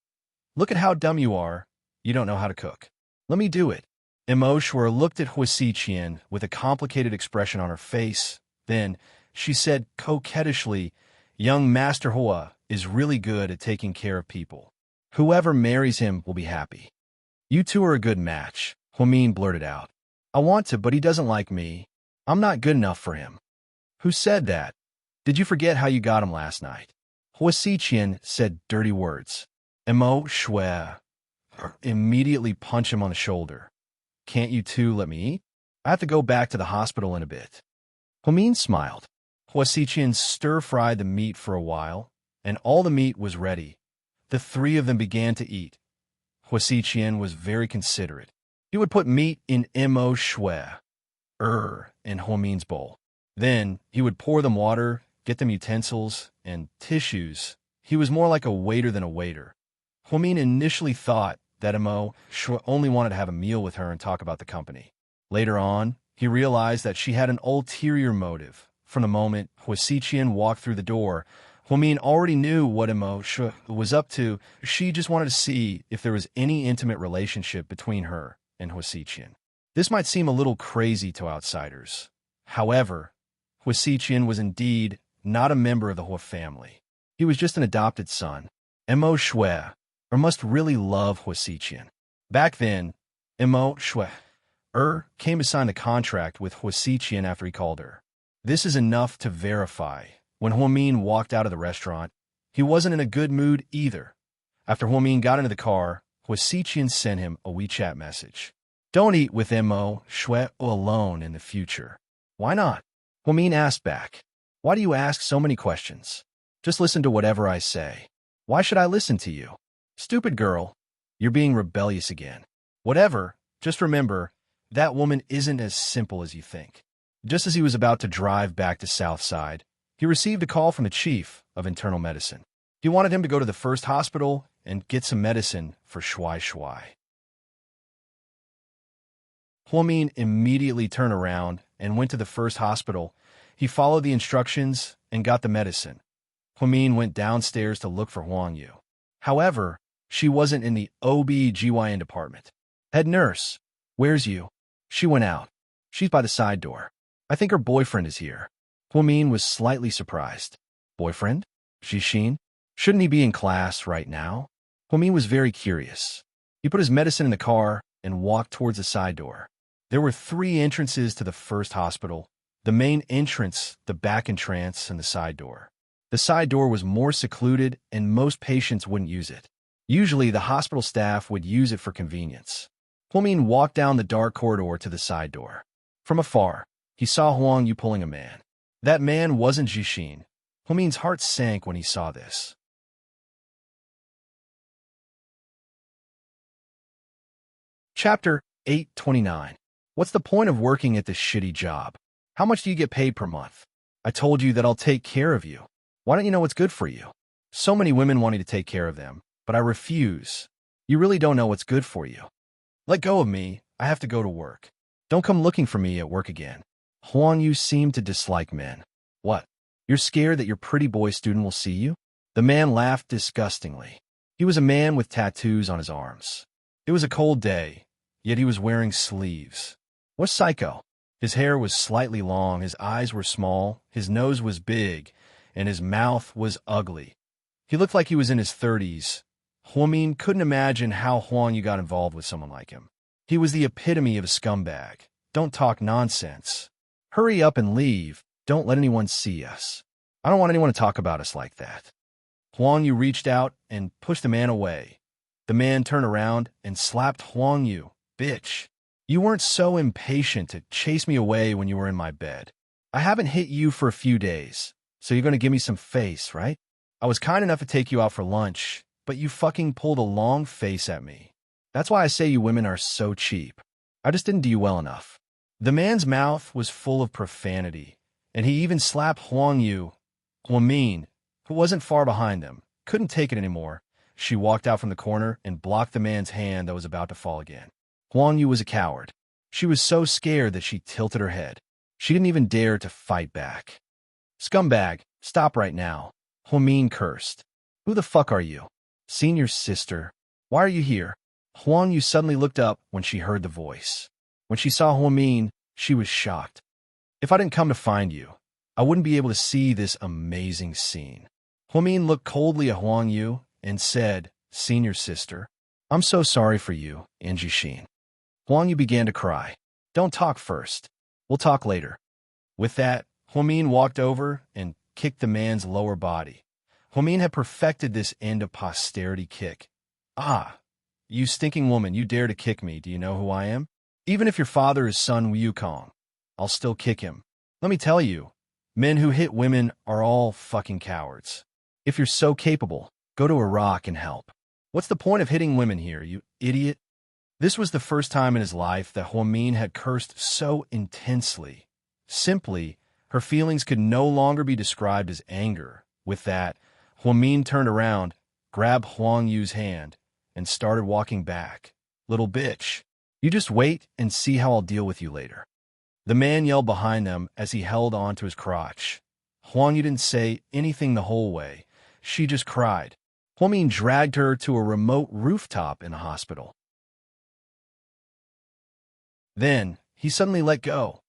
Look at how dumb you are. You don't know how to cook. Let me do it. Mo Shui looked at Hua Xiqian with a complicated expression on her face. Then, she said coquettishly, Young Master Hua is really good at taking care of people. Whoever marries him will be happy. You two are a good match, Hua Min blurted out. I want to, but he doesn't like me. I'm not good enough for him. Who said that? Did you forget how you got him last night? Hua Xiqian said dirty words. Mo Shui immediately punched him on the shoulder. Can't you two let me eat? I have to go back to the hospital in a bit. Hua Min smiled. Hua Xiqian stir-fried the meat for a while, and all the meat was ready. The three of them began to eat. Hua Xiqian was very considerate. He would put meat in Mo Shui in Hua Min's bowl. Then he would pour them water, get them utensils, and tissues. He was more like a waiter than a waiter. Hua Min initially thought that Mo Shui only wanted to have a meal with her and talk about the company. Later on, he realized that she had an ulterior motive. From the moment Hua Xiqian walked through the door, Hua Min already knew what Mo Shui was up to. She just wanted to see if there was any intimate relationship between her and Hua Xiqian. This might seem a little crazy to outsiders. However, Hua Xiqian was indeed not a member of the Hua family. He was just an adopted son. Mo Shui must really love Hua Xiqian. Back then, Mo Shui came to sign a contract with Hua Xiqian after he called her. This is enough to verify. When Hua Min walked out of the restaurant, he wasn't in a good mood either. After Hua Min got into the car, Hua Xiqian sent him a WeChat message. Don't eat with Mo Shui alone in the future. Why not? Hua Min asked back. Why do you ask so many questions? Just listen to whatever I say. Why should I listen to you? Stupid girl, you're being rebellious again. Whatever, just remember, that woman isn't as simple as you think. Just as he was about to drive back to Southside, he received a call from the chief of internal medicine. He wanted him to go to the first hospital and get some medicine for Shui Shui. Hua Min immediately turned around and went to the first hospital. He followed the instructions and got the medicine. Huamin went downstairs to look for Huang Yu. However, she wasn't in the OB/GYN department. Head nurse, where's Yu? She went out. She's by the side door. I think her boyfriend is here. Huamin was slightly surprised. Boyfriend? Jixin? Shouldn't he be in class right now? Huamin was very curious. He put his medicine in the car and walked towards the side door. There were 3 entrances to the first hospital: the main entrance, the back entrance, and the side door. The side door was more secluded, and most patients wouldn't use it. Usually, the hospital staff would use it for convenience. Huamin walked down the dark corridor to the side door. From afar, he saw Huang Yu pulling a man. That man wasn't Jixin. Huamin's heart sank when he saw this. Chapter 829. What's the point of working at this shitty job? How much do you get paid per month? I told you that I'll take care of you. Why don't you know what's good for you? So many women wanting to take care of them, but I refuse. You really don't know what's good for you. Let go of me. I have to go to work. Don't come looking for me at work again. Huang Yu seemed to dislike men. What? You're scared that your pretty boy student will see you? The man laughed disgustingly. He was a man with tattoos on his arms. It was a cold day, yet he was wearing sleeves. What psycho? His hair was slightly long, his eyes were small, his nose was big, and his mouth was ugly. He looked like he was in his 30s. Huamin couldn't imagine how Huang Yu got involved with someone like him. He was the epitome of a scumbag. Don't talk nonsense. Hurry up and leave. Don't let anyone see us. I don't want anyone to talk about us like that. Huang Yu reached out and pushed the man away. The man turned around and slapped Huang Yu. Bitch, you weren't so impatient to chase me away when you were in my bed. I haven't hit you for a few days, so you're going to give me some face, right? I was kind enough to take you out for lunch, but you fucking pulled a long face at me. That's why I say you women are so cheap. I just didn't do you well enough. The man's mouth was full of profanity, and he even slapped Huang Yu. Huamin, who wasn't far behind them, couldn't take it anymore. She walked out from the corner and blocked the man's hand that was about to fall again. Huang Yu was a coward. She was so scared that she tilted her head. She didn't even dare to fight back. Scumbag, stop right now. Huamin cursed. Who the fuck are you? Senior sister. Why are you here? Huang Yu suddenly looked up when she heard the voice. When she saw Huamin, she was shocked. If I didn't come to find you, I wouldn't be able to see this amazing scene. Huamin looked coldly at Huang Yu and said, Senior sister, I'm so sorry for you and Jixin. Huang Yu began to cry. Don't talk first. We'll talk later. With that, Huamin walked over and kicked the man's lower body. Huamin had perfected this end of posterity kick. Ah, you stinking woman, you dare to kick me. Do you know who I am? Even if your father is Sun Wukong, I'll still kick him. Let me tell you, men who hit women are all fucking cowards. If you're so capable, go to Iraq and help. What's the point of hitting women here, you idiot? This was the first time in his life that Huamin had cursed so intensely. Simply, her feelings could no longer be described as anger. With that, Huamin turned around, grabbed Huang Yu's hand, and started walking back. Little bitch, you just wait and see how I'll deal with you later. The man yelled behind them as he held on to his crotch. Huang Yu didn't say anything the whole way. She just cried. Huamin dragged her to a remote rooftop in the hospital. Then, he suddenly let go.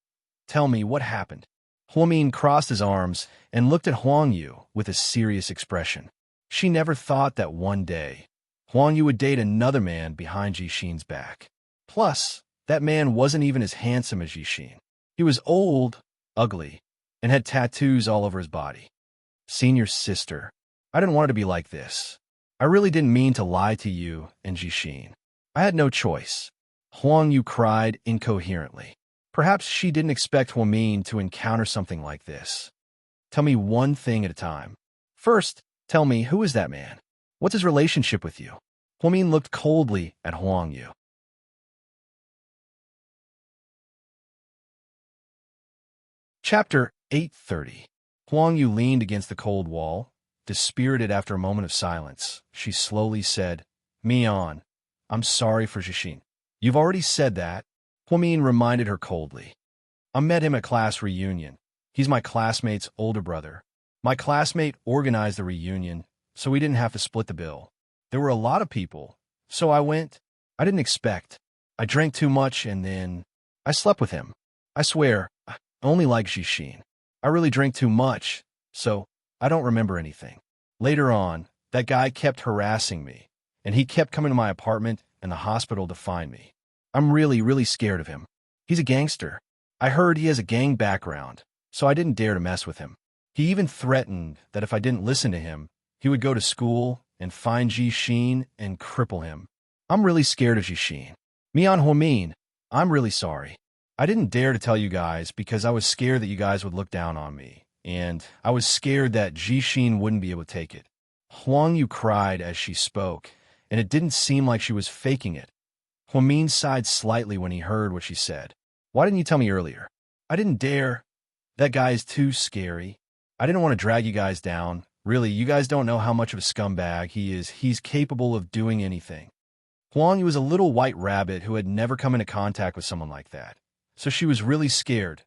Tell me what happened. Huamin crossed his arms and looked at Huang Yu with a serious expression. She never thought that one day, Huang Yu would date another man behind Jixin's back. Plus, that man wasn't even as handsome as Jixin. He was old, ugly, and had tattoos all over his body. Senior sister, I didn't want it to be like this. I really didn't mean to lie to you and Jixin. I had no choice. Huang Yu cried incoherently. Perhaps she didn't expect Huamin to encounter something like this. Tell me one thing at a time. First, tell me, who is that man? What's his relationship with you? Huamin looked coldly at Huang Yu. Chapter 830. Huang Yu leaned against the cold wall. Dispirited after a moment of silence, she slowly said, Mian, I'm sorry for Jixin. You've already said that. Huamin reminded her coldly. I met him at class reunion. He's my classmate's older brother. My classmate organized the reunion, so we didn't have to split the bill. There were a lot of people, so I went. I didn't expect. I drank too much and then I slept with him. I swear, I only like Jishin. I really drank too much, so I don't remember anything. Later on, that guy kept harassing me, and he kept coming to my apartment and the hospital to find me. I'm really, really scared of him. He's a gangster. I heard he has a gang background, so I didn't dare to mess with him. He even threatened that if I didn't listen to him, he would go to school and find Jishin and cripple him. I'm really scared of Jishin. Mian Huamin, I'm really sorry. I didn't dare to tell you guys because I was scared that you guys would look down on me, and I was scared that Jishin wouldn't be able to take it. Huang Yu cried as she spoke, and it didn't seem like she was faking it. Huamin sighed slightly when he heard what she said. Why didn't you tell me earlier? I didn't dare. That guy is too scary. I didn't want to drag you guys down. Really, you guys don't know how much of a scumbag he is. He's capable of doing anything. Huang Yu was a little white rabbit who had never come into contact with someone like that, so she was really scared.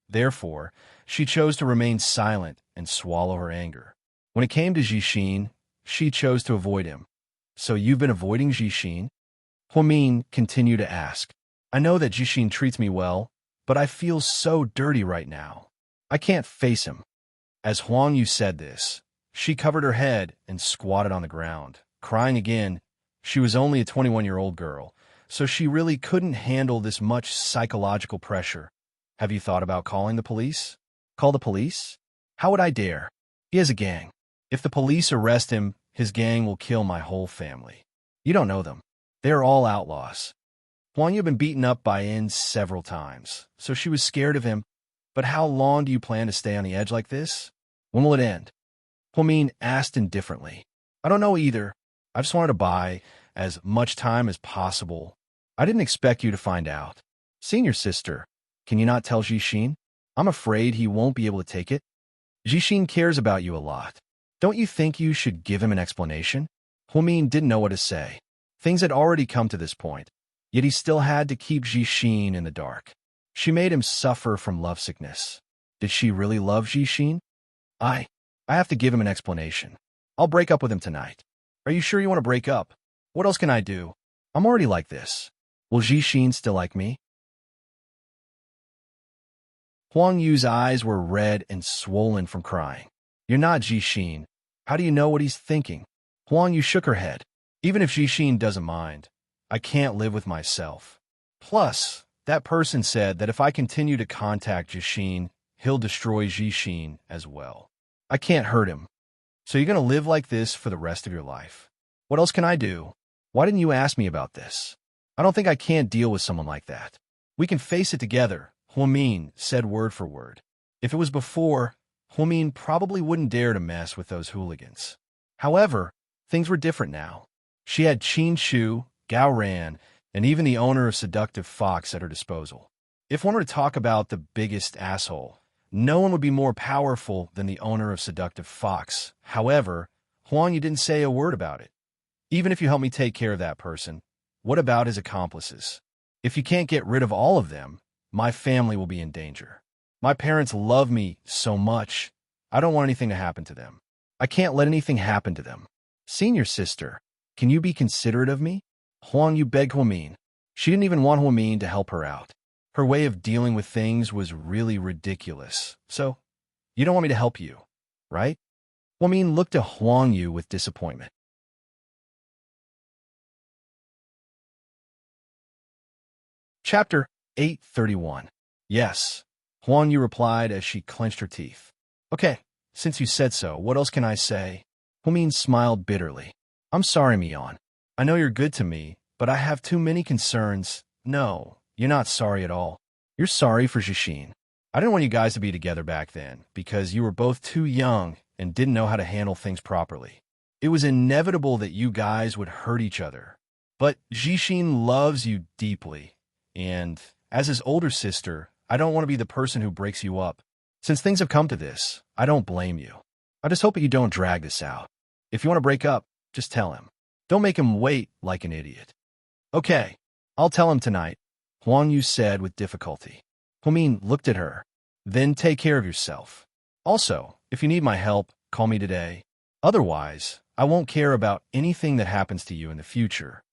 Therefore, she chose to remain silent and swallow her anger. When it came to Jishin, she chose to avoid him. So you've been avoiding Jishin? Huamin continued to ask. I know that Jishin treats me well, but I feel so dirty right now. I can't face him. As Huang Yu said this, she covered her head and squatted on the ground, crying again. She was only a 21-year-old girl, so she really couldn't handle this much psychological pressure. Have you thought about calling the police? Call the police? How would I dare? He has a gang. If the police arrest him, his gang will kill my whole family. You don't know them. They are all outlaws. Huang Yu had been beaten up by In several times, so she was scared of him. But how long do you plan to stay on the edge like this? When will it end? Huamin asked indifferently. I don't know either. I just wanted to buy as much time as possible. I didn't expect you to find out. Senior sister, can you not tell Jishin? I'm afraid he won't be able to take it. Jishin cares about you a lot. Don't you think you should give him an explanation? Huamin didn't know what to say. Things had already come to this point, yet he still had to keep Jishin in the dark. She made him suffer from lovesickness. Did she really love Jishin? I have to give him an explanation. I'll break up with him tonight. Are you sure you want to break up? What else can I do? I'm already like this. Will Jishin still like me? Huang Yu's eyes were red and swollen from crying. You're not Jishin. How do you know what he's thinking? Huang Yu shook her head. Even if Jishin doesn't mind, I can't live with myself. Plus, that person said that if I continue to contact Jishin, he'll destroy Jishin as well. I can't hurt him. So you're going to live like this for the rest of your life. What else can I do? Why didn't you ask me about this? I don't think I can't deal with someone like that. We can face it together, Huamin said word for word. If it was before, Huamin probably wouldn't dare to mess with those hooligans. However, things were different now. She had Qin Shu, Gao Ran, and even the owner of Seductive Fox at her disposal. If one were to talk about the biggest asshole, no one would be more powerful than the owner of Seductive Fox. However, Huang Yu didn't say a word about it. Even if you help me take care of that person, what about his accomplices? If you can't get rid of all of them, my family will be in danger. My parents love me so much. I don't want anything to happen to them. I can't let anything happen to them. Senior sister, can you be considerate of me? Huang Yu begged Huamin. She didn't even want Huamin to help her out. Her way of dealing with things was really ridiculous. So, you don't want me to help you, right? Huamin looked at Huang Yu with disappointment. Chapter 831. Yes, Huang Yu replied as she clenched her teeth. Okay, since you said so, what else can I say? Huamin smiled bitterly. I'm sorry, Mian. I know you're good to me, but I have too many concerns. No, you're not sorry at all. You're sorry for Jishin. I didn't want you guys to be together back then because you were both too young and didn't know how to handle things properly. It was inevitable that you guys would hurt each other. But Jishin loves you deeply, and as his older sister, I don't want to be the person who breaks you up. Since things have come to this, I don't blame you. I just hope that you don't drag this out. If you want to break up, just tell him. Don't make him wait like an idiot. Okay, I'll tell him tonight, Huang Yu said with difficulty. Huamin looked at her. Then take care of yourself. Also, If you need my help, call me today. Otherwise, I won't care about anything that happens to you in the future.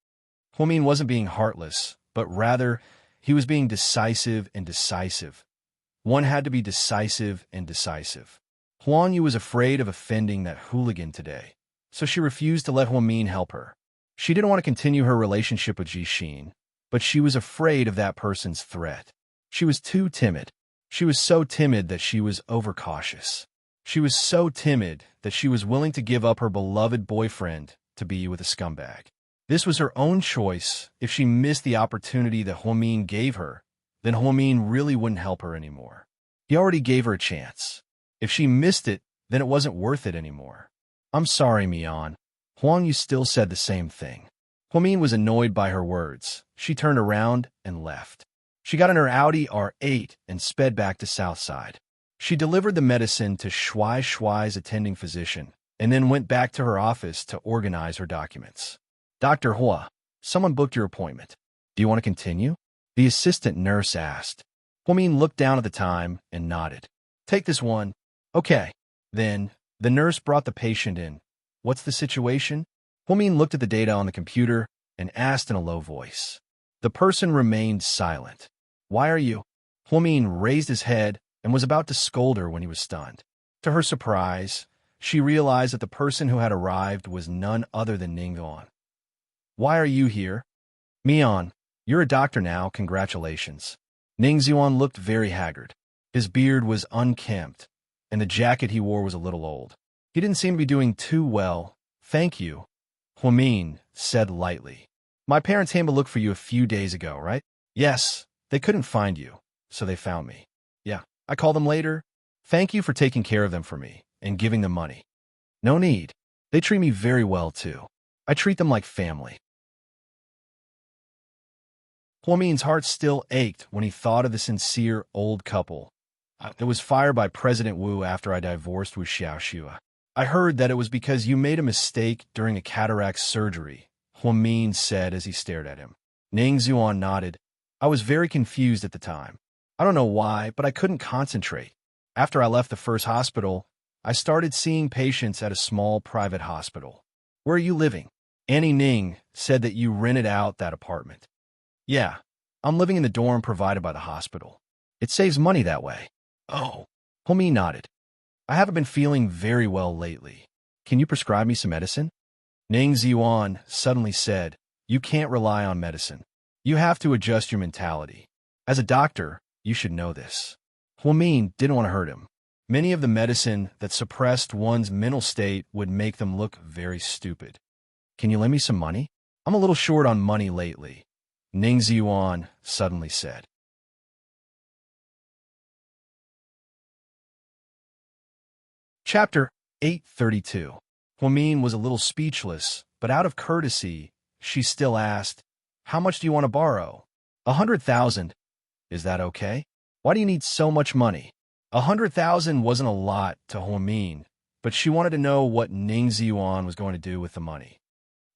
Huamin wasn't being heartless, but rather, he was being decisive and decisive. One had to be decisive and decisive. Huan Yu was afraid of offending that hooligan today, so she refused to let Huamin help her. She didn't want to continue her relationship with Jixin, but she was afraid of that person's threat. She was too timid. She was so timid that she was overcautious. She was so timid that she was willing to give up her beloved boyfriend to be with a scumbag. This was her own choice. If she missed the opportunity that Huamin gave her, then Huamin really wouldn't help her anymore. He already gave her a chance. If she missed it, then it wasn't worth it anymore. I'm sorry, Mian. Huang Yu still said the same thing. Huamin was annoyed by her words. She turned around and left. She got in her Audi R8 and sped back to Southside. She delivered the medicine to Shuai's attending physician and then went back to her office to organize her documents. Dr. Hua, someone booked your appointment. Do you want to continue? The assistant nurse asked. Huamin looked down at the time and nodded. Take this one. Okay. Then, the nurse brought the patient in. What's the situation? Huamin looked at the data on the computer and asked in a low voice. The person remained silent. Why are you? Huamin raised his head and was about to scold her when he was stunned. To her surprise, she realized that the person who had arrived was none other than Ning Yuan. Why are you here? Mian, you're a doctor now, congratulations. Ning Yuan looked very haggard. His beard was unkempt, and the jacket he wore was a little old. He didn't seem to be doing too well. Thank you, Huamin said lightly. My parents came to look for you a few days ago, right? Yes, they couldn't find you, so they found me. Yeah, I called them later. Thank you for taking care of them for me and giving them money. No need. They treat me very well, too. I treat them like family. Huamin's heart still ached when he thought of the sincere old couple. It was fired by President Wu after I divorced with Xiaoxua. I heard that it was because you made a mistake during a cataract surgery, Huamin said as he stared at him. Ning Yuan nodded. I was very confused at the time. I don't know why, but I couldn't concentrate. After I left the first hospital, I started seeing patients at a small private hospital. Where are you living? Annie Ning said that you rented out that apartment. Yeah, I'm living in the dorm provided by the hospital. It saves money that way. Oh, Huamin nodded. I haven't been feeling very well lately. Can you prescribe me some medicine? Ning Yuan suddenly said, you can't rely on medicine. You have to adjust your mentality. As a doctor, you should know this. Huamin didn't want to hurt him. Many of the medicine that suppressed one's mental state would make them look very stupid. Can you lend me some money? I'm a little short on money lately, Ning Yuan suddenly said. Chapter 832. Huamin was a little speechless, but out of courtesy, she still asked, how much do you want to borrow? 100,000. Is that okay? Why do you need so much money? 100,000 wasn't a lot to Huamin, but she wanted to know what Ning Yuan was going to do with the money.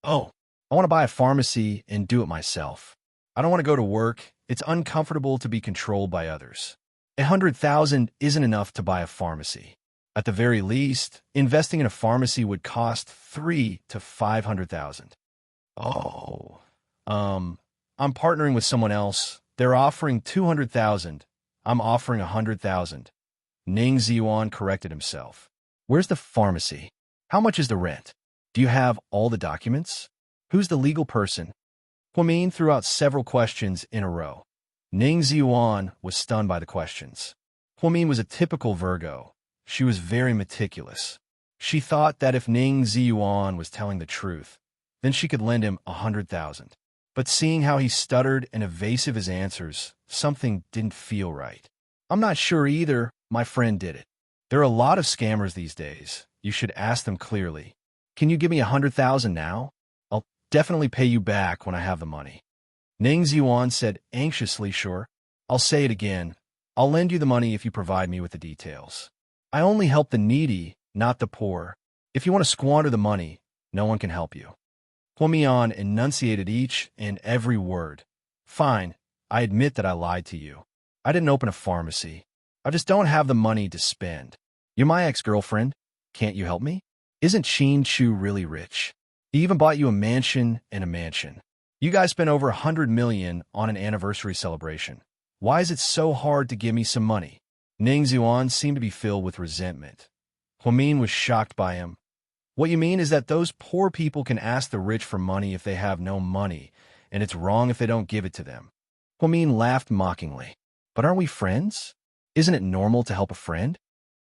Oh, I want to buy a pharmacy and do it myself. I don't want to go to work. It's uncomfortable to be controlled by others. 100,000 isn't enough to buy a pharmacy. At the very least, investing in a pharmacy would cost 300,000 to 500,000. Oh, I'm partnering with someone else. They're offering 200,000. I'm offering 100,000. Ning Yuan corrected himself. Where's the pharmacy? How much is the rent? Do you have all the documents? Who's the legal person? Huamin threw out several questions in a row. Ning Yuan was stunned by the questions. Huamin was a typical Virgo. She was very meticulous. She thought that if Ning Yuan was telling the truth, then she could lend him 100,000. But seeing how he stuttered and evasive his answers, something didn't feel right. I'm not sure either. My friend did it. There are a lot of scammers these days. You should ask them clearly. Can you give me 100,000 now? I'll definitely pay you back when I have the money. Ning Yuan said anxiously, sure. I'll say it again. I'll lend you the money if you provide me with the details. I only help the needy, not the poor. If you want to squander the money, no one can help you. Huamian enunciated each and every word. Fine, I admit that I lied to you. I didn't open a pharmacy. I just don't have the money to spend. You're my ex-girlfriend. Can't you help me? Isn't Qin Chu really rich? He even bought you a mansion and a mansion. You guys spent over 100 million on an anniversary celebration. Why is it so hard to give me some money? Ning Xuan seemed to be filled with resentment. Huamin was shocked by him. What you mean is that those poor people can ask the rich for money if they have no money, and it's wrong if they don't give it to them. Huamin laughed mockingly. But aren't we friends? Isn't it normal to help a friend?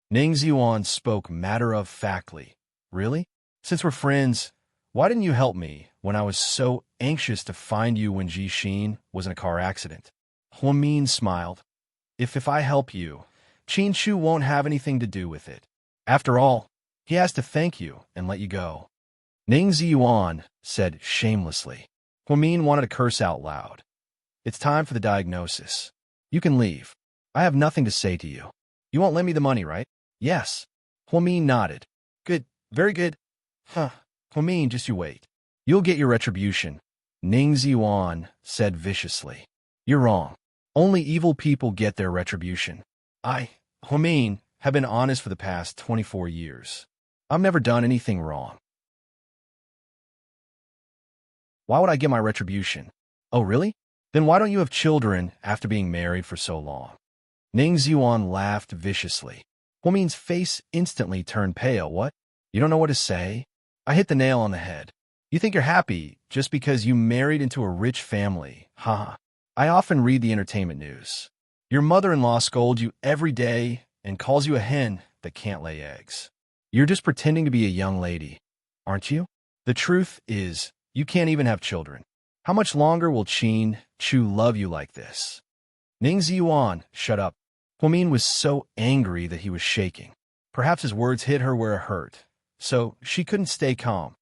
Ning Xuan spoke matter-of-factly. Really? Since we're friends, why didn't you help me when I was so anxious to find you when Ji Xin was in a car accident? Huamin smiled. If I help you, Qin Chu won't have anything to do with it. After all, he has to thank you and let you go. Ning Xuan said shamelessly. Huamin wanted to curse out loud. It's time for the diagnosis. You can leave. I have nothing to say to you. You won't lend me the money, right? Yes. Huamin nodded. Good. Very good. Huamin, just you wait. You'll get your retribution. Ning Xuan said viciously. You're wrong. Only evil people get their retribution. Huamin, have been honest for the past 24 years. I've never done anything wrong. Why would I get my retribution? Oh, really? Then why don't you have children after being married for so long? Ning Xuan laughed viciously. Huamin's face instantly turned pale. What? You don't know what to say? I hit the nail on the head. You think you're happy just because you married into a rich family. Haha. I often read the entertainment news. Your mother-in-law scolds you every day and calls you a hen that can't lay eggs. You're just pretending to be a young lady, aren't you? The truth is, you can't even have children. How much longer will Qin Chu love you like this? Ning Xuan, shut up. Huamin was so angry that he was shaking. Perhaps his words hit her where it hurt, so she couldn't stay calm.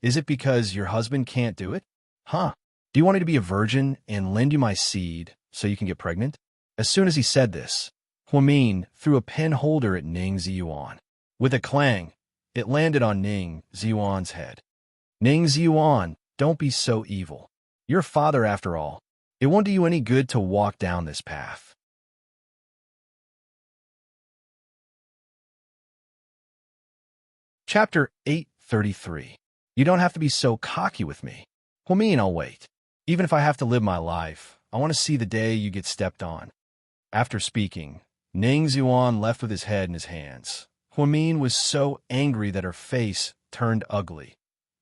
Is it because your husband can't do it? Huh? Do you want me to be a virgin and lend you my seed so you can get pregnant? As soon as he said this, Huamin threw a pen holder at Ning Xuan. With a clang, it landed on Ning Xuan's head. Ning Xuan, don't be so evil. You're a father after all. It won't do you any good to walk down this path. Chapter 833. You don't have to be so cocky with me. Huamin, I'll wait. Even if I have to live my life, I want to see the day you get stepped on. After speaking, Ning Xuan left with his head in his hands. Huamin was so angry that her face turned ugly.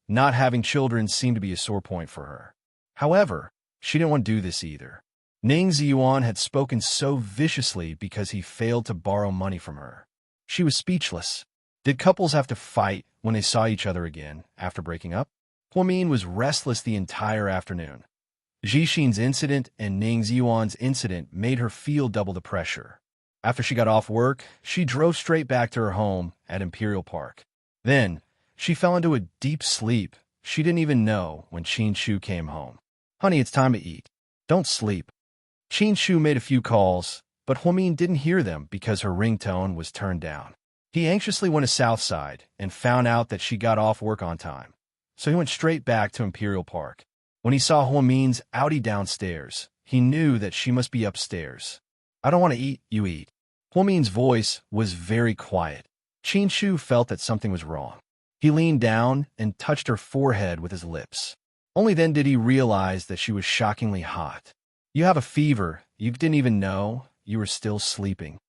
Not having children seemed to be a sore point for her. However, she didn't want to do this either. Ning Xuan had spoken so viciously because he failed to borrow money from her. She was speechless. Did couples have to fight when they saw each other again after breaking up? Huamin was restless the entire afternoon. Ji Xin's incident and Ning Xuan's incident made her feel double the pressure. After she got off work, she drove straight back to her home at Imperial Park. Then, she fell into a deep sleep she didn't even know when Qin Chu came home. Honey, it's time to eat. Don't sleep. Qin Chu made a few calls, but Huamin didn't hear them because her ringtone was turned down. He anxiously went to Southside and found out that she got off work on time, so he went straight back to Imperial Park. When he saw Huamin's Audi downstairs, he knew that she must be upstairs. I don't want to eat, you eat. Huamin's voice was very quiet. Qin Chu felt that something was wrong. He leaned down and touched her forehead with his lips. Only then did he realize that she was shockingly hot. You have a fever. You didn't even know you were still sleeping.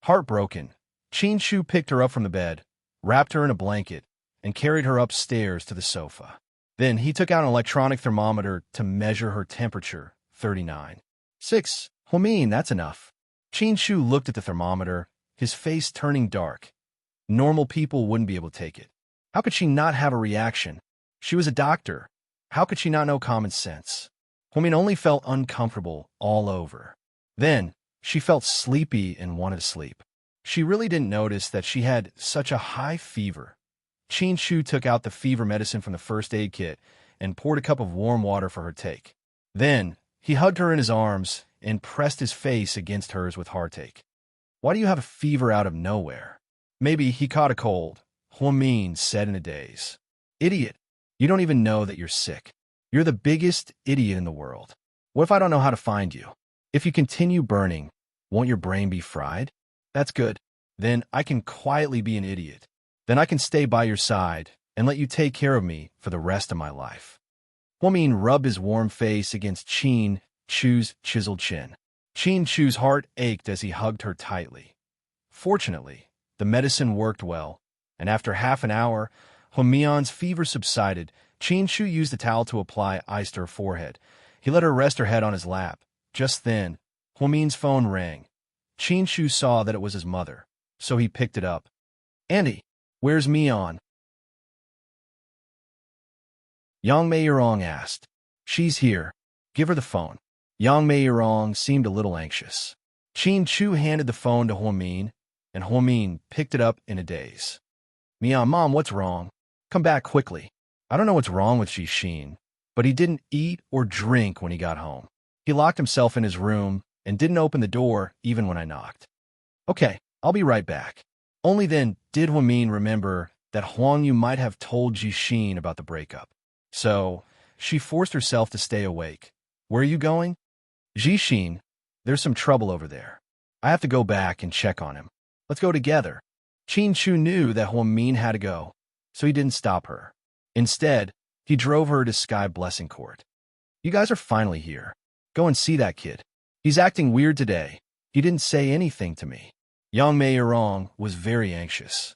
Heartbroken, Qin Chu picked her up from the bed, wrapped her in a blanket, and carried her upstairs to the sofa. Then he took out an electronic thermometer to measure her temperature, 39.6. Huamin, that's enough. Qin Chu looked at the thermometer, his face turning dark. Normal people wouldn't be able to take it. How could she not have a reaction? She was a doctor. How could she not know common sense? Huamin only felt uncomfortable all over. Then, she felt sleepy and wanted to sleep. She really didn't notice that she had such a high fever. Qin Chu took out the fever medicine from the first aid kit and poured a cup of warm water for her to take. Then, he hugged her in his arms and pressed his face against hers with heartache. Why do you have a fever out of nowhere? Maybe he caught a cold, Huamin said in a daze. Idiot, you don't even know that you're sick. You're the biggest idiot in the world. What if I don't know how to find you? If you continue burning, won't your brain be fried? That's good. then I can quietly be an idiot. Then I can stay by your side and let you take care of me for the rest of my life. Huamin rubbed his warm face against Qin Chu's chiseled chin. Qin Chu's heart ached as he hugged her tightly. Fortunately, the medicine worked well, and after half an hour, Huamian's fever subsided. Qin Chu used a towel to apply ice to her forehead. He let her rest her head on his lap. Just then, Huamin's phone rang. Qin Chu saw that it was his mother, so he picked it up. "Andy, where's Mian?" Yang Meiyerong asked. "She's here. Give her the phone." Yang Meiyerong seemed a little anxious. Qin Chu handed the phone to Huamin, and Huamin picked it up in a daze. "Mian, Mom, what's wrong? Come back quickly." I don't know what's wrong with Jixin, but he didn't eat or drink when he got home. He locked himself in his room and didn't open the door even when I knocked. "Okay, I'll be right back." Only then did Huamin remember that Huang Yu might have told Jixin about the breakup. So, she forced herself to stay awake. "Where are you going?" "Jixin, there's some trouble over there. I have to go back and check on him. Let's go together." Qin Chu knew that Huamin had to go, so he didn't stop her. Instead, he drove her to Sky Blessing Court. "You guys are finally here. Go and see that kid. He's acting weird today. He didn't say anything to me." Yang Meiyerong was very anxious.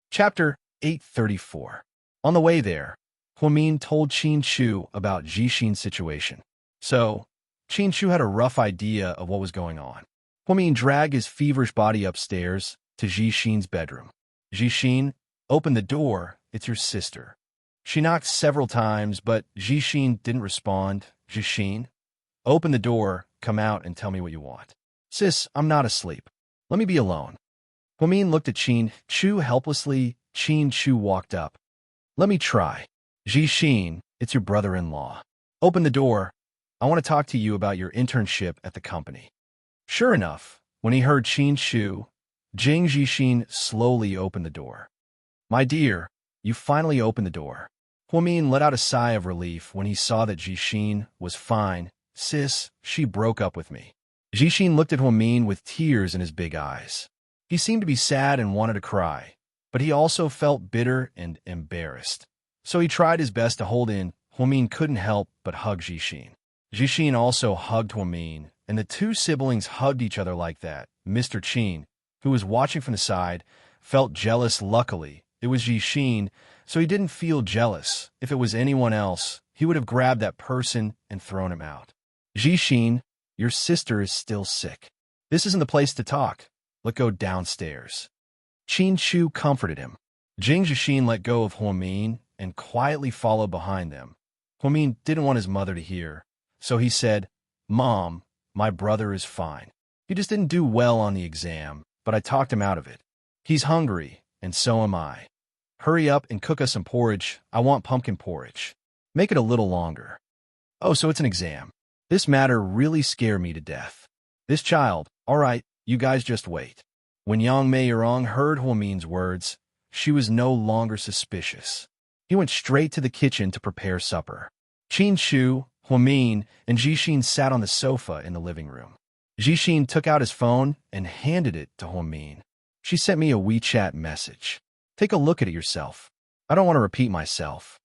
Chapter 834. On the way there, Huamin told Qin Chu about Jixin's situation. So, Qin Chu had a rough idea of what was going on. Huamin dragged his feverish body upstairs to Jixin's bedroom. "Jixin, open the door. It's your sister." She knocked several times, but Jixin didn't respond. "Jixin, open the door, come out, and tell me what you want." "Sis, I'm not asleep. Let me be alone." Huamin looked at Qin Chu helplessly. Qin Chu walked up. "Let me try." "Jixin, it's your brother-in-law. Open the door. I want to talk to you about your internship at the company." Sure enough, when he heard Qin Chu, Jing Jixin slowly opened the door. "My dear, you finally opened the door." Huamin let out a sigh of relief when he saw that Jixin was fine. "Sis, she broke up with me." Jixin looked at Huamin with tears in his big eyes. He seemed to be sad and wanted to cry, but he also felt bitter and embarrassed. So he tried his best to hold in. Huamin couldn't help but hug Jixin. Jixin also hugged Huamin, and the two siblings hugged each other like that. Mr. Qin, who was watching from the side, felt jealous. Luckily, it was Jixin, so he didn't feel jealous. If it was anyone else, he would have grabbed that person and thrown him out. "Jixin, your sister is still sick. This isn't the place to talk. Let's go downstairs." Qin Chu comforted him. Jing Jixin let go of Huamin and quietly followed behind them. Huamin didn't want his mother to hear, so he said, "Mom, my brother is fine. He just didn't do well on the exam, but I talked him out of it. He's hungry, and so am I. Hurry up and cook us some porridge. I want pumpkin porridge. Make it a little longer." "Oh, so it's an exam. This matter really scared me to death. This child, all right, you guys just wait." When Yang Meiyerong heard Huamin's words, she was no longer suspicious. He went straight to the kitchen to prepare supper. Qin Chu, Huamin, and Jixin sat on the sofa in the living room. Jixin took out his phone and handed it to Huamin. "She sent me a WeChat message. Take a look at it yourself. I don't want to repeat myself."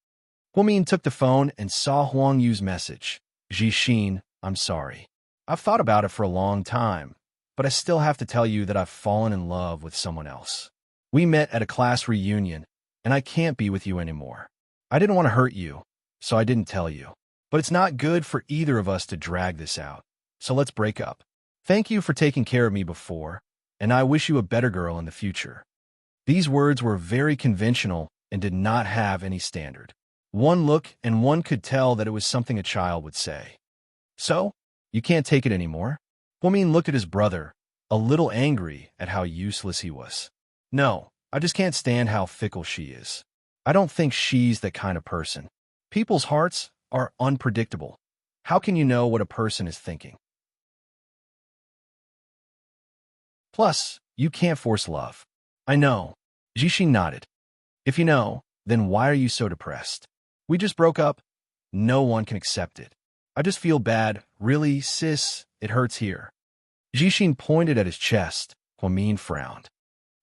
Huamin took the phone and saw Huang Yu's message. "Jixin, I'm sorry. I've thought about it for a long time, but I still have to tell you that I've fallen in love with someone else. We met at a class reunion, and I can't be with you anymore. I didn't want to hurt you, so I didn't tell you. But it's not good for either of us to drag this out, so let's break up. Thank you for taking care of me before, and I wish you a better girl in the future." These words were very conventional and did not have any standard. One look and one could tell that it was something a child would say. "So, you can't take it anymore?" Huamin looked at his brother, a little angry at how useless he was. "No, I just can't stand how fickle she is. I don't think she's that kind of person. People's hearts are unpredictable. How can you know what a person is thinking? Plus, you can't force love." "I know." Jixin nodded. "If you know, then why are you so depressed? We just broke up. No one can accept it. I just feel bad. Really, sis, it hurts here. Jishin pointed at his chest. Huamin frowned.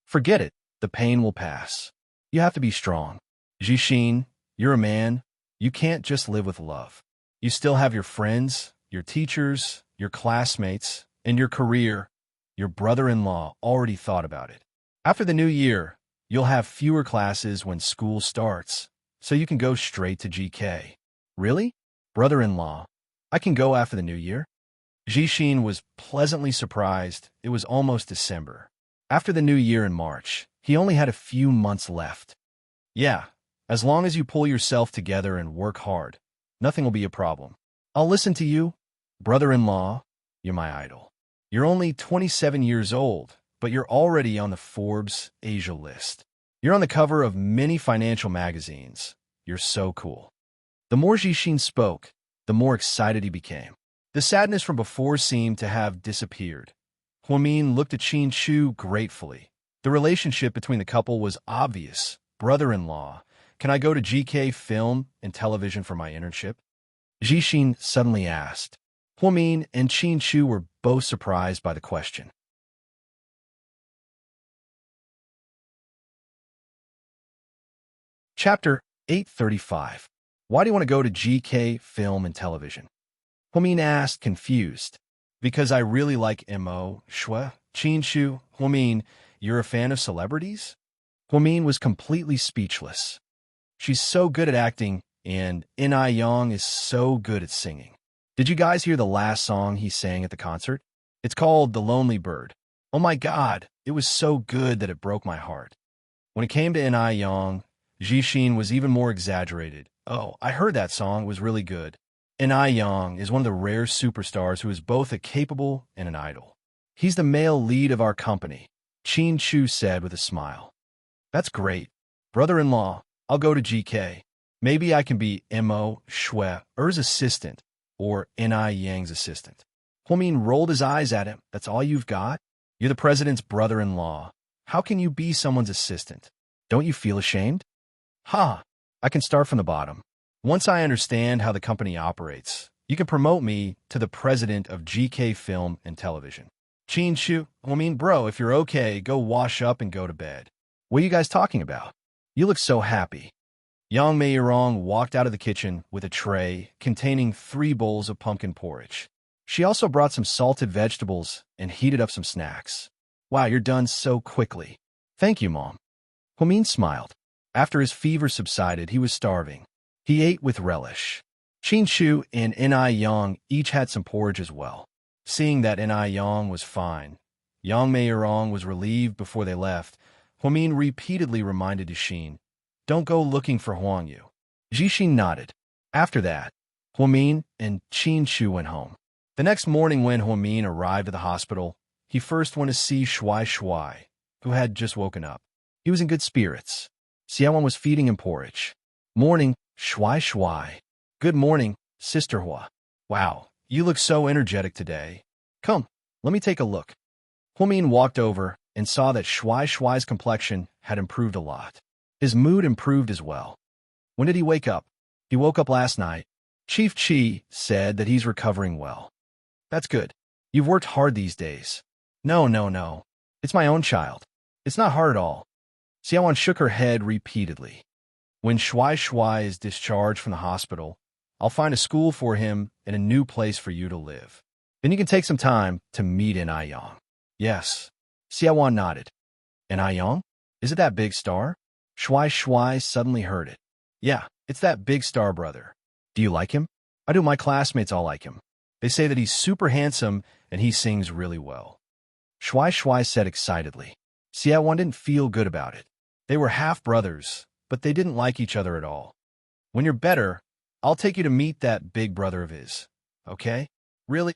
Forget it. The pain will pass. You have to be strong. Jishin, you're a man. You can't just live with love. You still have your friends, your teachers, your classmates, and your career. Your brother-in-law already thought about it. After the new year, you'll have fewer classes when school starts, so you can go straight to GK. Really? Brother-in-law, I can go after the new year? Jishin was pleasantly surprised. It was almost December. After the new year in March, he only had a few months left. Yeah, as long as you pull yourself together and work hard, nothing will be a problem. I'll listen to you. Brother-in-law, you're my idol. You're only 27 years old, but you're already on the Forbes Asia list. You're on the cover of many financial magazines. You're so cool. The more Jishin spoke, the more excited he became. The sadness from before seemed to have disappeared. Huamin looked at Qin Chu gratefully. The relationship between the couple was obvious. Brother-in-law, can I go to GK Film and Television for my internship? Jishin suddenly asked. Huamin and Qin Chu were both surprised by the question. Chapter 835. Why do you want to go to GK Film and Television? Huamin asked, confused. Because I really like Mo, Shui, Qin Chu. Huamin, you're a fan of celebrities? Huamin was completely speechless. She's so good at acting, and In-ai Yang is so good at singing. Did you guys hear the last song he sang at the concert? It's called The Lonely Bird. Oh my God, it was so good that it broke my heart. When it came to In-ai Yang, Jishin was even more exaggerated. Oh, I heard that song was really good. In-ai Yang is one of the rare superstars who is both a capable and an idol. He's the male lead of our company, Qin Chu said with a smile. That's great. Brother-in-law, I'll go to GK. Maybe I can be Mo, Shui, Er's assistant, or In-ai Yang's assistant. Huamin rolled his eyes at him. That's all you've got? You're the president's brother-in-law. How can you be someone's assistant? Don't you feel ashamed? Ha! I can start from the bottom. Once I understand how the company operates, you can promote me to the president of GK Film and Television. Qin Chu, bro, if you're okay, go wash up and go to bed. What are you guys talking about? You look so happy. Yang Meiyerong walked out of the kitchen with a tray containing 3 bowls of pumpkin porridge. She also brought some salted vegetables and heated up some snacks. Wow, you're done so quickly. Thank you, Mom. Huamin smiled. After his fever subsided, he was starving. He ate with relish. Qin Chu and In-ai Yang each had some porridge as well. Seeing that In-ai Yang was fine, Yang Meiyerong was relieved before they left. Huamin repeatedly reminded Jishin, don't go looking for Huang Yu. Jishin nodded. After that, Huamin and Qin Chu went home. The next morning when Huamin arrived at the hospital, he first went to see Shui Shui, who had just woken up. He was in good spirits. Xiaowan was feeding him porridge. Morning, Shui Shui. Good morning, Sister Hua. Wow, you look so energetic today. Come, let me take a look. Huamin walked over and saw that Shui Shui's complexion had improved a lot. His mood improved as well. When did he wake up? He woke up last night. Chief Qi said that he's recovering well. That's good. You've worked hard these days. No. It's my own child. It's not hard at all. Xiaowan shook her head repeatedly. When Shui Shui is discharged from the hospital, I'll find a school for him and a new place for you to live. Then you can take some time to meet In-ai Yang. Yes. Xiaowan nodded. In-ai Yang? Is it that big star? Shui Shui suddenly heard it. Yeah, it's that big star brother. Do you like him? I do. My classmates all like him. They say that he's super handsome and he sings really well. Shui Shui said excitedly. Xiaowan didn't feel good about it. They were half-brothers, but they didn't like each other at all. When you're better, I'll take you to meet that big brother of his. Okay? Really?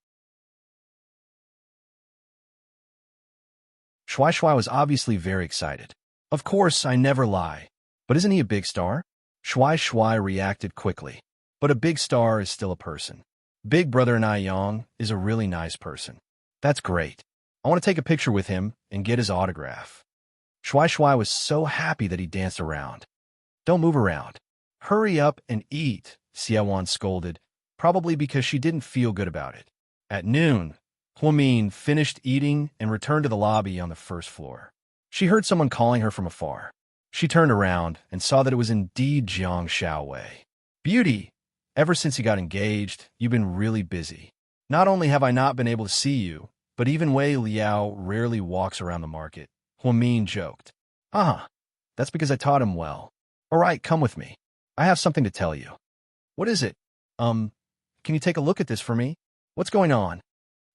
Shui Shui was obviously very excited. Of course, I never lie. But isn't he a big star? Shui Shui reacted quickly. But a big star is still a person. Big brother In-ai Yang is a really nice person. That's great. I want to take a picture with him and get his autograph. Shui Shui was so happy that he danced around. Don't move around. Hurry up and eat, Xiaowan scolded. probably because she didn't feel good about it. At noon, Huamin finished eating and returned to the lobby on the first floor. She heard someone calling her from afar. She turned around and saw that it was indeed Jiang Xiaowei. Beauty, ever since you got engaged, you've been really busy. Not only have I not been able to see you, but even Wei Liao rarely walks around the market. Huamin joked. That's because I taught him well. All right, come with me. I have something to tell you. What is it? Can you take a look at this for me? What's going on?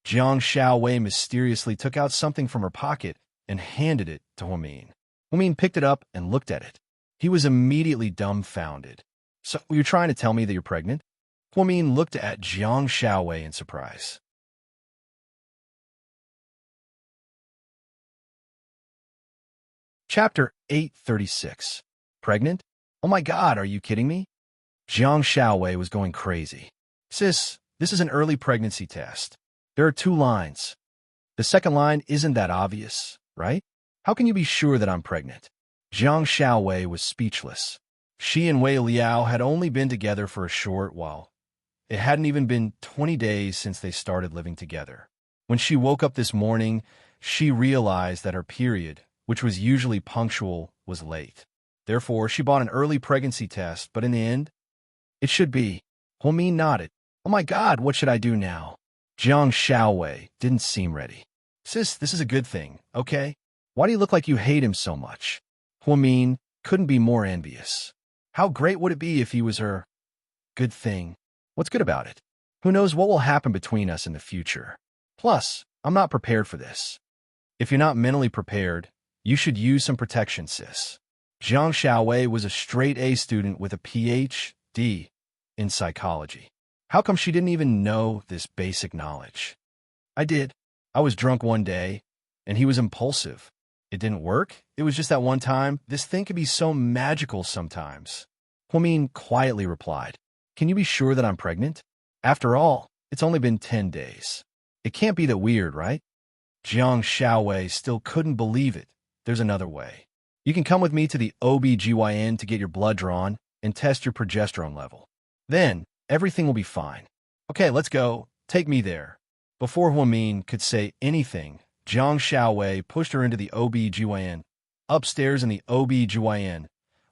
Jiang Xiaowei mysteriously took out something from her pocket and handed it to Huamin. Huamin picked it up and looked at it. He was immediately dumbfounded. So, you're trying to tell me that you're pregnant? Huamin looked at Jiang Xiaowei in surprise. Chapter 836. Pregnant? Oh my God, are you kidding me? Jiang Xiaowei was going crazy. Sis, this is an early pregnancy test. There are 2 lines. The second line isn't that obvious, right? How can you be sure that I'm pregnant? Jiang Xiaowei was speechless. She and Wei Liao had only been together for a short while. It hadn't even been 20 days since they started living together. When she woke up this morning, she realized that her period, which was usually punctual, was late. Therefore, she bought an early pregnancy test, but in the end, it should be. Huamin nodded. Oh my God, what should I do now? Jiang Xiaowei didn't seem ready. Sis, this is a good thing, okay? Why do you look like you hate him so much? Huamin couldn't be more envious. How great would it be if he was her good thing? What's good about it? Who knows what will happen between us in the future? Plus, I'm not prepared for this. If you're not mentally prepared, you should use some protection, sis. Jiang Xiaowei was a straight-A student with a Ph.D. in psychology. How come she didn't even know this basic knowledge? I did. I was drunk one day, and he was impulsive. It didn't work. It was just that one time. This thing can be so magical sometimes. Huamin quietly replied, Can you be sure that I'm pregnant? After all, it's only been 10 days. It can't be that weird, right? Jiang Xiaowei still couldn't believe it. There's another way. You can come with me to the OB/GYN to get your blood drawn and test your progesterone level. Then, everything will be fine. Okay, let's go. Take me there. Before Huamin could say anything, Jiang Xiaowei pushed her into the OB/GYN. Upstairs in the OB/GYN,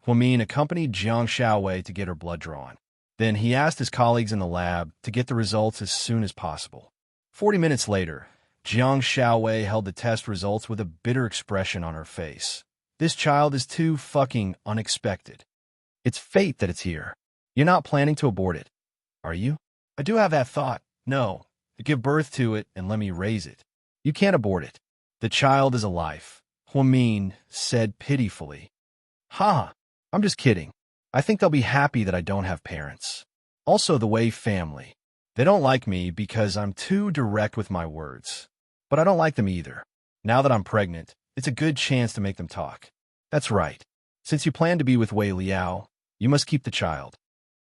Huamin accompanied Jiang Xiaowei to get her blood drawn. Then he asked his colleagues in the lab to get the results as soon as possible. 40 minutes later, Jiang Xiaowei held the test results with a bitter expression on her face. This child is too fucking unexpected. It's fate that it's here. You're not planning to abort it, are you? I do have that thought. No, give birth to it and let me raise it. You can't abort it. The child is a life, Huamin said pitifully. I'm just kidding. I think they'll be happy that I don't have parents. Also, the Wei family. They don't like me because I'm too direct with my words. But I don't like them either. Now that I'm pregnant, it's a good chance to make them talk. That's right. Since you plan to be with Wei Liao, you must keep the child.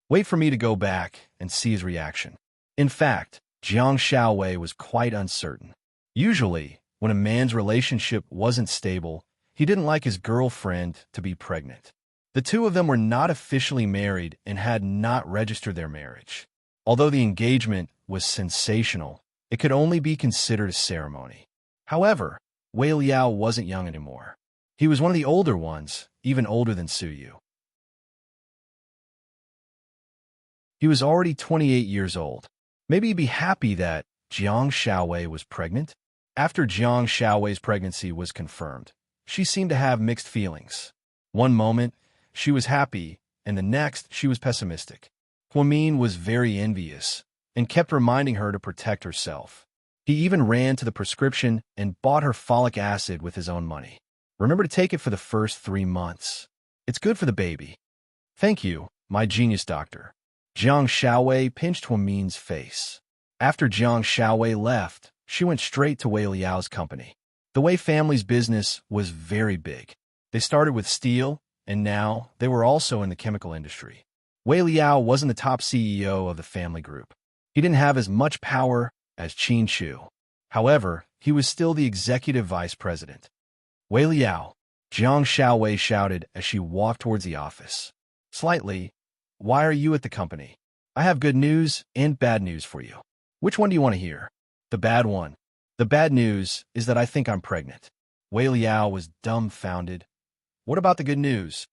Wait for me to go back and see his reaction. In fact, Jiang Xiaowei was quite uncertain. Usually, when a man's relationship wasn't stable, he didn't like his girlfriend to be pregnant. The 2 of them were not officially married and had not registered their marriage. Although the engagement was sensational, it could only be considered a ceremony. However, Wei Liao wasn't young anymore. He was one of the older ones, even older than Suyu. He was already 28 years old. Maybe he'd be happy that Jiang Xiaowei was pregnant? After Jiang Xiaowei's pregnancy was confirmed, she seemed to have mixed feelings. One moment, she was happy, and the next, she was pessimistic. Huamin was very envious and kept reminding her to protect herself. He even ran to the prescription and bought her folic acid with his own money. Remember to take it for the first 3 months. It's good for the baby. Thank you, my genius doctor. Jiang Xiaowei pinched Huamin's face. After Jiang Xiaowei left, she went straight to Wei Liao's company. The Wei family's business was very big. They started with steel, and now they were also in the chemical industry. Wei Liao wasn't the top CEO of the family group. He didn't have as much power as Qin Shu. However, he was still the executive vice president. Wei Liao, Jiang Xiaowei shouted as she walked towards the office. Slightly, why are you at the company? I have good news and bad news for you. Which one do you want to hear? The bad one. The bad news is that I think I'm pregnant. Wei Liao was dumbfounded. What about the good news?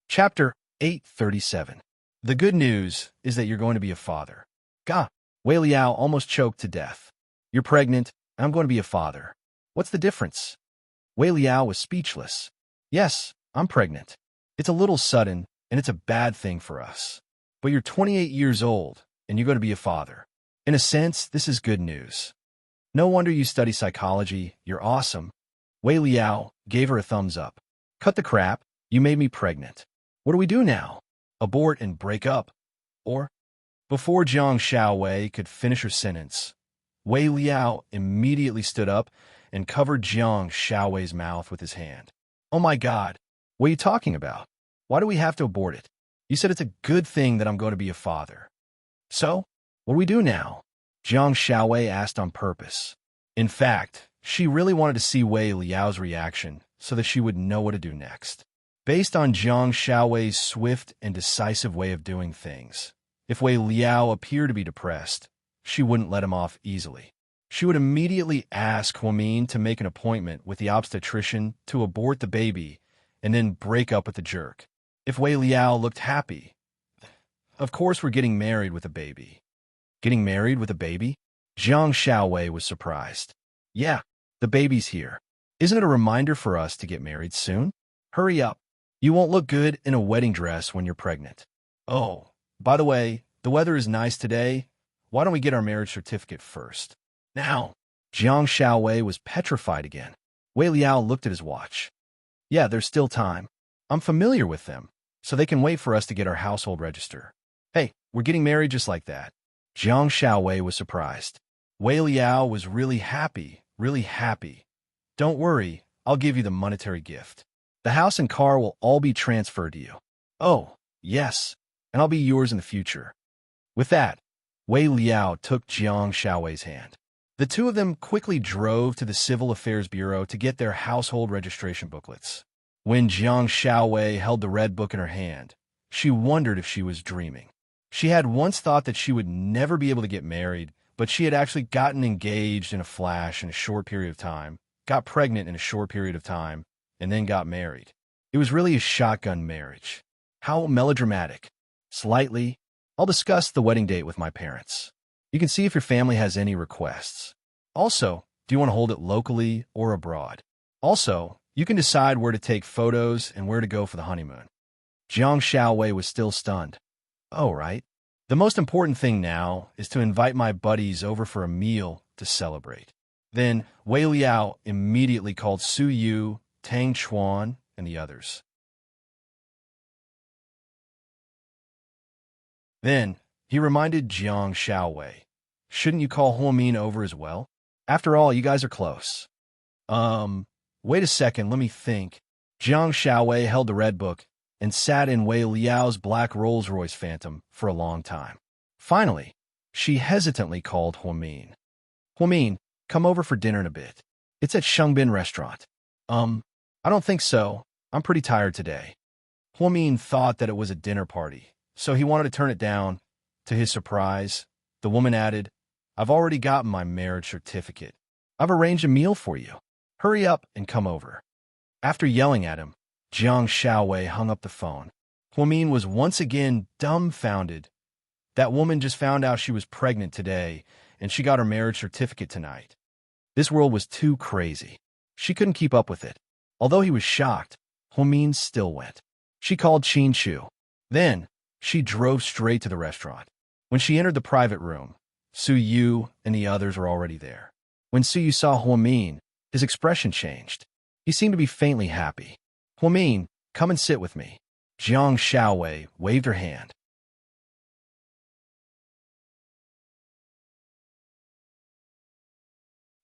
Chapter 837. The good news is that you're going to be a father. Gah! Wei Liao almost choked to death. You're pregnant, and I'm going to be a father. What's the difference? Wei Liao was speechless. Yes, I'm pregnant. It's a little sudden, and it's a bad thing for us. But you're 28 years old, and you're going to be a father. In a sense, this is good news. No wonder you study psychology. You're awesome. Wei Liao gave her a thumbs up. Cut the crap. You made me pregnant. What do we do now? Abort and break up? Or? Before Jiang Xiaowei could finish her sentence, Wei Liao immediately stood up and covered Jiang Xiaowei's mouth with his hand. Oh my God, what are you talking about? Why do we have to abort it? You said it's a good thing that I'm going to be a father. So, what do we do now? Jiang Xiaowei asked on purpose. In fact, she really wanted to see Wei Liao's reaction so that she would know what to do next. Based on Jiang Xiaowei's swift and decisive way of doing things, if Wei Liao appeared to be depressed, she wouldn't let him off easily. She would immediately ask Huamin to make an appointment with the obstetrician to abort the baby and then break up with the jerk. If Wei Liao looked happy, of course we're getting married with a baby. Getting married with a baby? Jiang Xiaowei was surprised. Yeah, the baby's here. Isn't it a reminder for us to get married soon? Hurry up. You won't look good in a wedding dress when you're pregnant. Oh, by the way, the weather is nice today. Why don't we get our marriage certificate first? Now, Jiang Xiaowei was petrified again. Wei Liao looked at his watch. Yeah, there's still time. I'm familiar with them, so they can wait for us to get our household register. Hey, we're getting married just like that. Jiang Xiaowei was surprised. Wei Liao was really happy, really happy. Don't worry, I'll give you the monetary gift. The house and car will all be transferred to you. Oh, yes, and I'll be yours in the future. With that, Wei Liao took Jiang Xiaowei's hand. The two of them quickly drove to the Civil Affairs Bureau to get their household registration booklets. When Jiang Xiaowei held the red book in her hand, she wondered if she was dreaming. She had once thought that she would never be able to get married, but she had actually gotten engaged in a flash in a short period of time, got pregnant in a short period of time, and then got married. It was really a shotgun marriage. How melodramatic. Slightly. I'll discuss the wedding date with my parents. You can see if your family has any requests. Also, do you want to hold it locally or abroad? Also, you can decide where to take photos and where to go for the honeymoon. Jiang Xiaowei was still stunned. Oh, right. The most important thing now is to invite my buddies over for a meal to celebrate. Then Wei Liao immediately called Su Yu, Tang Chuan, and the others. Then he reminded Jiang Xiaowei, shouldn't you call Huamin over as well? After all, you guys are close. Wait a second, let me think. Jiang Xiaowei held the red book and sat in Wei Liao's black Rolls-Royce Phantom for a long time. Finally, she hesitantly called Huamin. Huamin, come over for dinner in a bit. It's at Shengbin Restaurant. I don't think so. I'm pretty tired today. Huamin thought that it was a dinner party, so he wanted to turn it down. To his surprise, the woman added, I've already gotten my marriage certificate. I've arranged a meal for you. Hurry up and come over. After yelling at him, Jiang Xiaowei hung up the phone. Huamin was once again dumbfounded. That woman just found out she was pregnant today, and she got her marriage certificate tonight. This world was too crazy. She couldn't keep up with it. Although he was shocked, Huamin still went. She called Qin Chu. Then, she drove straight to the restaurant. When she entered the private room, Su Yu and the others were already there. When Su Yu saw Huamin, his expression changed. He seemed to be faintly happy. Huamin, come and sit with me. Jiang Xiaowei waved her hand.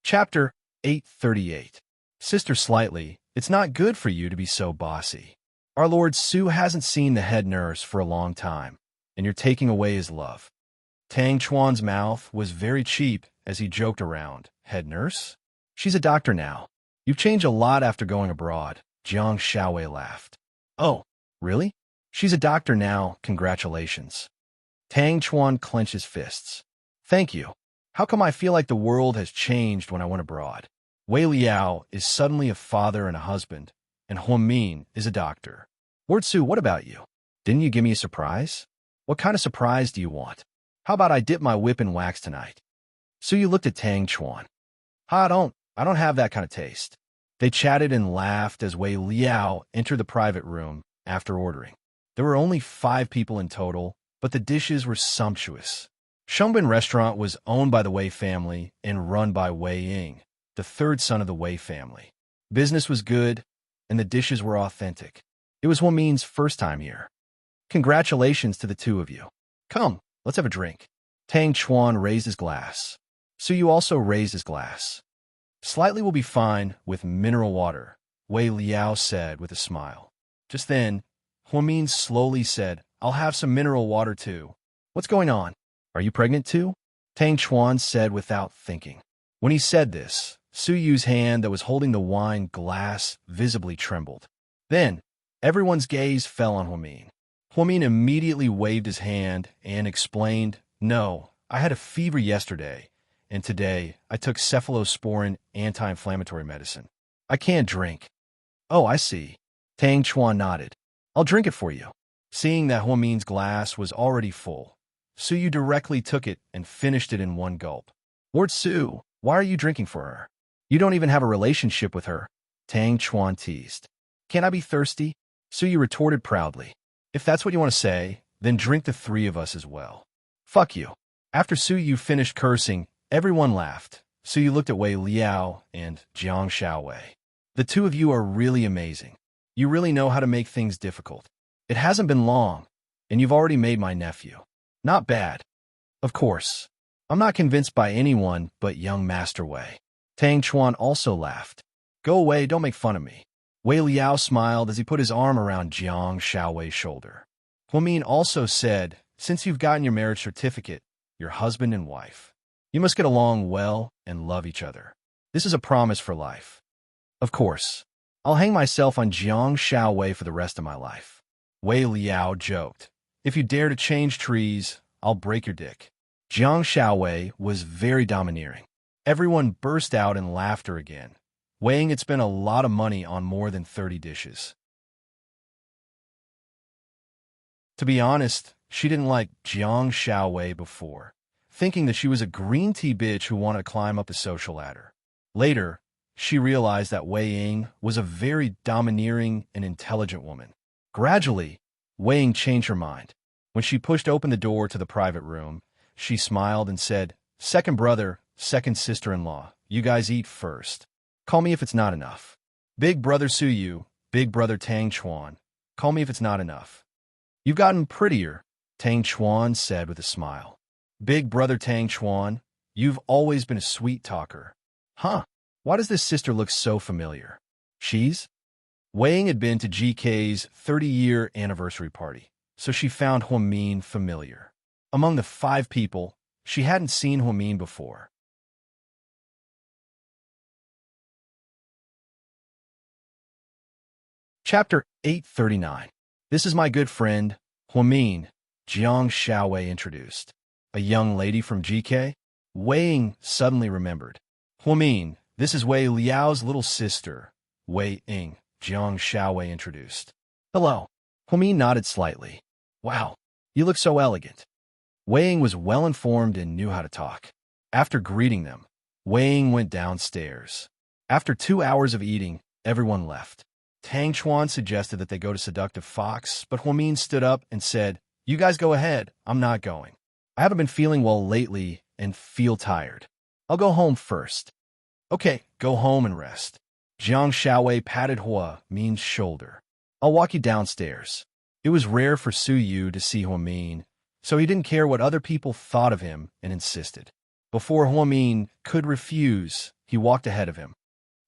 Chapter 838. Sister Slightly, it's not good for you to be so bossy. Our Lord Su hasn't seen the head nurse for a long time, and you're taking away his love. Tang Chuan's mouth was very cheap as he joked around. Head nurse? She's a doctor now. You've changed a lot after going abroad. Jiang Xiaowei laughed. Oh, really? She's a doctor now, congratulations. Tang Chuan clenched his fists. Thank you. How come I feel like the world has changed when I went abroad? Wei Liao is suddenly a father and a husband, and Huamin is a doctor. Lord Su, what about you? Didn't you give me a surprise? What kind of surprise do you want? How about I dip my whip in wax tonight? Su Yu looked at Tang Chuan. I don't have that kind of taste. They chatted and laughed as Wei Liao entered the private room after ordering. There were only 5 people in total, but the dishes were sumptuous. Shengbin Restaurant was owned by the Wei family and run by Wei Ying, the 3rd son of the Wei family. Business was good, and the dishes were authentic. It was Huamin's first time here. Congratulations to the 2 of you. Come, let's have a drink. Tang Chuan raised his glass. Su Yu also raised his glass. Slightly will be fine with mineral water, Wei Liao said with a smile. Just then, Huamin slowly said, I'll have some mineral water too. What's going on? Are you pregnant too? Tang Chuan said without thinking. When he said this, Su Yu's hand that was holding the wine glass visibly trembled. Then, everyone's gaze fell on Huamin. Huamin immediately waved his hand and explained, No, I had a fever yesterday, and today I took cephalosporin anti-inflammatory medicine. I can't drink. Oh, I see. Tang Chuan nodded. I'll drink it for you. Seeing that Huamin's glass was already full, Su Yu directly took it and finished it in one gulp. Lord Su, why are you drinking for her? You don't even have a relationship with her, Tang Chuan teased. Can't I be thirsty? Su Yu retorted proudly. If that's what you want to say, then drink the 3 of us as well. Fuck you. After Su Yu finished cursing, everyone laughed. Su Yu looked at Wei Liao and Jiang Xiaowei. The 2 of you are really amazing. You really know how to make things difficult. It hasn't been long, and you've already made my nephew. Not bad. Of course. I'm not convinced by anyone but young Master Wei. Tang Chuan also laughed. Go away, don't make fun of me. Wei Liao smiled as he put his arm around Jiang Xiaowei's shoulder. Huamin also said, Since you've gotten your marriage certificate, you're husband and wife. You must get along well and love each other. This is a promise for life. Of course. I'll hang myself on Jiang Xiaowei for the rest of my life. Wei Liao joked. If you dare to change trees, I'll break your dick. Jiang Xiaowei was very domineering. Everyone burst out in laughter again. Wei Ying had spent a lot of money on more than 30 dishes. To be honest, she didn't like Jiang Xiaowei before, thinking that she was a green tea bitch who wanted to climb up the social ladder. Later, she realized that Wei Ying was a very domineering and intelligent woman. Gradually, Wei Ying changed her mind. When she pushed open the door to the private room, she smiled and said, Second brother, second sister-in-law, you guys eat first. Call me if it's not enough. Big brother Su Yu, big brother Tang Chuan, call me if it's not enough. You've gotten prettier, Tang Chuan said with a smile. Big brother Tang Chuan, you've always been a sweet talker. Huh, why does this sister look so familiar? She's? Wei Ying had been to GK's 30-year anniversary party, so she found Huamin familiar. Among the 5 people, she hadn't seen Huamin before. Chapter 839. This is my good friend, Huamin, Jiang Xiaowei introduced. A young lady from GK? Wei Ying suddenly remembered. Huamin, this is Wei Liao's little sister, Wei Ying, Jiang Xiaowei introduced. Hello. Huamin nodded slightly. Wow, you look so elegant. Wei Ying was well-informed and knew how to talk. After greeting them, Wei Ying went downstairs. After 2 hours of eating, everyone left. Tang Chuan suggested that they go to Seductive Fox, but Huamin stood up and said, You guys go ahead, I'm not going. I haven't been feeling well lately and feel tired. I'll go home first. Okay, go home and rest. Jiang Xiaowei patted Huamin's shoulder. I'll walk you downstairs. It was rare for Su Yu to see Huamin, so he didn't care what other people thought of him and insisted. Before Huamin could refuse, he walked ahead of him.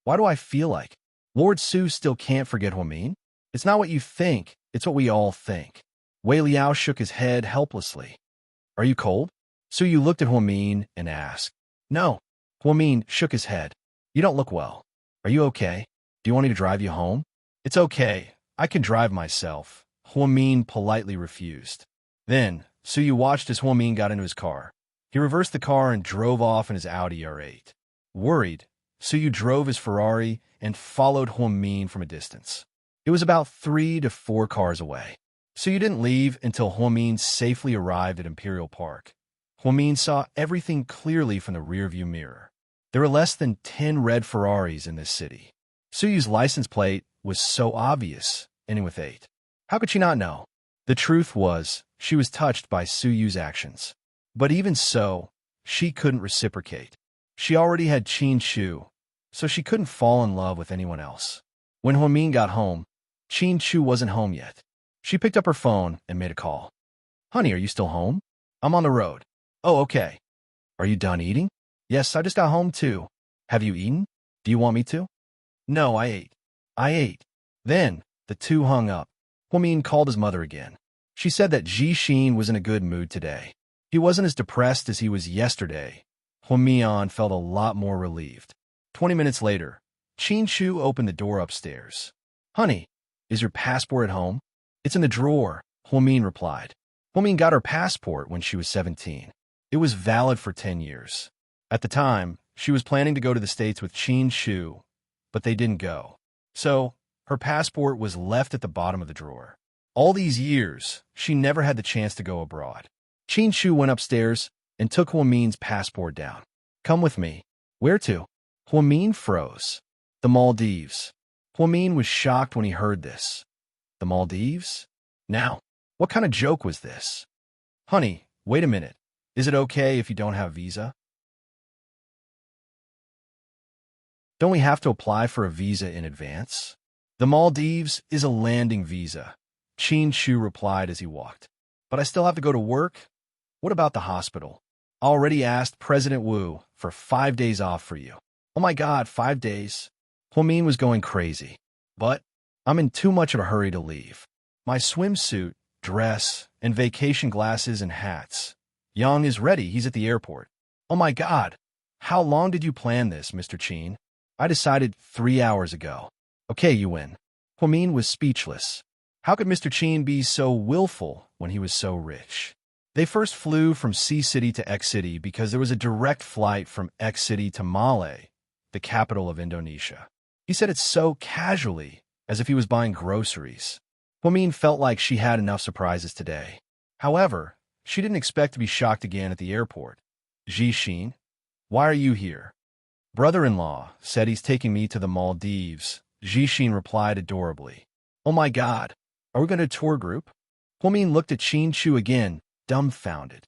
Why do I feel like? Lord Su still can't forget Huamin? It's not what you think, it's what we all think. Wei Liao shook his head helplessly. Are you cold? Su Yu looked at Huamin and asked. No. Huamin shook his head. You don't look well. Are you okay? Do you want me to drive you home? It's okay. I can drive myself. Huamin politely refused. Then, Suyu watched as Huamin got into his car. He reversed the car and drove off in his Audi R8. Worried, Suyu drove his Ferrari and followed Huamin from a distance. It was about 3 to 4 cars away. Suyu didn't leave until Huamin safely arrived at Imperial Park. Huamin saw everything clearly from the rearview mirror. There were less than 10 red Ferraris in this city. Suyu's license plate was so obvious, ending with 8. How could she not know? The truth was, she was touched by Suyu's actions. But even so, she couldn't reciprocate. She already had Qin Shu, so she couldn't fall in love with anyone else. When Huamin got home, Qin Shu wasn't home yet. She picked up her phone and made a call. Honey, are you still home? I'm on the road. Oh, okay. Are you done eating? Yes, I just got home too. Have you eaten? Do you want me to? No, I ate. I ate. Then, the two hung up. Huamin called his mother again. She said that Jixin was in a good mood today. He wasn't as depressed as he was yesterday. Huamian felt a lot more relieved. 20 minutes later, Qin Shu opened the door upstairs. Honey, is your passport at home? It's in the drawer, Huamin replied. Huamin got her passport when she was 17. It was valid for 10 years. At the time, she was planning to go to the States with Qin Shu, but they didn't go. So, her passport was left at the bottom of the drawer. All these years, she never had the chance to go abroad. Qin Shu went upstairs and took Huamin's passport down. Come with me. Where to? Huamin froze. The Maldives. Huamin was shocked when he heard this. The Maldives? Now, what kind of joke was this? Honey, wait a minute. Is it okay if you don't have a visa? Don't we have to apply for a visa in advance? The Maldives is a landing visa, Qin Shu replied as he walked. But I still have to go to work? What about the hospital? I already asked President Wu for 5 days off for you. Oh my God, 5 days? Huamin was going crazy. But I'm in too much of a hurry to leave. My swimsuit, dress, and vacation glasses and hats. Yang is ready. He's at the airport. Oh my God. How long did you plan this, Mr. Qin? I decided 3 hours ago. Okay, you win. Huamin was speechless. How could Mr. Qin be so willful when he was so rich? They first flew from C City to X City because there was a direct flight from X City to Malé, the capital of Indonesia. He said it so casually, as if he was buying groceries. Huamin felt like she had enough surprises today. However, she didn't expect to be shocked again at the airport. Jixin, why are you here? Brother-in-law said he's taking me to the Maldives, Jixin replied adorably. Oh my God, are we going to tour group? Huamin looked at Qin Shu again, dumbfounded.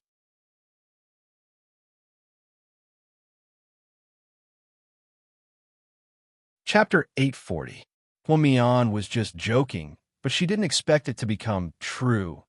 Chapter 840. Huamian was just joking, but she didn't expect it to become true.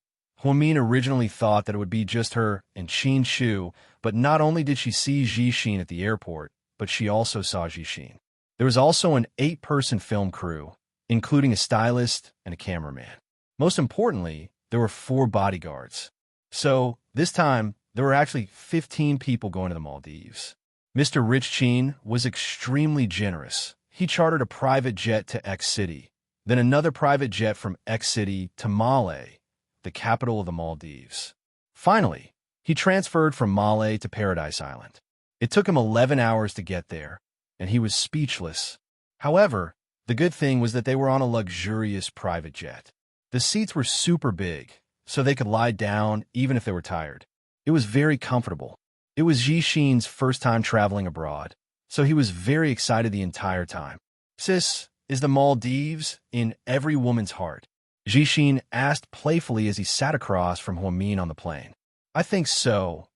Huamin originally thought that it would be just her and Qin Shu, but not only did she see Jixin at the airport, but she also saw Jixin. There was also an 8-person film crew, including a stylist and a cameraman. Most importantly, there were 4 bodyguards. So, this time, there were actually 15 people going to the Maldives. Mr. Rich Qin was extremely generous. He chartered a private jet to X City, then another private jet from X City to Malé, the capital of the Maldives. Finally, he transferred from Malé to Paradise Island. It took him 11 hours to get there, and he was speechless. However, the good thing was that they were on a luxurious private jet. The seats were super big, so they could lie down even if they were tired. It was very comfortable. It was Jixin's first time traveling abroad, so he was very excited the entire time. Sis, is the Maldives in every woman's heart? Jixin asked playfully as he sat across from Huamin on the plane. I think so.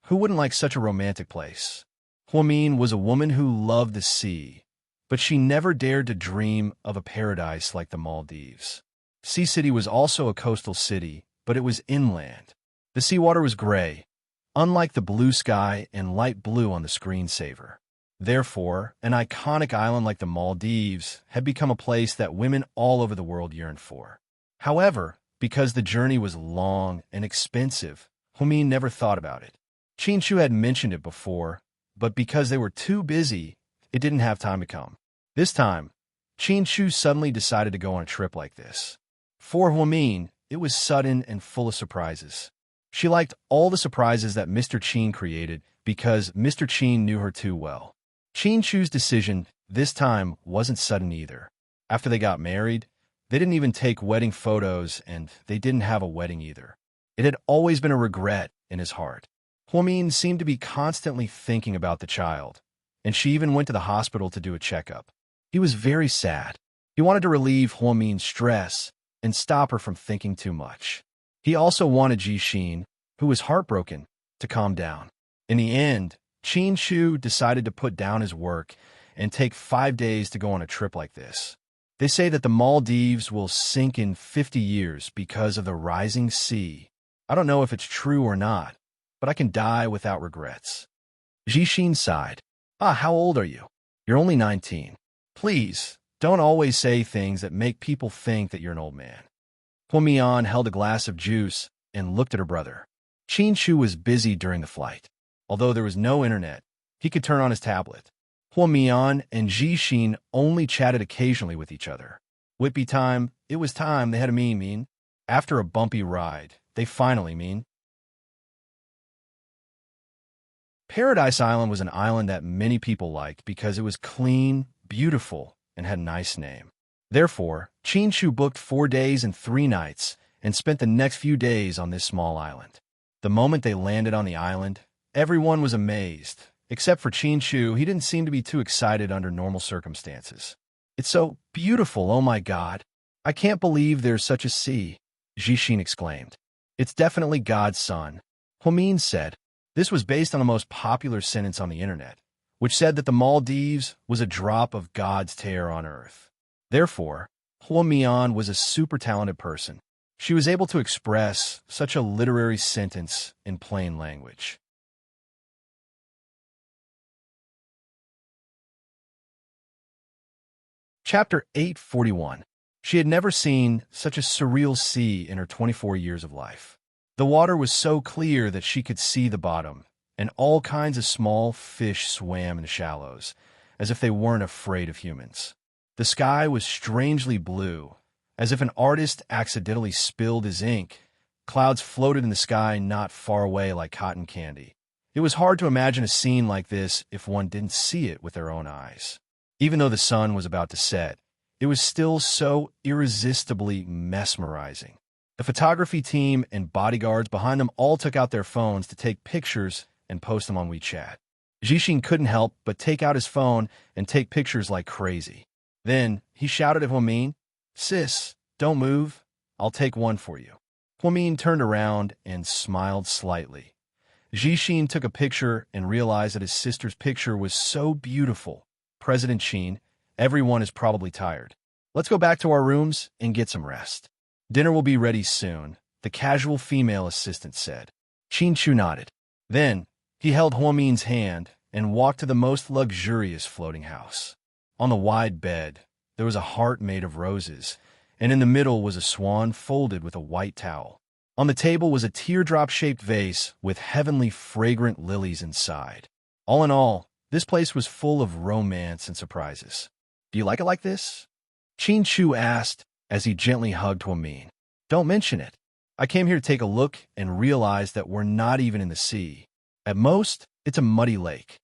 Who wouldn't like such a romantic place? Huamin was a woman who loved the sea, but she never dared to dream of a paradise like the Maldives. Sea City was also a coastal city, but it was inland. The seawater was gray, unlike the blue sky and light blue on the screensaver. Therefore, an iconic island like the Maldives had become a place that women all over the world yearned for. However, because the journey was long and expensive, Huamin never thought about it. Qin Shu had mentioned it before, but because they were too busy, it didn't have time to come. This time, Qin Shu suddenly decided to go on a trip like this. For Huamin, it was sudden and full of surprises. She liked all the surprises that Mr. Qin created because Mr. Qin knew her too well. Qin Shu's decision this time wasn't sudden either. After they got married, they didn't even take wedding photos and they didn't have a wedding either. It had always been a regret in his heart. Huamin seemed to be constantly thinking about the child, and she even went to the hospital to do a checkup. He was very sad. He wanted to relieve Huamin's stress and stop her from thinking too much. He also wanted Jixin, who was heartbroken, to calm down. In the end, Qin Shu decided to put down his work and take 5 days to go on a trip like this. They say that the Maldives will sink in 50 years because of the rising sea. I don't know if it's true or not, but I can die without regrets. Jixin sighed. How old are you? You're only 19. Please, don't always say things that make people think that you're an old man. Huamian held a glass of juice and looked at her brother. Qin Shu was busy during the flight. Although there was no internet, he could turn on his tablet. Huamian and Jixin only chatted occasionally with each other. Whippy time, it was time they had a mean. After a bumpy ride, they finally mean. Paradise Island was an island that many people liked because it was clean, beautiful, and had a nice name. Therefore, Qin Shu booked 4 days and 3 nights and spent the next few days on this small island. The moment they landed on the island, everyone was amazed. Except for Qin Shu, he didn't seem to be too excited under normal circumstances. It's so beautiful, oh my God. I can't believe there's such a sea, Jixin exclaimed. It's definitely God's son, Huamin said. This was based on the most popular sentence on the internet, which said that the Maldives was a drop of God's tear on earth. Therefore, Huamian was a super talented person. She was able to express such a literary sentence in plain language. Chapter 841. She had never seen such a surreal sea in her 24 years of life. The water was so clear that she could see the bottom, and all kinds of small fish swam in the shallows, as if they weren't afraid of humans. The sky was strangely blue, as if an artist accidentally spilled his ink. Clouds floated in the sky not far away like cotton candy. It was hard to imagine a scene like this if one didn't see it with their own eyes. Even though the sun was about to set, it was still so irresistibly mesmerizing. The photography team and bodyguards behind them all took out their phones to take pictures and post them on WeChat. Jixin couldn't help but take out his phone and take pictures like crazy. Then he shouted at Huamin, "Sis, don't move. I'll take one for you." Huamin turned around and smiled slightly. Jixin took a picture and realized that his sister's picture was so beautiful. President Qin, everyone is probably tired. Let's go back to our rooms and get some rest. Dinner will be ready soon, the casual female assistant said. Qin Shu nodded. Then he held Huamin's hand and walked to the most luxurious floating house. On the wide bed, there was a heart made of roses, and in the middle was a swan folded with a white towel. On the table was a teardrop-shaped vase with heavenly fragrant lilies inside. All in all, this place was full of romance and surprises. Do you like it like this? Qin Shu asked as he gently hugged Huamin. Don't mention it. I came here to take a look and realized that we're not even in the sea. At most, it's a muddy lake.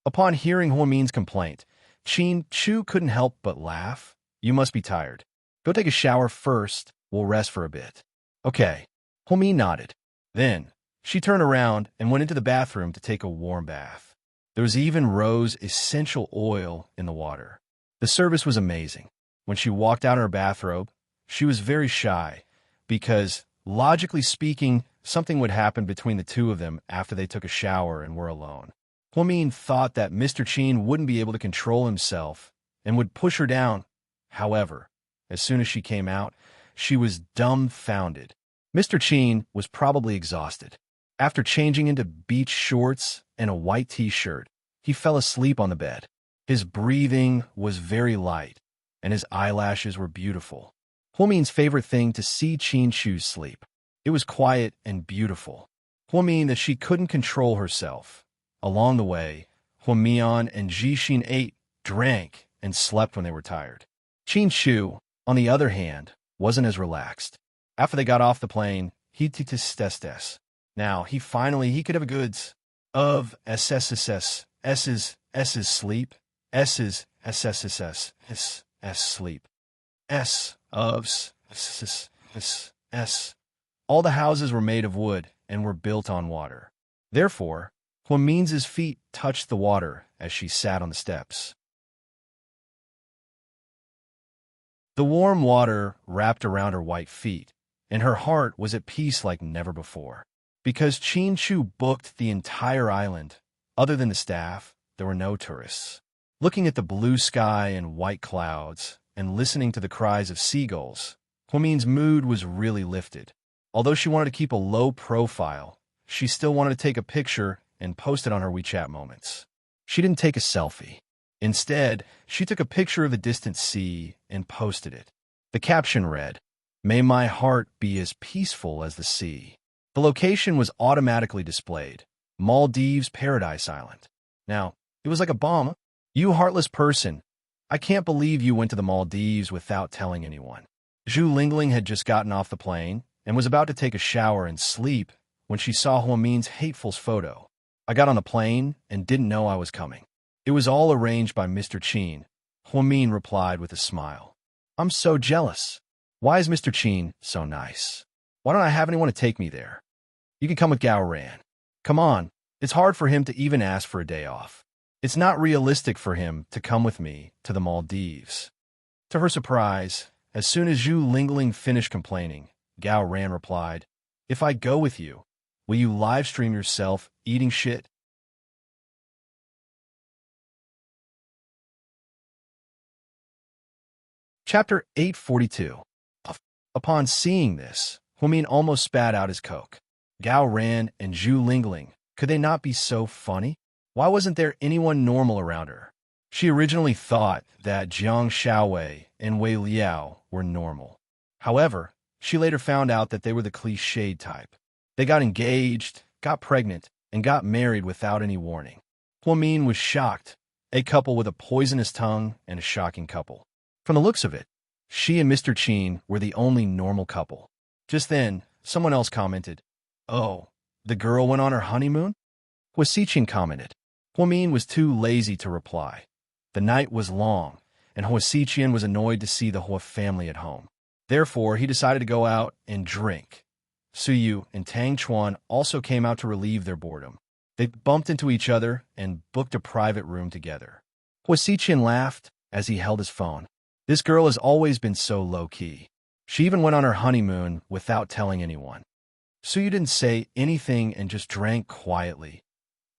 Upon hearing Huamin's complaint, Qin Shu couldn't help but laugh. You must be tired. Go take a shower first. We'll rest for a bit. Okay. Huamin nodded. Then, she turned around and went into the bathroom to take a warm bath. There was even rose essential oil in the water. The service was amazing. When she walked out in her bathrobe, she was very shy because, logically speaking, something would happen between the two of them after they took a shower and were alone. Huamin thought that Mr. Qin wouldn't be able to control himself and would push her down. However, as soon as she came out, she was dumbfounded. Mr. Qin was probably exhausted. After changing into beach shorts and a white t-shirt, he fell asleep on the bed. His breathing was very light, and his eyelashes were beautiful. Huamin's favorite thing to see Qin Shu sleep. It was quiet and beautiful. Huamin that she couldn't control herself. Along the way, Huamian and Jixin ate, drank, and slept when they were tired. Qin Shu, on the other hand, wasn't as relaxed. After they got off the plane, he took his testes. Now, he could have a goods of SSSS, S's sleep, S's SSSS, S sleep, S of S. All the houses were made of wood and were built on water. Therefore, Huamin's feet touched the water as she sat on the steps. The warm water wrapped around her white feet, and her heart was at peace like never before. Because Qin Shu booked the entire island, other than the staff, there were no tourists. Looking at the blue sky and white clouds, and listening to the cries of seagulls, Huamin's mood was really lifted. Although she wanted to keep a low profile, she still wanted to take a picture and post it on her WeChat moments. She didn't take a selfie. Instead, she took a picture of the distant sea and posted it. The caption read, "May my heart be as peaceful as the sea." The location was automatically displayed, Maldives Paradise Island. Now, it was like a bomb. "You heartless person, I can't believe you went to the Maldives without telling anyone." Zhu Lingling had just gotten off the plane and was about to take a shower and sleep when she saw Huamin's hateful photo. "I got on the plane and didn't know I was coming. It was all arranged by Mr. Qin," Huamin replied with a smile. "I'm so jealous. Why is Mr. Qin so nice? Why don't I have anyone to take me there? You can come with Gao Ran. Come on, it's hard for him to even ask for a day off. It's not realistic for him to come with me to the Maldives." To her surprise, as soon as Zhu Lingling finished complaining, Gao Ran replied, "If I go with you, will you live stream yourself eating shit?" Chapter 842. Upon seeing this, Huamin almost spat out his coke. Gao Ran and Zhu Lingling, could they not be so funny? Why wasn't there anyone normal around her? She originally thought that Jiang Xiaowei and Wei Liao were normal. However, she later found out that they were the cliched type. They got engaged, got pregnant, and got married without any warning. Huamin was shocked, a couple with a poisonous tongue and a shocking couple. From the looks of it, she and Mr. Qin were the only normal couple. Just then, someone else commented, "Oh, the girl went on her honeymoon?" Huasiqin commented. Huamin was too lazy to reply. The night was long, and Huasiqin was annoyed to see the Hua family at home. Therefore, he decided to go out and drink. Suyu and Tang Chuan also came out to relieve their boredom. They bumped into each other and booked a private room together. Huasiqin laughed as he held his phone. This girl has always been so low-key. She even went on her honeymoon without telling anyone. Suyu didn't say anything and just drank quietly.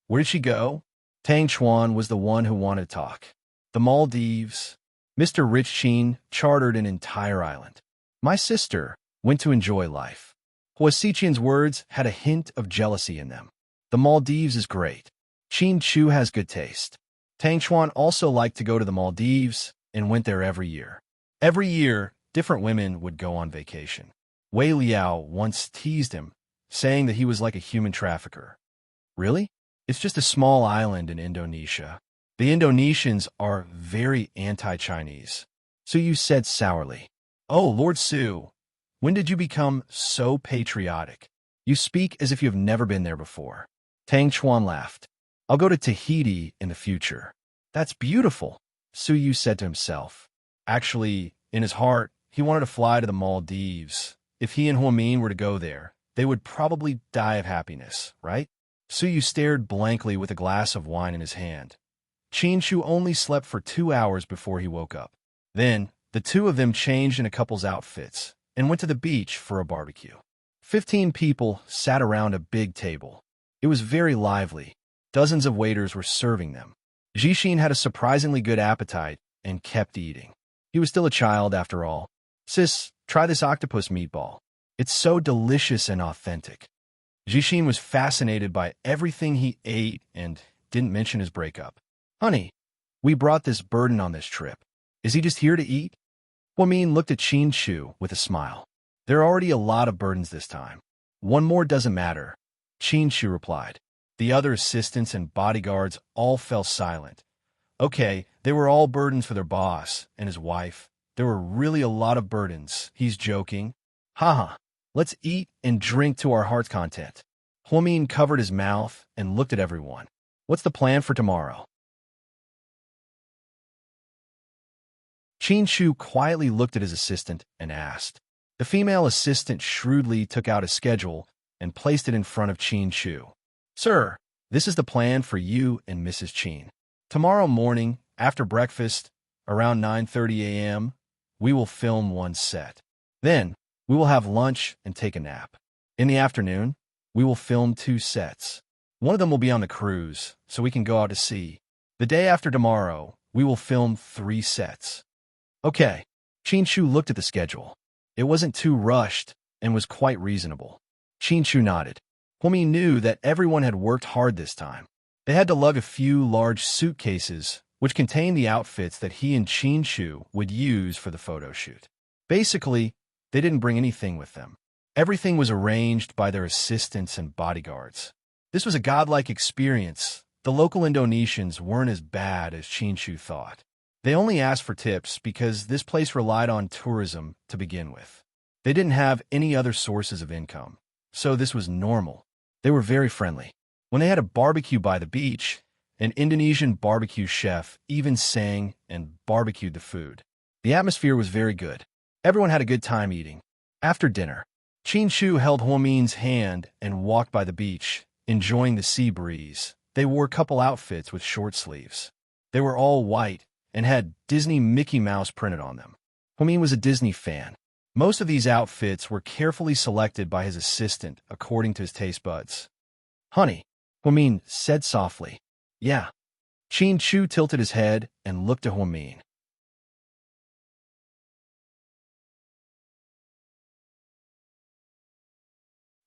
Where did she go? Tang Chuan was the one who wanted to talk. The Maldives. Mr. Rich Qin chartered an entire island. My sister went to enjoy life. Huasiqin's words had a hint of jealousy in them. The Maldives is great. Qin Chu has good taste. Tang Chuan also liked to go to the Maldives and went there every year. Every year, different women would go on vacation. Wei Liao once teased him, saying that he was like a human trafficker. Really? It's just a small island in Indonesia. The Indonesians are very anti-Chinese. Suyu said sourly. Oh, Lord Su, when did you become so patriotic? You speak as if you have never been there before. Tang Chuan laughed. I'll go to Tahiti in the future. That's beautiful, Suyu said to himself. Actually, in his heart, he wanted to fly to the Maldives. If he and Huamin were to go there, they would probably die of happiness, right? Suyu stared blankly with a glass of wine in his hand. Qin Shu only slept for 2 hours before he woke up. Then, the two of them changed in a couple's outfits and went to the beach for a barbecue. 15 people sat around a big table. It was very lively. Dozens of waiters were serving them. Jixin had a surprisingly good appetite and kept eating. He was still a child after all. Sis, try this octopus meatball. It's so delicious and authentic. Jixin was fascinated by everything he ate and didn't mention his breakup. Honey, we brought this burden on this trip. Is he just here to eat? Huamin looked at Qin Shu with a smile. There are already a lot of burdens this time. One more doesn't matter, Qin Shu replied. The other assistants and bodyguards all fell silent. Okay, they were all burdens for their boss and his wife, There were really a lot of burdens. He's joking. Haha, let's eat and drink to our heart's content. Huamin covered his mouth and looked at everyone. What's the plan for tomorrow? Qin Shu quietly looked at his assistant and asked. The female assistant shrewdly took out a schedule and placed it in front of Qin Shu. Sir, this is the plan for you and Mrs. Qin. Tomorrow morning, after breakfast, around 9:30 a.m., we will film one set. Then, we will have lunch and take a nap. In the afternoon, we will film 2 sets. One of them will be on the cruise, so we can go out to sea. The day after tomorrow, we will film 3 sets. Okay. Qin Shu looked at the schedule. It wasn't too rushed and was quite reasonable. Qin Shu nodded. Huami knew that everyone had worked hard this time. They had to lug a few large suitcases, which contained the outfits that he and Qin Shu would use for the photo shoot. Basically, they didn't bring anything with them. Everything was arranged by their assistants and bodyguards. This was a godlike experience. The local Indonesians weren't as bad as Qin Shu thought. They only asked for tips because this place relied on tourism to begin with. They didn't have any other sources of income, so this was normal. They were very friendly. When they had a barbecue by the beach, an Indonesian barbecue chef even sang and barbecued the food. The atmosphere was very good. Everyone had a good time eating. After dinner, Qin Shu held Huamin's hand and walked by the beach, enjoying the sea breeze. They wore couple outfits with short sleeves. They were all white and had Disney Mickey Mouse printed on them. Huamin was a Disney fan. Most of these outfits were carefully selected by his assistant according to his taste buds. Honey, Huamin said softly. Yeah. Qin Shu tilted his head and looked at Huamin.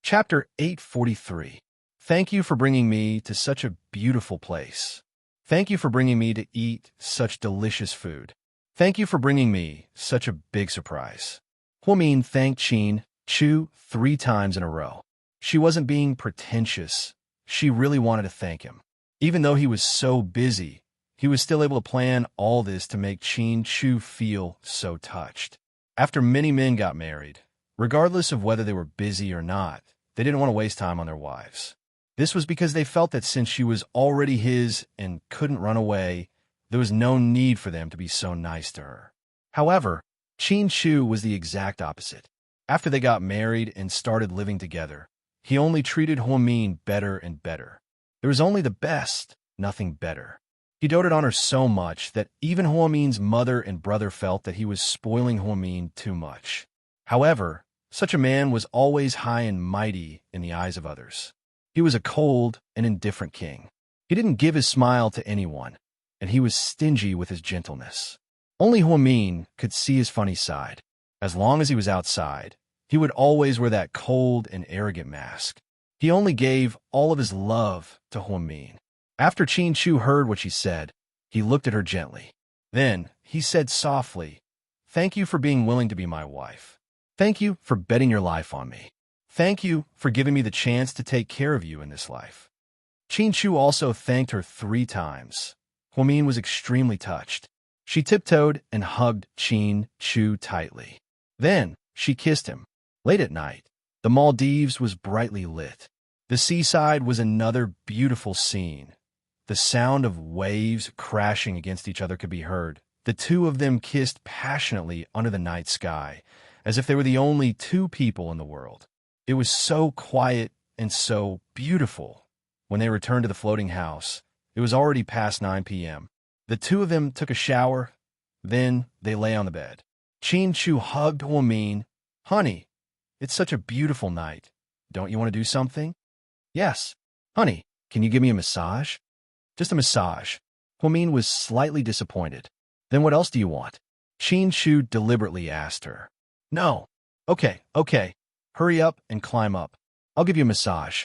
Chapter 843. Thank you for bringing me to such a beautiful place. Thank you for bringing me to eat such delicious food. Thank you for bringing me such a big surprise. Huamin thanked Qin Shu 3 times in a row. She wasn't being pretentious. She really wanted to thank him. Even though he was so busy, he was still able to plan all this to make Qin Shu feel so touched. After many men got married, regardless of whether they were busy or not, they didn't want to waste time on their wives. This was because they felt that since she was already his and couldn't run away, there was no need for them to be so nice to her. However, Qin Shu was the exact opposite. After they got married and started living together, he only treated Huamin better and better. There was only the best, nothing better. He doted on her so much that even Huamin's mother and brother felt that he was spoiling Huamin too much. However, such a man was always high and mighty in the eyes of others. He was a cold and indifferent king. He didn't give his smile to anyone, and he was stingy with his gentleness. Only Huamin could see his funny side. As long as he was outside, he would always wear that cold and arrogant mask. He only gave all of his love to Huamin. After Qin Shu heard what she said, he looked at her gently. Then he said softly, "Thank you for being willing to be my wife. Thank you for betting your life on me. Thank you for giving me the chance to take care of you in this life." Qin Shu also thanked her 3 times. Huamin was extremely touched. She tiptoed and hugged Qin Shu tightly. Then she kissed him. Late at night, the Maldives was brightly lit. The seaside was another beautiful scene. The sound of waves crashing against each other could be heard. The 2 of them kissed passionately under the night sky, as if they were the only 2 people in the world. It was so quiet and so beautiful. When they returned to the floating house, it was already past 9 p.m. The 2 of them took a shower, then they lay on the bed. Qin Shu hugged Huamin. Honey, it's such a beautiful night. Don't you want to do something? Yes. Honey, can you give me a massage? Just a massage. Huamin was slightly disappointed. Then what else do you want? Qin Shu deliberately asked her. No. Okay. Hurry up and climb up. I'll give you a massage.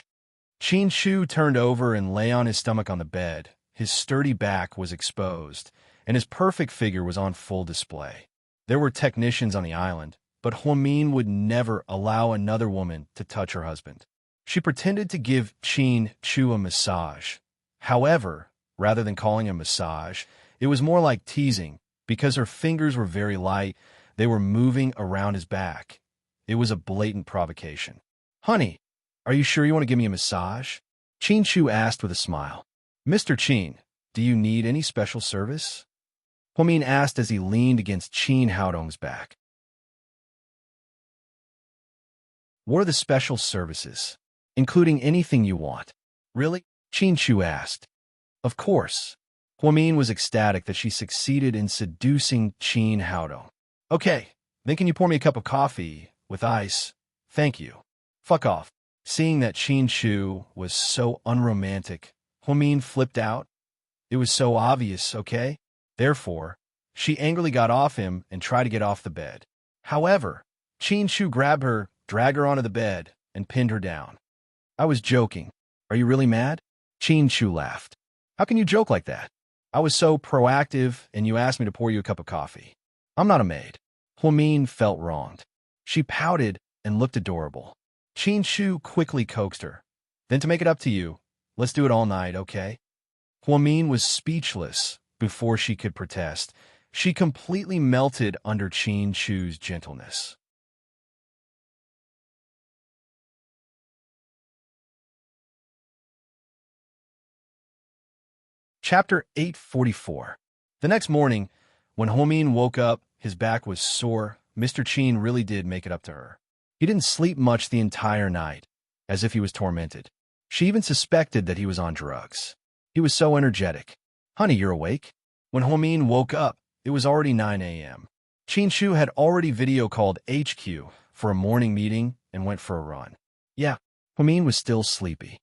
Qin Shu turned over and lay on his stomach on the bed. His sturdy back was exposed, and his perfect figure was on full display. There were technicians on the island, but Huamin would never allow another woman to touch her husband. She pretended to give Qin Shu a massage. However, rather than calling a massage, it was more like teasing, Because her fingers were very light, they were moving around his back. It was a blatant provocation. "Honey, are you sure you want to give me a massage?" Chin Chu asked with a smile. "Mr. Chin, do you need any special service?" Huamin asked as he leaned against Qin Haodong's back. "What are the special services? Including anything you want." "Really?" Qin Chu asked. "Of course." Huamin was ecstatic that she succeeded in seducing Qin Haodong. "Okay, then can you pour me a cup of coffee with ice? Thank you." "Fuck off." Seeing that Qin Chu was so unromantic, Huamin flipped out. It was so obvious, okay? Therefore, she angrily got off him and tried to get off the bed. However, Qin Chu grabbed her, dragged her onto the bed, and pinned her down. "I was joking. Are you really mad?" Qin Chu laughed. "How can you joke like that? I was so proactive, and you asked me to pour you a cup of coffee. I'm not a maid." Huamin felt wronged. She pouted and looked adorable. Qin Chu quickly coaxed her. "Then to make it up to you, let's do it all night, okay?" Huamin was speechless before she could protest. She completely melted under Qin Chu's gentleness. Chapter 844. The next morning, when Huamin woke up, his back was sore. Mr. Qin really did make it up to her. He didn't sleep much the entire night, as if he was tormented. She even suspected that he was on drugs. He was so energetic. "Honey, you're awake?" When Huamin woke up, it was already 9 a.m. Qin Chu had already video called HQ for a morning meeting and went for a run. Yeah, Huamin was still sleepy.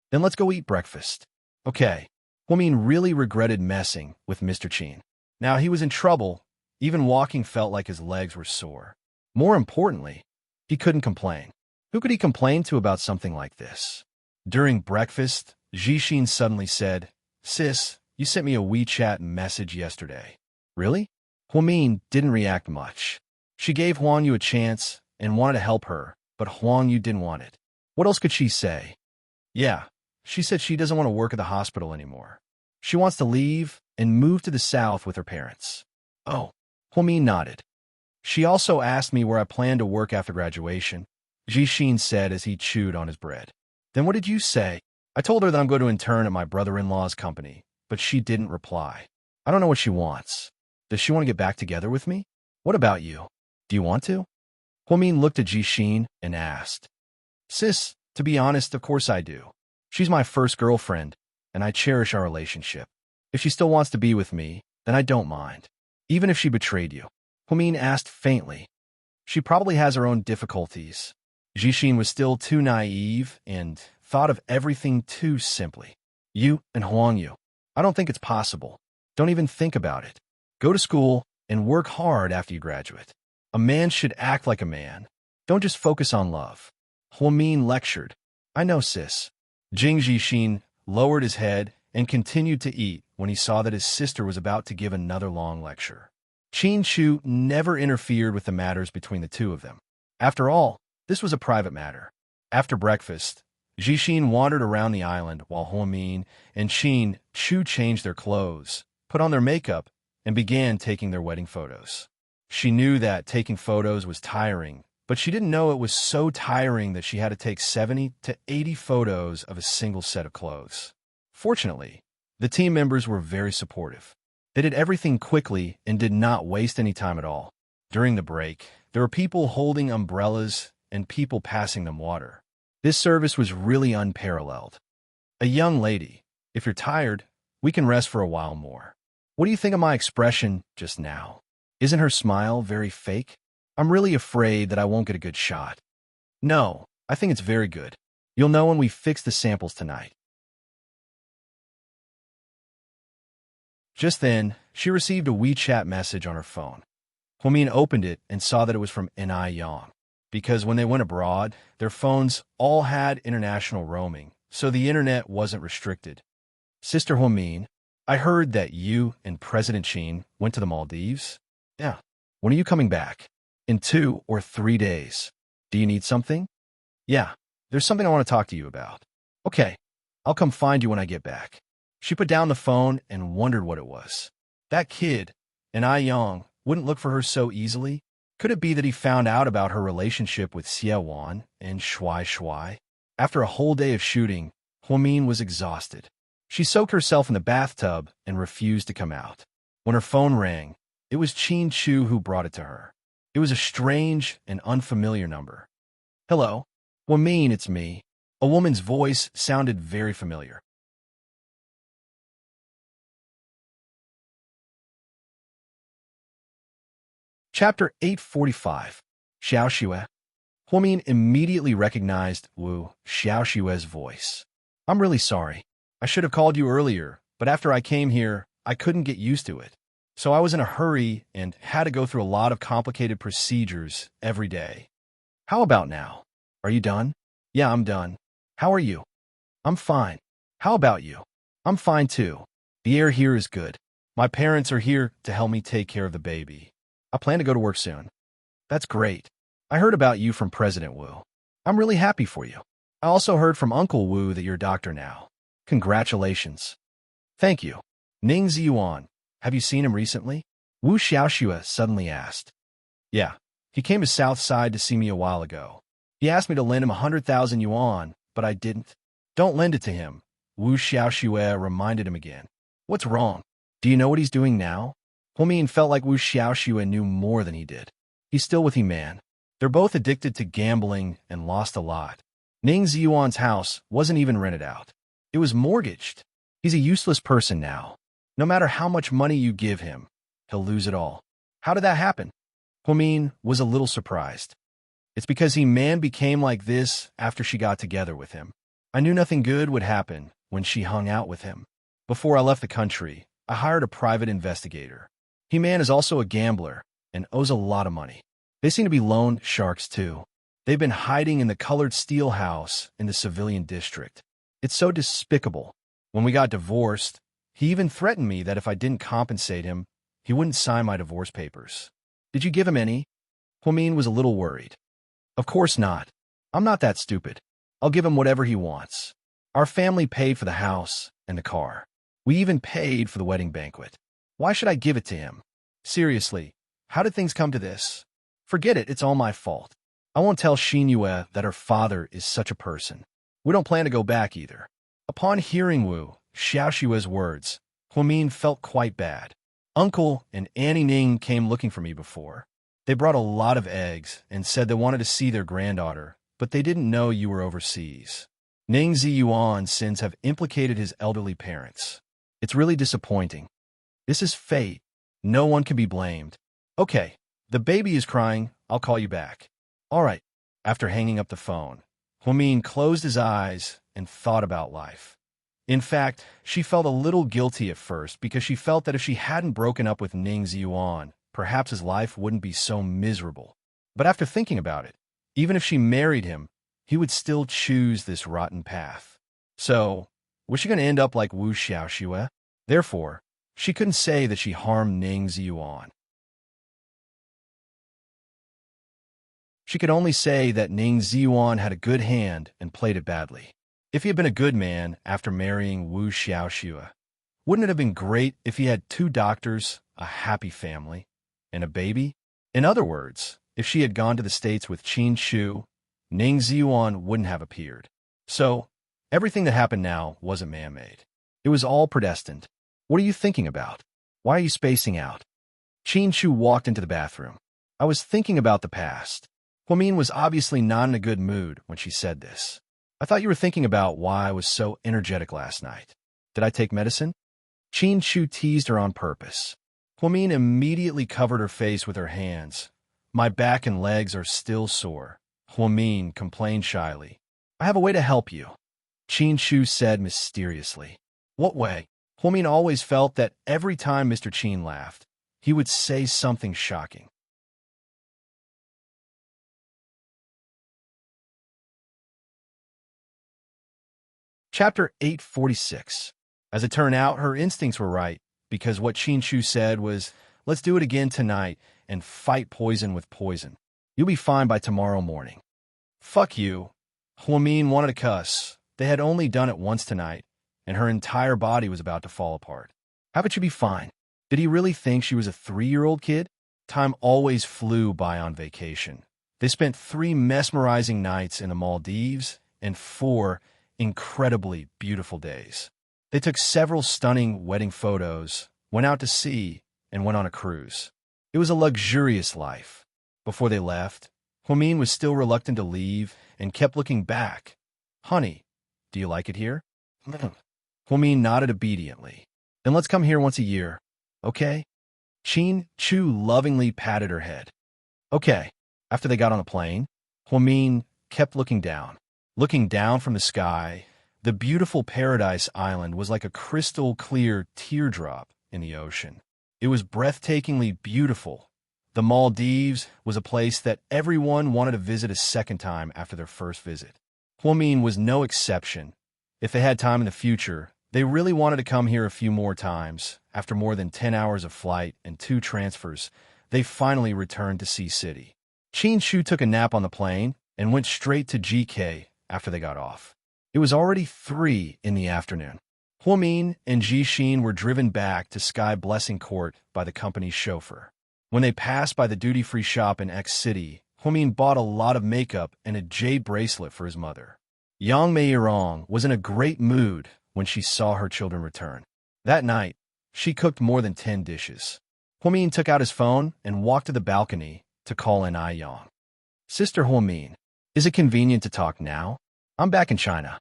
"Then let's go eat breakfast." "Okay." Huamin really regretted messing with Mr. Qin. Now he was in trouble. Even walking felt like his legs were sore. More importantly, he couldn't complain. Who could he complain to about something like this? During breakfast, Jixin suddenly said, "Sis, you sent me a WeChat message yesterday." "Really?" Huamin didn't react much. She gave Huang Yu a chance and wanted to help her, but Huang Yu didn't want it. What else could she say? Yeah, she said she doesn't want to work at the hospital anymore. She wants to leave and move to the south with her parents. Oh, Huamin nodded. She also asked me where I plan to work after graduation, Jixin said as he chewed on his bread. Then what did you say? I told her that I'm going to intern at my brother-in-law's company, but she didn't reply. I don't know what she wants. Does she want to get back together with me? What about you? Do you want to? Huamin looked at Jixin and asked. Sis, to be honest, of course I do. She's my first girlfriend, and I cherish our relationship. If she still wants to be with me, then I don't mind. Even if she betrayed you. Huamin asked faintly. She probably has her own difficulties. Jixin was still too naive and thought of everything too simply. You and Huang Yu. I don't think it's possible. Don't even think about it. Go to school and work hard after you graduate. A man should act like a man. Don't just focus on love. Huamin lectured. I know, sis. Jing Jixin lowered his head and continued to eat when he saw that his sister was about to give another long lecture. Qin Chu never interfered with the matters between the two of them. After all, this was a private matter. After breakfast, Jixin wandered around the island while Huamin and Qin Chu changed their clothes, put on their makeup, and began taking their wedding photos. She knew that taking photos was tiring, but she didn't know it was so tiring that she had to take 70 to 80 photos of a single set of clothes. Fortunately, the team members were very supportive. They did everything quickly and did not waste any time at all. During the break, there were people holding umbrellas and people passing them water. This service was really unparalleled. A young lady, if you're tired, we can rest for a while more. What do you think of my expression just now? Isn't her smile very fake? I'm really afraid that I won't get a good shot. No, I think it's very good. You'll know when we fix the samples tonight. Just then, she received a WeChat message on her phone. Huamin opened it and saw that it was from Ni Yang. Because when they went abroad, their phones all had international roaming, so the internet wasn't restricted. Sister Huamin, I heard that you and President Qin went to the Maldives. Yeah. When are you coming back? In 2 or 3 days. Do you need something? Yeah, there's something I want to talk to you about. Okay, I'll come find you when I get back. She put down the phone and wondered what it was. That kid, and I Yong wouldn't look for her so easily? Could it be that he found out about her relationship with Xie Wan and Shui Shui? After a whole day of shooting, Huamin was exhausted. She soaked herself in the bathtub and refused to come out. When her phone rang, it was Qin Chu who brought it to her. It was a strange and unfamiliar number. Hello? Huamin, it's me. A woman's voice sounded very familiar. Chapter 845. Xiaoxue. Huamin immediately recognized Wu Xiaoxue's voice. I'm really sorry. I should have called you earlier, but after I came here, I couldn't get used to it. So I was in a hurry and had to go through a lot of complicated procedures every day. How about now? Are you done? Yeah, I'm done. How are you? I'm fine. How about you? I'm fine too. The air here is good. My parents are here to help me take care of the baby. I plan to go to work soon. That's great. I heard about you from President Wu. I'm really happy for you. I also heard from Uncle Wu that you're a doctor now. Congratulations. Thank you. Ning Ziyuan, have you seen him recently? Wu Xiaoxue suddenly asked. Yeah, he came to South Side to see me a while ago. He asked me to lend him 100,000 yuan, but I didn't. Don't lend it to him, Wu Xiaoxue reminded him again. What's wrong? Do you know what he's doing now? Huamin felt like Wu Xiaoxue knew more than he did. He's still with He-Man. They're both addicted to gambling and lost a lot. Ning Ziyuan's house wasn't even rented out. It was mortgaged. He's a useless person now. No matter how much money you give him, he'll lose it all. How did that happen? Huamin was a little surprised. It's because He-Man became like this after she got together with him. I knew nothing good would happen when she hung out with him. Before I left the country, I hired a private investigator. He-Man is also a gambler and owes a lot of money. They seem to be loan sharks too. They've been hiding in the colored steel house in the civilian district. It's so despicable. When we got divorced, he even threatened me that if I didn't compensate him, he wouldn't sign my divorce papers. Did you give him any? Huamin was a little worried. Of course not. I'm not that stupid. I'll give him whatever he wants. Our family paid for the house and the car. We even paid for the wedding banquet. Why should I give it to him? Seriously, how did things come to this? Forget it, it's all my fault. I won't tell Xinyue that her father is such a person. We don't plan to go back either. Upon hearing Wu Xiaoxue's words, Huamin felt quite bad. Uncle and Annie Ning came looking for me before. They brought a lot of eggs and said they wanted to see their granddaughter, but they didn't know you were overseas. Ning Ziyuan's sins have implicated his elderly parents. It's really disappointing. This is fate. No one can be blamed. Okay, the baby is crying. I'll call you back. All right. After hanging up the phone, Huamin closed his eyes and thought about life. In fact, she felt a little guilty at first because she felt that if she hadn't broken up with Ning Ziyuan, perhaps his life wouldn't be so miserable. But after thinking about it, even if she married him, he would still choose this rotten path. So, was she going to end up like Wu Xiaoxue? Therefore, she couldn't say that she harmed Ning Ziyuan. She could only say that Ning Ziyuan had a good hand and played it badly. If he had been a good man after marrying Wu Xiaoxue, wouldn't it have been great if he had 2 doctors, a happy family, and a baby? In other words, if she had gone to the States with Qin Shu, Ning Ziyuan wouldn't have appeared. So, everything that happened now wasn't man-made. It was all predestined. What are you thinking about? Why are you spacing out? Qin Shu walked into the bathroom. I was thinking about the past. Huamin was obviously not in a good mood when she said this. I thought you were thinking about why I was so energetic last night. Did I take medicine? Qin Shu teased her on purpose. Huamin immediately covered her face with her hands. My back and legs are still sore. Huamin complained shyly. I have a way to help you, Qin Shu said mysteriously. What way? Huamin always felt that every time Mr. Qin laughed, he would say something shocking. Chapter 846. As it turned out, her instincts were right, because what Qin Shu said was, let's do it again tonight and fight poison with poison. You'll be fine by tomorrow morning. Fuck you. Huamin wanted to cuss. They had only done it once tonight, and her entire body was about to fall apart. How about you be fine? Did he really think she was a 3-year-old kid? Time always flew by on vacation. They spent 3 mesmerizing nights in the Maldives and 4 incredibly beautiful days. They took several stunning wedding photos, went out to sea, and went on a cruise. It was a luxurious life. Before they left, Huamin was still reluctant to leave and kept looking back. Honey, do you like it here? Huamin nodded obediently. Then let's come here once a year, okay? Chin Chu lovingly patted her head. Okay. After they got on the plane, Huamin kept looking down. Looking down from the sky, the beautiful paradise island was like a crystal-clear teardrop in the ocean. It was breathtakingly beautiful. The Maldives was a place that everyone wanted to visit a second time after their first visit. Huamin was no exception. If they had time in the future, they really wanted to come here a few more times. After more than 10 hours of flight and 2 transfers, they finally returned to Sea City. Chin Chu took a nap on the plane and went straight to GK after they got off. It was already 3 in the afternoon. Huamin and Jixin were driven back to Sky Blessing Court by the company's chauffeur. When they passed by the duty-free shop in X City, Huamin bought a lot of makeup and a jade bracelet for his mother. Yang Meirong was in a great mood when she saw her children return. That night, she cooked more than 10 dishes. Huamin took out his phone and walked to the balcony to call in Yang. Sister Huamin, is it convenient to talk now? I'm back in China.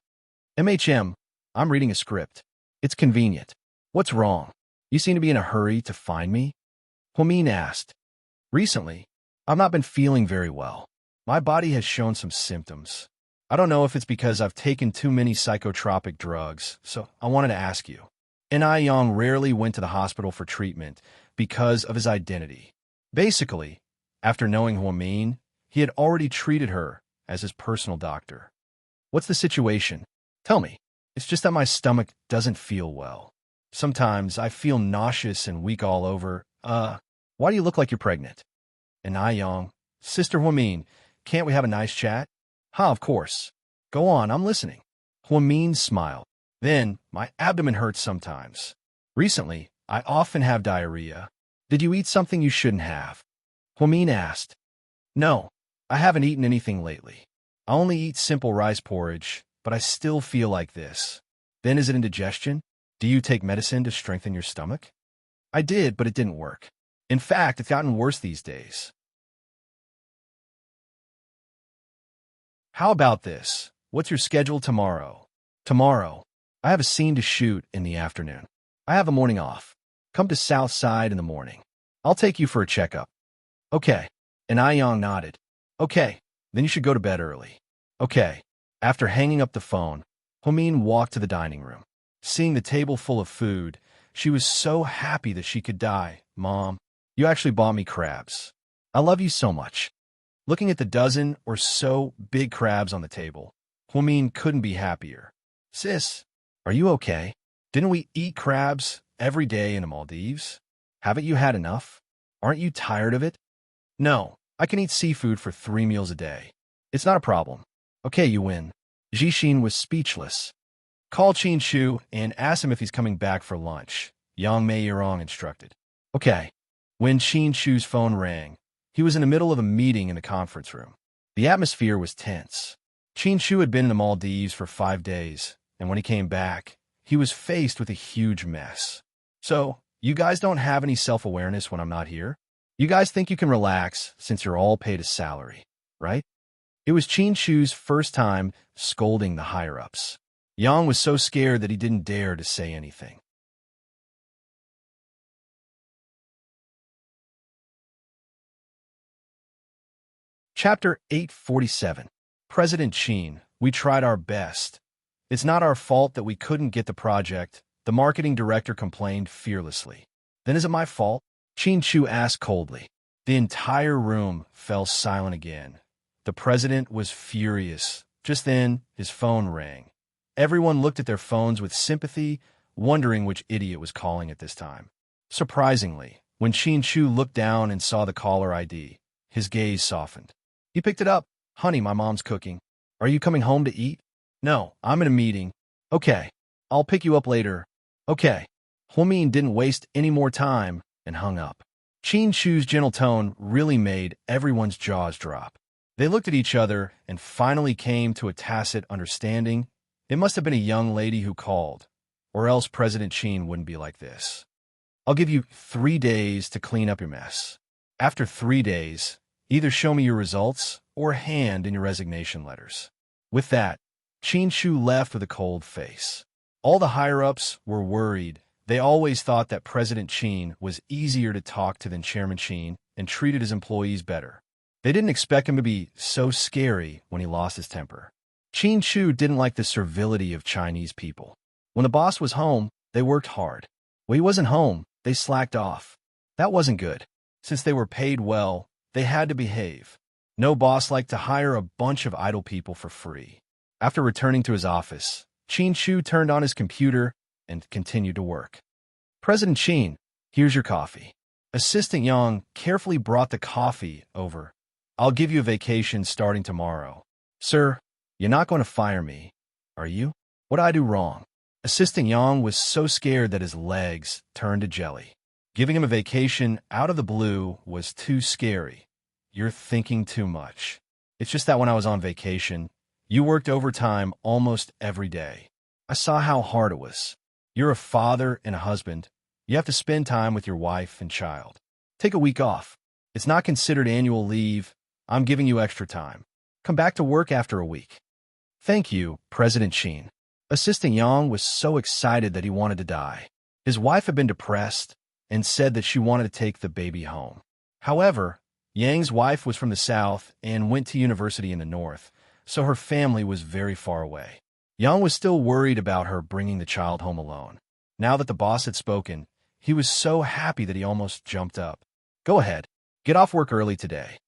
MHM, I'm reading a script. It's convenient. What's wrong? You seem to be in a hurry to find me? Huamin asked. Recently, I've not been feeling very well. My body has shown some symptoms. I don't know if it's because I've taken too many psychotropic drugs, so I wanted to ask you. Yang rarely went to the hospital for treatment because of his identity. Basically, after knowing Huamin, he had already treated her as his personal doctor. What's the situation? Tell me. It's just that my stomach doesn't feel well. Sometimes I feel nauseous and weak all over. Why do you look like you're pregnant? Yang, Sister Huamin, can't we have a nice chat? Of course. Go on, I'm listening. Huamin smiled. Then, my abdomen hurts sometimes. Recently, I often have diarrhea. Did you eat something you shouldn't have? Huamin asked. No, I haven't eaten anything lately. I only eat simple rice porridge, but I still feel like this. Then is it indigestion? Do you take medicine to strengthen your stomach? I did, but it didn't work. In fact, it's gotten worse these days. How about this? What's your schedule tomorrow? Tomorrow, I have a scene to shoot in the afternoon. I have a morning off. Come to South Side in the morning. I'll take you for a checkup. Okay. Yang nodded. Okay, then you should go to bed early. Okay. After hanging up the phone, Huamin walked to the dining room. Seeing the table full of food, she was so happy that she could die. Mom, you actually bought me crabs. I love you so much. Looking at the dozen or so big crabs on the table, Huamin couldn't be happier. Sis, are you okay? Didn't we eat crabs every day in the Maldives? Haven't you had enough? Aren't you tired of it? No, I can eat seafood for 3 meals a day. It's not a problem. Okay, you win. Jixin was speechless. Call Chin Chu and ask him if he's coming back for lunch, Yang Meirong instructed. Okay. When Chin Chu's phone rang, he was in the middle of a meeting in the conference room. The atmosphere was tense. Chin Chu had been in the Maldives for 5 days, and when he came back, he was faced with a huge mess. So, you guys don't have any self-awareness when I'm not here? You guys think you can relax since you're all paid a salary, right? It was Chin Chu's first time scolding the higher-ups. Yang was so scared that he didn't dare to say anything. Chapter 847. President Chin, we tried our best. It's not our fault that we couldn't get the project, the marketing director complained fearlessly. Then is it my fault? Chin Chu asked coldly. The entire room fell silent again. The president was furious. Just then, his phone rang. Everyone looked at their phones with sympathy, wondering which idiot was calling at this time. Surprisingly, when Chin Chu looked down and saw the caller ID, his gaze softened. He picked it up. Honey, my mom's cooking. Are you coming home to eat? No, I'm in a meeting. Okay. I'll pick you up later. Okay. Huamin didn't waste any more time and hung up. Qin Shu's gentle tone really made everyone's jaws drop. They looked at each other and finally came to a tacit understanding. It must have been a young lady who called, or else President Qin wouldn't be like this. I'll give you 3 days to clean up your mess. After 3 days, either show me your results or hand in your resignation letters. With that, Qin Shu left with a cold face. All the higher-ups were worried. They always thought that President Qin was easier to talk to than Chairman Qin and treated his employees better. They didn't expect him to be so scary when he lost his temper. Qin Shu didn't like the servility of Chinese people. When the boss was home, they worked hard. When he wasn't home, they slacked off. That wasn't good. Since they were paid well, they had to behave. No boss liked to hire a bunch of idle people for free. After returning to his office, Qin Shu turned on his computer and continued to work. President Qin, here's your coffee. Assistant Yang carefully brought the coffee over. I'll give you a vacation starting tomorrow. Sir, you're not going to fire me, are you? What'd I do wrong? Assistant Yang was so scared that his legs turned to jelly. Giving him a vacation out of the blue was too scary. You're thinking too much. It's just that when I was on vacation, you worked overtime almost every day. I saw how hard it was. You're a father and a husband. You have to spend time with your wife and child. Take a week off. It's not considered annual leave. I'm giving you extra time. Come back to work after a week. Thank you, President Qin. Assistant Yang was so excited that he wanted to die. His wife had been depressed and said that she wanted to take the baby home. However, Yang's wife was from the south and went to university in the north, so her family was very far away. Yang was still worried about her bringing the child home alone. Now that the boss had spoken, he was so happy that he almost jumped up. Go ahead. Get off work early today.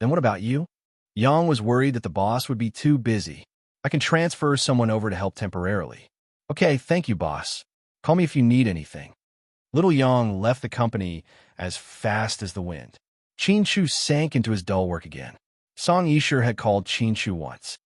Then what about you? Yang was worried that the boss would be too busy. I can transfer someone over to help temporarily. Okay, thank you, boss. Call me if you need anything. Little Yang left the company as fast as the wind. Qin Shu sank into his dull work again. Song Yisher had called Qin Shu once.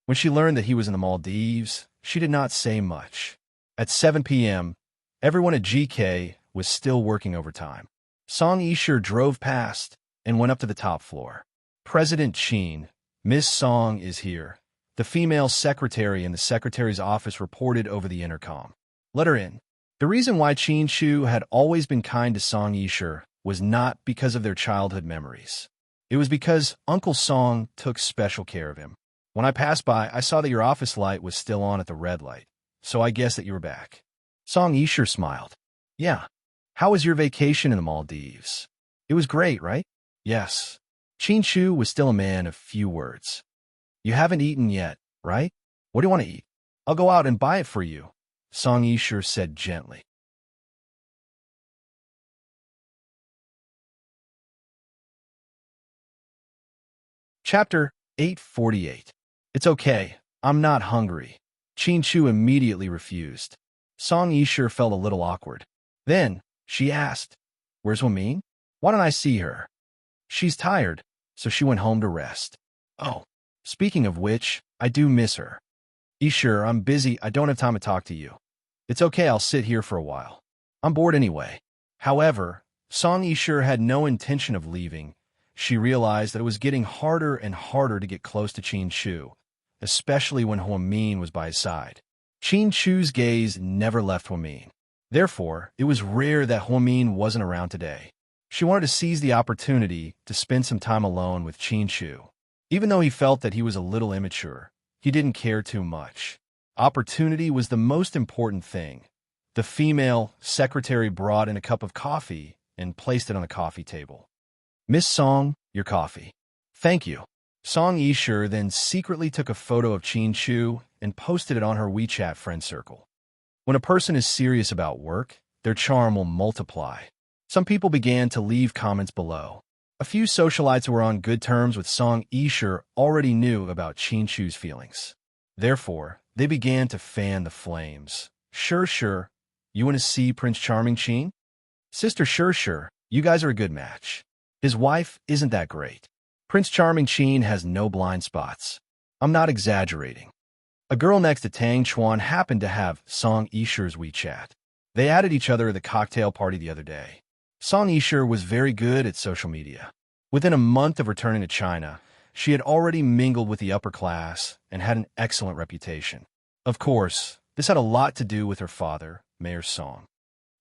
When she learned that he was in the Maldives, she did not say much. At 7 p.m., everyone at GK was still working overtime. Song Yisher drove past and went up to the top floor. President Qin, Miss Song is here. The female secretary in the secretary's office reported over the intercom. Let her in. The reason why Qin Shu had always been kind to Song Yisher was not because of their childhood memories. It was because Uncle Song took special care of him. When I passed by, I saw that your office light was still on at the red light, so I guessed that you were back. Song Yisher smiled. Yeah. How was your vacation in the Maldives? It was great, right? Yes. Qin Shu was still a man of few words. You haven't eaten yet, right? What do you want to eat? I'll go out and buy it for you, Song Yisher said gently. Chapter 848. It's okay. I'm not hungry. Qin Shu immediately refused. Song Yisher felt a little awkward. Then, she asked, Where's Huamin? Why don't I see her? She's tired, so she went home to rest. Oh, speaking of which, I do miss her. Yisher, I'm busy. I don't have time to talk to you. It's okay. I'll sit here for a while. I'm bored anyway. However, Song Yisher had no intention of leaving. She realized that it was getting harder and harder to get close to Qin Shu, especially when Huamin was by his side. Qin Shu's gaze never left Huamin. Therefore, it was rare that Huamin wasn't around today. She wanted to seize the opportunity to spend some time alone with Qin Shu. Even though he felt that he was a little immature, he didn't care too much. Opportunity was the most important thing. The female secretary brought in a cup of coffee and placed it on the coffee table. Miss Song, your coffee. Thank you. Song Yisher then secretly took a photo of Qin Shu and posted it on her WeChat friend circle. When a person is serious about work, their charm will multiply. Some people began to leave comments below. A few socialites who were on good terms with Song Yisher already knew about Qin Shu's feelings. Therefore, they began to fan the flames. Sure. You want to see Prince Charming Qin? Sister Sure, you guys are a good match. His wife isn't that great. Prince Charming Qin has no blind spots. I'm not exaggerating. A girl next to Tang Chuan happened to have Song Yishi's WeChat. They added each other at the cocktail party the other day. Song Yishi was very good at social media. Within a month of returning to China, she had already mingled with the upper class and had an excellent reputation. Of course, this had a lot to do with her father, Mayor Song.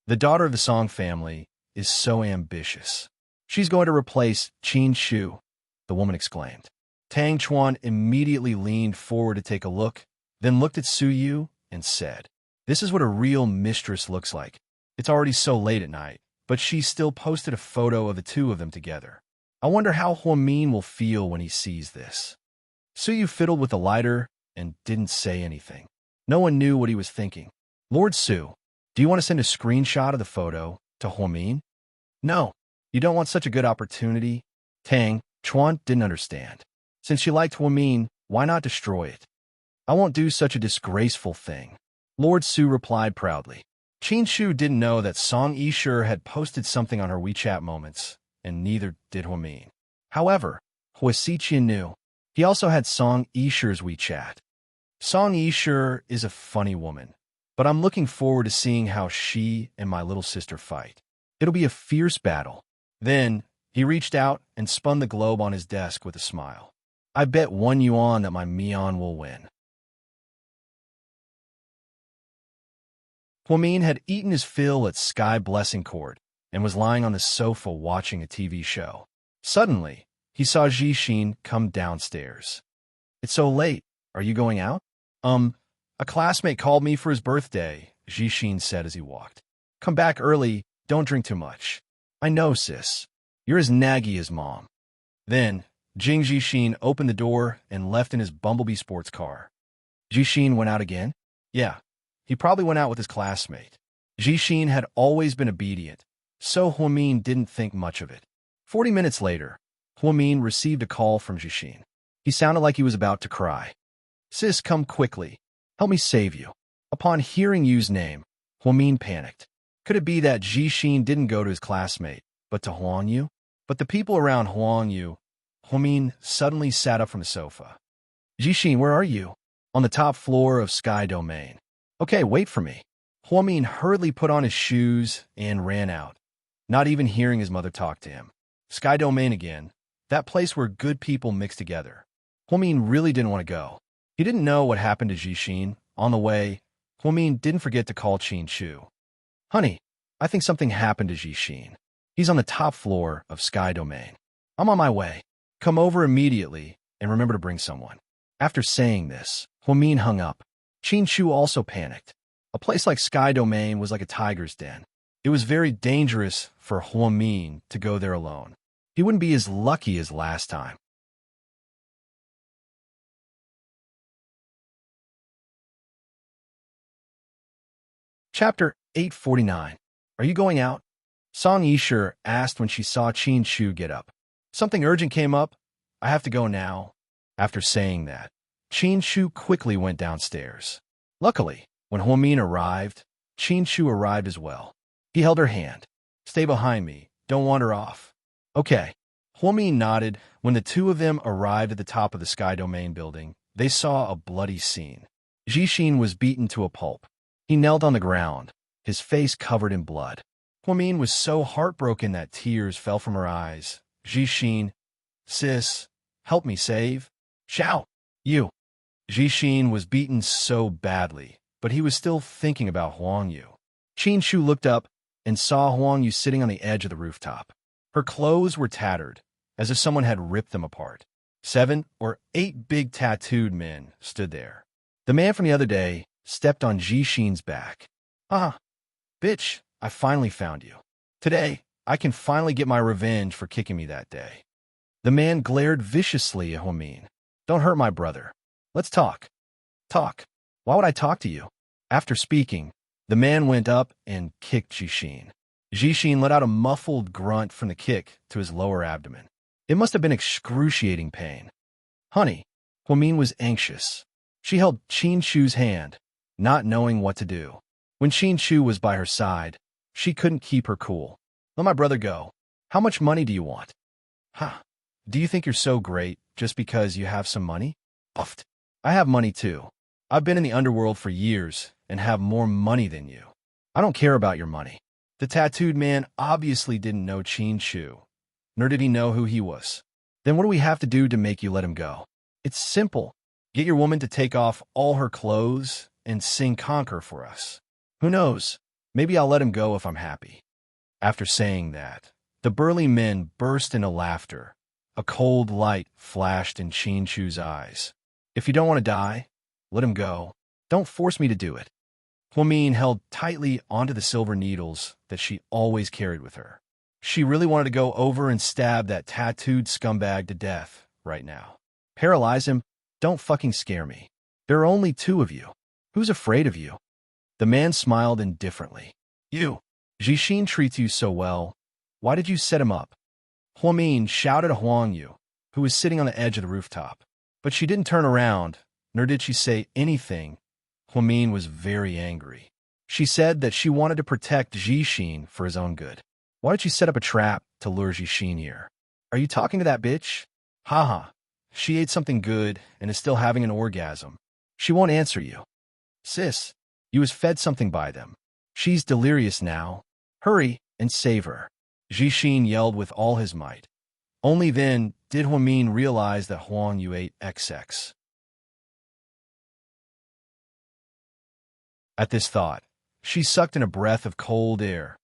The daughter of the Song family is so ambitious. She's going to replace Qin Shu, the woman exclaimed. Tang Chuan immediately leaned forward to take a look, then looked at Su Yu and said, "This is what a real mistress looks like. It's already so late at night, but she still posted a photo of the two of them together. I wonder how Huamin will feel when he sees this." Su Yu fiddled with the lighter and didn't say anything. No one knew what he was thinking. "Lord Su, do you want to send a screenshot of the photo to Huamin?" "No, you don't want such a good opportunity." Tang Chuan didn't understand. Since she liked Huamin, why not destroy it? "I won't do such a disgraceful thing," Lord Su replied proudly. Qin Shu didn't know that Song Yishi had posted something on her WeChat moments, and neither did Huamin. However, Hua Xiqian knew. He also had Song Yishi's WeChat. Song Yishi is a funny woman, but I'm looking forward to seeing how she and my little sister fight. It'll be a fierce battle. Then, he reached out and spun the globe on his desk with a smile. "I bet 1 yuan that my Mian will win." Huamin had eaten his fill at Sky Blessing Court and was lying on the sofa watching a TV show. Suddenly, he saw Jixin come downstairs. "It's so late. Are you going out?" A classmate called me for his birthday," Jixin said as he walked. "Come back early. Don't drink too much." "I know, sis. You're as naggy as Mom." Then, Jing Jixin opened the door and left in his Bumblebee sports car. Jixin went out again? Yeah, he probably went out with his classmate. Jixin had always been obedient, so Huamin didn't think much of it. 40 minutes later, Huamin received a call from Jixin. He sounded like he was about to cry. "Sis, come quickly. Help me save you." Upon hearing Yu's name, Huamin panicked. Could it be that Jixin didn't go to his classmate, but to Huang Yu? But the people around Huang Yu, Huamin suddenly sat up from the sofa. "Jixin, where are you?" "On the top floor of Sky Domain." "Okay, wait for me." Huamin hurriedly put on his shoes and ran out, not even hearing his mother talk to him. Sky Domain again, that place where good people mix together. Huamin really didn't want to go. He didn't know what happened to Jixin. On the way, Huamin didn't forget to call Qin Shu. "Honey, I think something happened to Jixin. He's on the top floor of Sky Domain. I'm on my way. Come over immediately and remember to bring someone." After saying this, Huamin hung up. Qin Shu also panicked. A place like Sky Domain was like a tiger's den. It was very dangerous for Huamin to go there alone. He wouldn't be as lucky as last time. Chapter 849. Are you going out? Song Yishi asked when she saw Qin Shu get up. "Something urgent came up. I have to go now." After saying that, Qin Shu quickly went downstairs. Luckily, when Huamin arrived, Qin Shu arrived as well. He held her hand. "Stay behind me. Don't wander off." "Okay." Huamin nodded. When the two of them arrived at the top of the Sky Domain building, they saw a bloody scene. Jixin was beaten to a pulp. He knelt on the ground, his face covered in blood. Huamin was so heartbroken that tears fell from her eyes. "Jixin, sis, help me save." "Xiao, you." Jixin was beaten so badly, but he was still thinking about Huang Yu. Qin Shu looked up and saw Huang Yu sitting on the edge of the rooftop. Her clothes were tattered, as if someone had ripped them apart. 7 or 8 big tattooed men stood there. The man from the other day stepped on Jixin's back. "Ah, bitch, I finally found you. Today, I can finally get my revenge for kicking me that day." The man glared viciously at Huamin. "Don't hurt my brother. Let's talk." "Talk? Why would I talk to you?" After speaking, the man went up and kicked Jixin. Jixin let out a muffled grunt from the kick to his lower abdomen. It must have been excruciating pain. "Honey," Huamin was anxious. She held Qin Shu's hand, not knowing what to do. When Qin Shu was by her side, she couldn't keep her cool. "Let my brother go. How much money do you want?" "Huh. Do you think you're so great just because you have some money?" "Puffed. I have money too. I've been in the underworld for years and have more money than you. I don't care about your money. The tattooed man obviously didn't know Qin Shu, nor did he know who he was. Then what do we have to do to make you let him go? It's simple. Get your woman to take off all her clothes and sing Conquer for us. Who knows? Maybe I'll let him go if I'm happy. After saying that, the burly men burst into laughter. A cold light flashed in Qin Shu's eyes. If you don't want to die, let him go. Don't force me to do it. Huamin held tightly onto the silver needles that she always carried with her. She really wanted to go over and stab that tattooed scumbag to death right now. Paralyze him. Don't fucking scare me. There are only two of you. Who's afraid of you? The man smiled indifferently. You. Jixin treats you so well. Why did you set him up? Huamin shouted at Huang Yu, who was sitting on the edge of the rooftop. But she didn't turn around, nor did she say anything. Huamin was very angry. She said that she wanted to protect Jixin for his own good. Why did you set up a trap to lure Jixin here? Are you talking to that bitch? Haha. She ate something good and is still having an orgasm. She won't answer you. Sis, you was fed something by them. She's delirious now. Hurry and save her. Jixin yelled with all his might. Only then did Huamin realize that Huang Yu ate XX. At this thought, she sucked in a breath of cold air.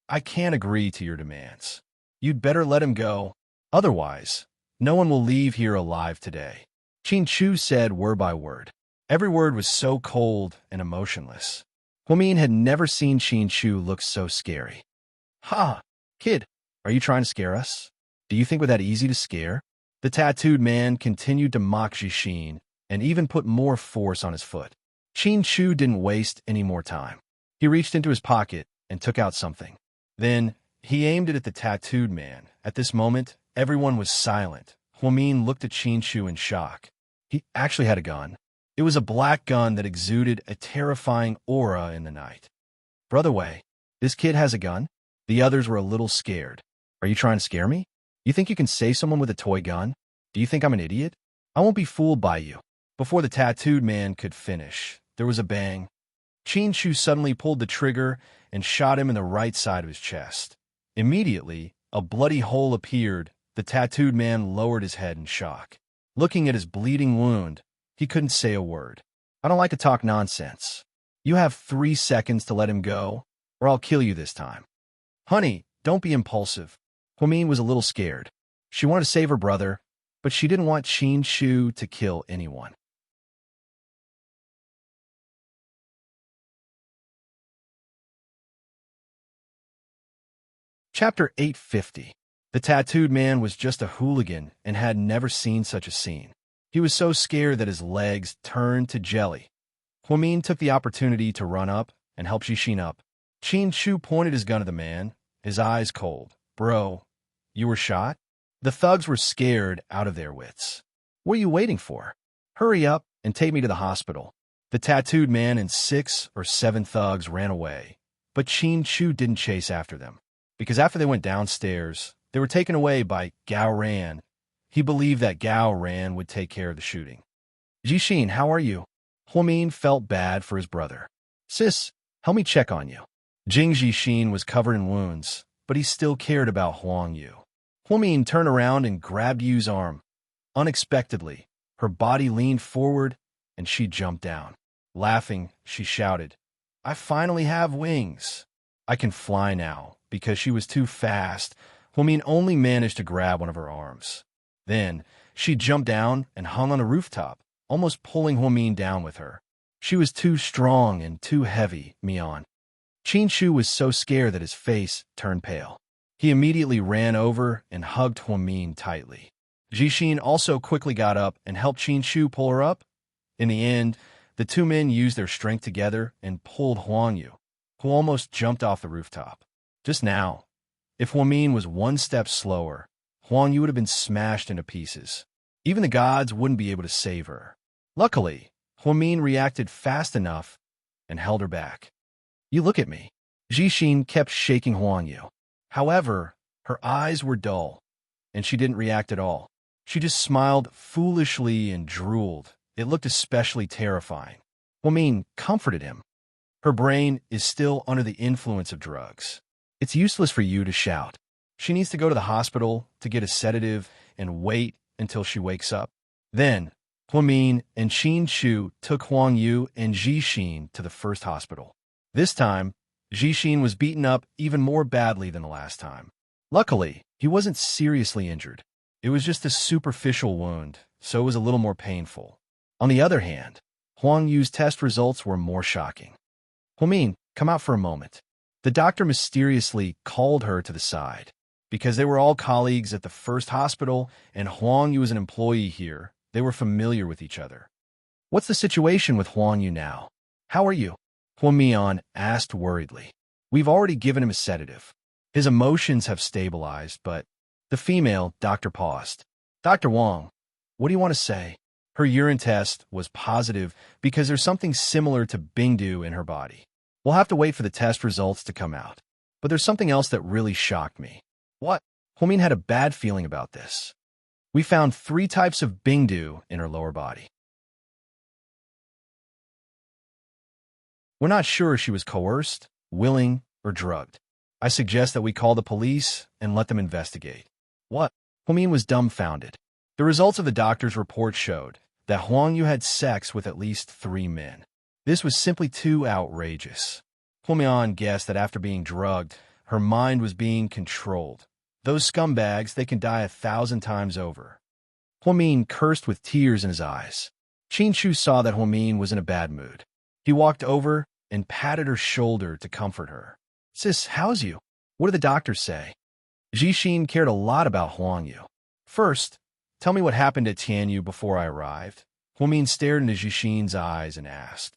I can't agree to your demands. You'd better let him go. Otherwise, no one will leave here alive today. Qin Shu said word by word. Every word was so cold and emotionless. Huamin had never seen Qin Shu look so scary. Ha! Kid, are you trying to scare us? Do you think we're that easy to scare? The tattooed man continued to mock Jixin and even put more force on his foot. Qin Shu didn't waste any more time. He reached into his pocket and took out something. Then, he aimed it at the tattooed man. At this moment, everyone was silent. Huamin looked at Qin Shu in shock. He actually had a gun. It was a black gun that exuded a terrifying aura in the night. Brother Wei, this kid has a gun? The others were a little scared. Are you trying to scare me? You think you can save someone with a toy gun? Do you think I'm an idiot? I won't be fooled by you. Before the tattooed man could finish, there was a bang. Qin Shu suddenly pulled the trigger and shot him in the right side of his chest. Immediately, a bloody hole appeared. The tattooed man lowered his head in shock. Looking at his bleeding wound, he couldn't say a word. I don't like to talk nonsense. You have 3 seconds to let him go, or I'll kill you this time. Honey, don't be impulsive. Huamin was a little scared. She wanted to save her brother, but she didn't want Qin Shu to kill anyone. Chapter 850. The tattooed man was just a hooligan and had never seen such a scene. He was so scared that his legs turned to jelly. Huamin took the opportunity to run up and help Jixin up. Qin Shu pointed his gun at the man, his eyes cold. Bro, you were shot? The thugs were scared out of their wits. What are you waiting for? Hurry up and take me to the hospital. The tattooed man and 6 or 7 thugs ran away, but Qin Shu didn't chase after them, because after they went downstairs, they were taken away by Gao Ran. He believed that Gao Ran would take care of the shooting. Jixin, how are you? Huamin felt bad for his brother. Sis, help me check on you. Jing Jixin was covered in wounds, but he still cared about Huang Yu. Huamin turned around and grabbed Yu's arm. Unexpectedly, her body leaned forward and she jumped down. Laughing, she shouted, I finally have wings. I can fly now. Because she was too fast, Huamin only managed to grab one of her arms. Then, she jumped down and hung on a rooftop, almost pulling Huamin down with her. She was too strong and too heavy, Mian. Qin Shu was so scared that his face turned pale. He immediately ran over and hugged Huamin tightly. Jixin also quickly got up and helped Qin Shu pull her up. In the end, the two men used their strength together and pulled Huang Yu, who almost jumped off the rooftop. Just now, if Huamin was 1 step slower, Huang Yu would have been smashed into pieces. Even the gods wouldn't be able to save her. Luckily, Huamin reacted fast enough and held her back. You look at me. Jixin kept shaking Huang Yu. However, her eyes were dull, and she didn't react at all. She just smiled foolishly and drooled. It looked especially terrifying. Huamin comforted him. Her brain is still under the influence of drugs. It's useless for you to shout. She needs to go to the hospital to get a sedative and wait until she wakes up. Then, Huamin and Qin Shu took Huang Yu and Ji Xin to the first hospital. This time, Ji Xin was beaten up even more badly than the last time. Luckily, he wasn't seriously injured. It was just a superficial wound, so it was a little more painful. On the other hand, Huang Yu's test results were more shocking. Huamin, come out for a moment. The doctor mysteriously called her to the side. Because they were all colleagues at the first hospital and Huang Yu was an employee here, they were familiar with each other. What's the situation with Huang Yu now? How are you? Huamian asked worriedly. We've already given him a sedative. His emotions have stabilized, but the female doctor paused. Dr. Wang, what do you want to say? Her urine test was positive because there's something similar to Bingdu in her body. We'll have to wait for the test results to come out. But there's something else that really shocked me. What? Huamin had a bad feeling about this. We found 3 types of Bingdu in her lower body. We're not sure she was coerced, willing, or drugged. I suggest that we call the police and let them investigate. What? Huamin was dumbfounded. The results of the doctor's report showed that Huang Yu had sex with at least 3 men. This was simply too outrageous. Huamian guessed that after being drugged, her mind was being controlled. Those scumbags, they can die 1,000 times over. Huamin cursed with tears in his eyes. Qin Shu saw that Huamin was in a bad mood. He walked over and patted her shoulder to comfort her. Sis, how's you? What did the doctors say? Ji Xin cared a lot about Huang Yu. First, tell me what happened at Tianyu before I arrived. Huamin stared into Ji Xin's eyes and asked.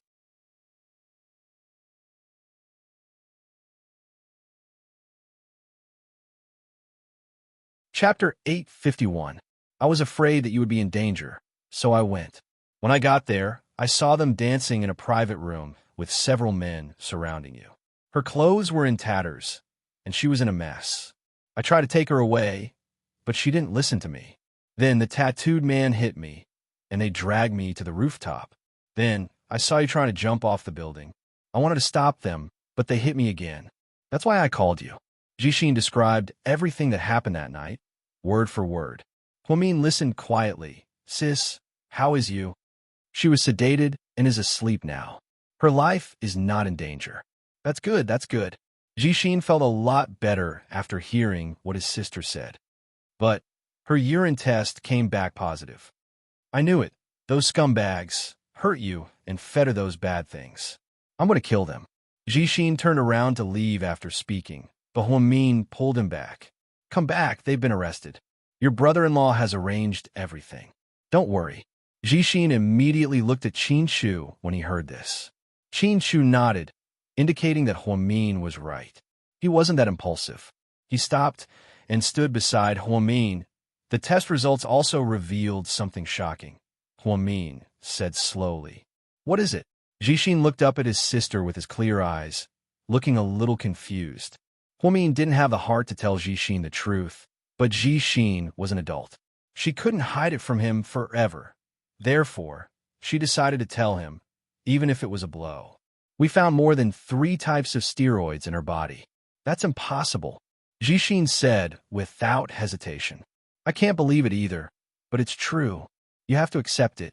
Chapter 851. I was afraid that you would be in danger, so I went. When I got there, I saw them dancing in a private room with several men surrounding you. Her clothes were in tatters, and she was in a mess. I tried to take her away, but she didn't listen to me. Then the tattooed man hit me, and they dragged me to the rooftop. Then I saw you trying to jump off the building. I wanted to stop them, but they hit me again. That's why I called you. Ji Xin described everything that happened that night, word for word. Huamin listened quietly. Sis, how is you? She was sedated and is asleep now. Her life is not in danger. That's good, that's good. Ji Xin felt a lot better after hearing what his sister said. But her urine test came back positive. I knew it. Those scumbags hurt you and fed her those bad things. I'm going to kill them. Ji Xin turned around to leave after speaking, but Huamin pulled him back. Come back, they've been arrested. Your brother-in-law has arranged everything. Don't worry. Ji Xin immediately looked at Qin Shu when he heard this. Qin Shu nodded, indicating that Huamin was right. He wasn't that impulsive. He stopped and stood beside Huamin. The test results also revealed something shocking. Huamin said slowly, What is it? Ji Xin looked up at his sister with his clear eyes, looking a little confused. Huamin didn't have the heart to tell Ji Xin the truth, but Ji Xin was an adult. She couldn't hide it from him forever. Therefore, she decided to tell him, even if it was a blow. We found more than 3 types of steroids in her body. That's impossible, Ji Xin said without hesitation. I can't believe it either, but it's true. You have to accept it.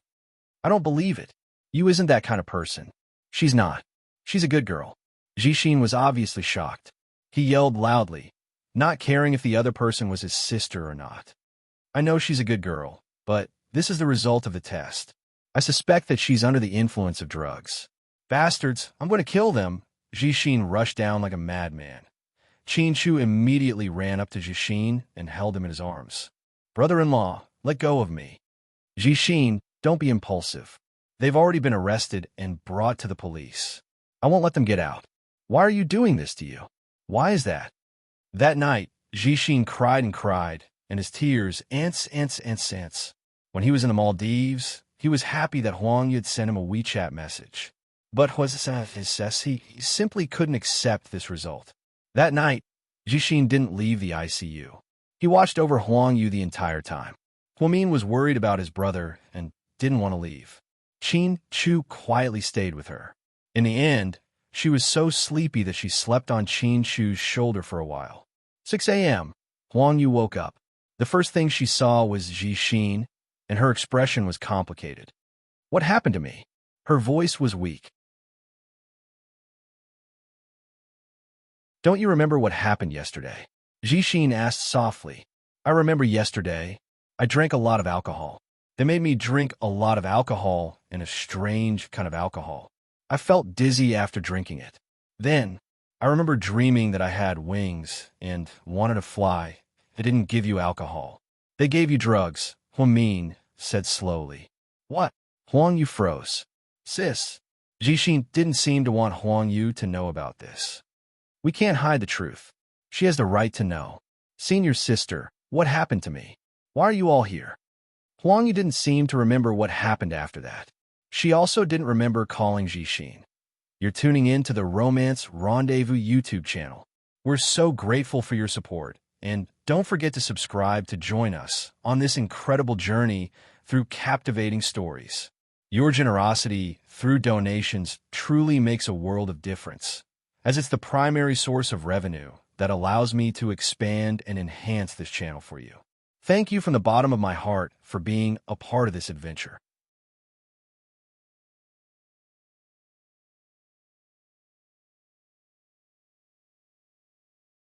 I don't believe it. You isn't that kind of person. She's not. She's a good girl. Ji Xin was obviously shocked. He yelled loudly, not caring if the other person was his sister or not. I know she's a good girl, but this is the result of the test. I suspect that she's under the influence of drugs. Bastards, I'm going to kill them. Ji Xin rushed down like a madman. Qin Shu immediately ran up to Ji Xin and held him in his arms. Brother-in-law, let go of me. Ji Xin, don't be impulsive. They've already been arrested and brought to the police. I won't let them get out. Why are you doing this to you? Why is that? That night, Ji Xin cried, and his tears ants. When he was in the Maldives, he was happy that Huang Yu had sent him a WeChat message. But he simply couldn't accept this result. That night, Ji Xin didn't leave the ICU. He watched over Huang Yu the entire time. Huamin was worried about his brother and didn't want to leave. Qin Chu quietly stayed with her. In the end, she was so sleepy that she slept on Qin Chu's shoulder for a while. 6 a.m. Huang Yu woke up. The first thing she saw was Ji Xin, and her expression was complicated. What happened to me? Her voice was weak. Don't you remember what happened yesterday? Ji Xin asked softly. I remember yesterday. I drank a lot of alcohol. They made me drink a lot of alcohol, and a strange kind of alcohol. I felt dizzy after drinking it. Then, I remember dreaming that I had wings and wanted to fly. They didn't give you alcohol. They gave you drugs, Huang Min said slowly. What? Huang Yu froze. Sis. Ji Xin didn't seem to want Huang Yu to know about this. We can't hide the truth. She has the right to know. Senior sister, what happened to me? Why are you all here? Huang Yu didn't seem to remember what happened after that. She also didn't remember calling Ji Xin. You're tuning in to the Romance Rendezvous YouTube channel. We're so grateful for your support, and don't forget to subscribe to join us on this incredible journey through captivating stories. Your generosity through donations truly makes a world of difference, as it's the primary source of revenue that allows me to expand and enhance this channel for you. Thank you from the bottom of my heart for being a part of this adventure.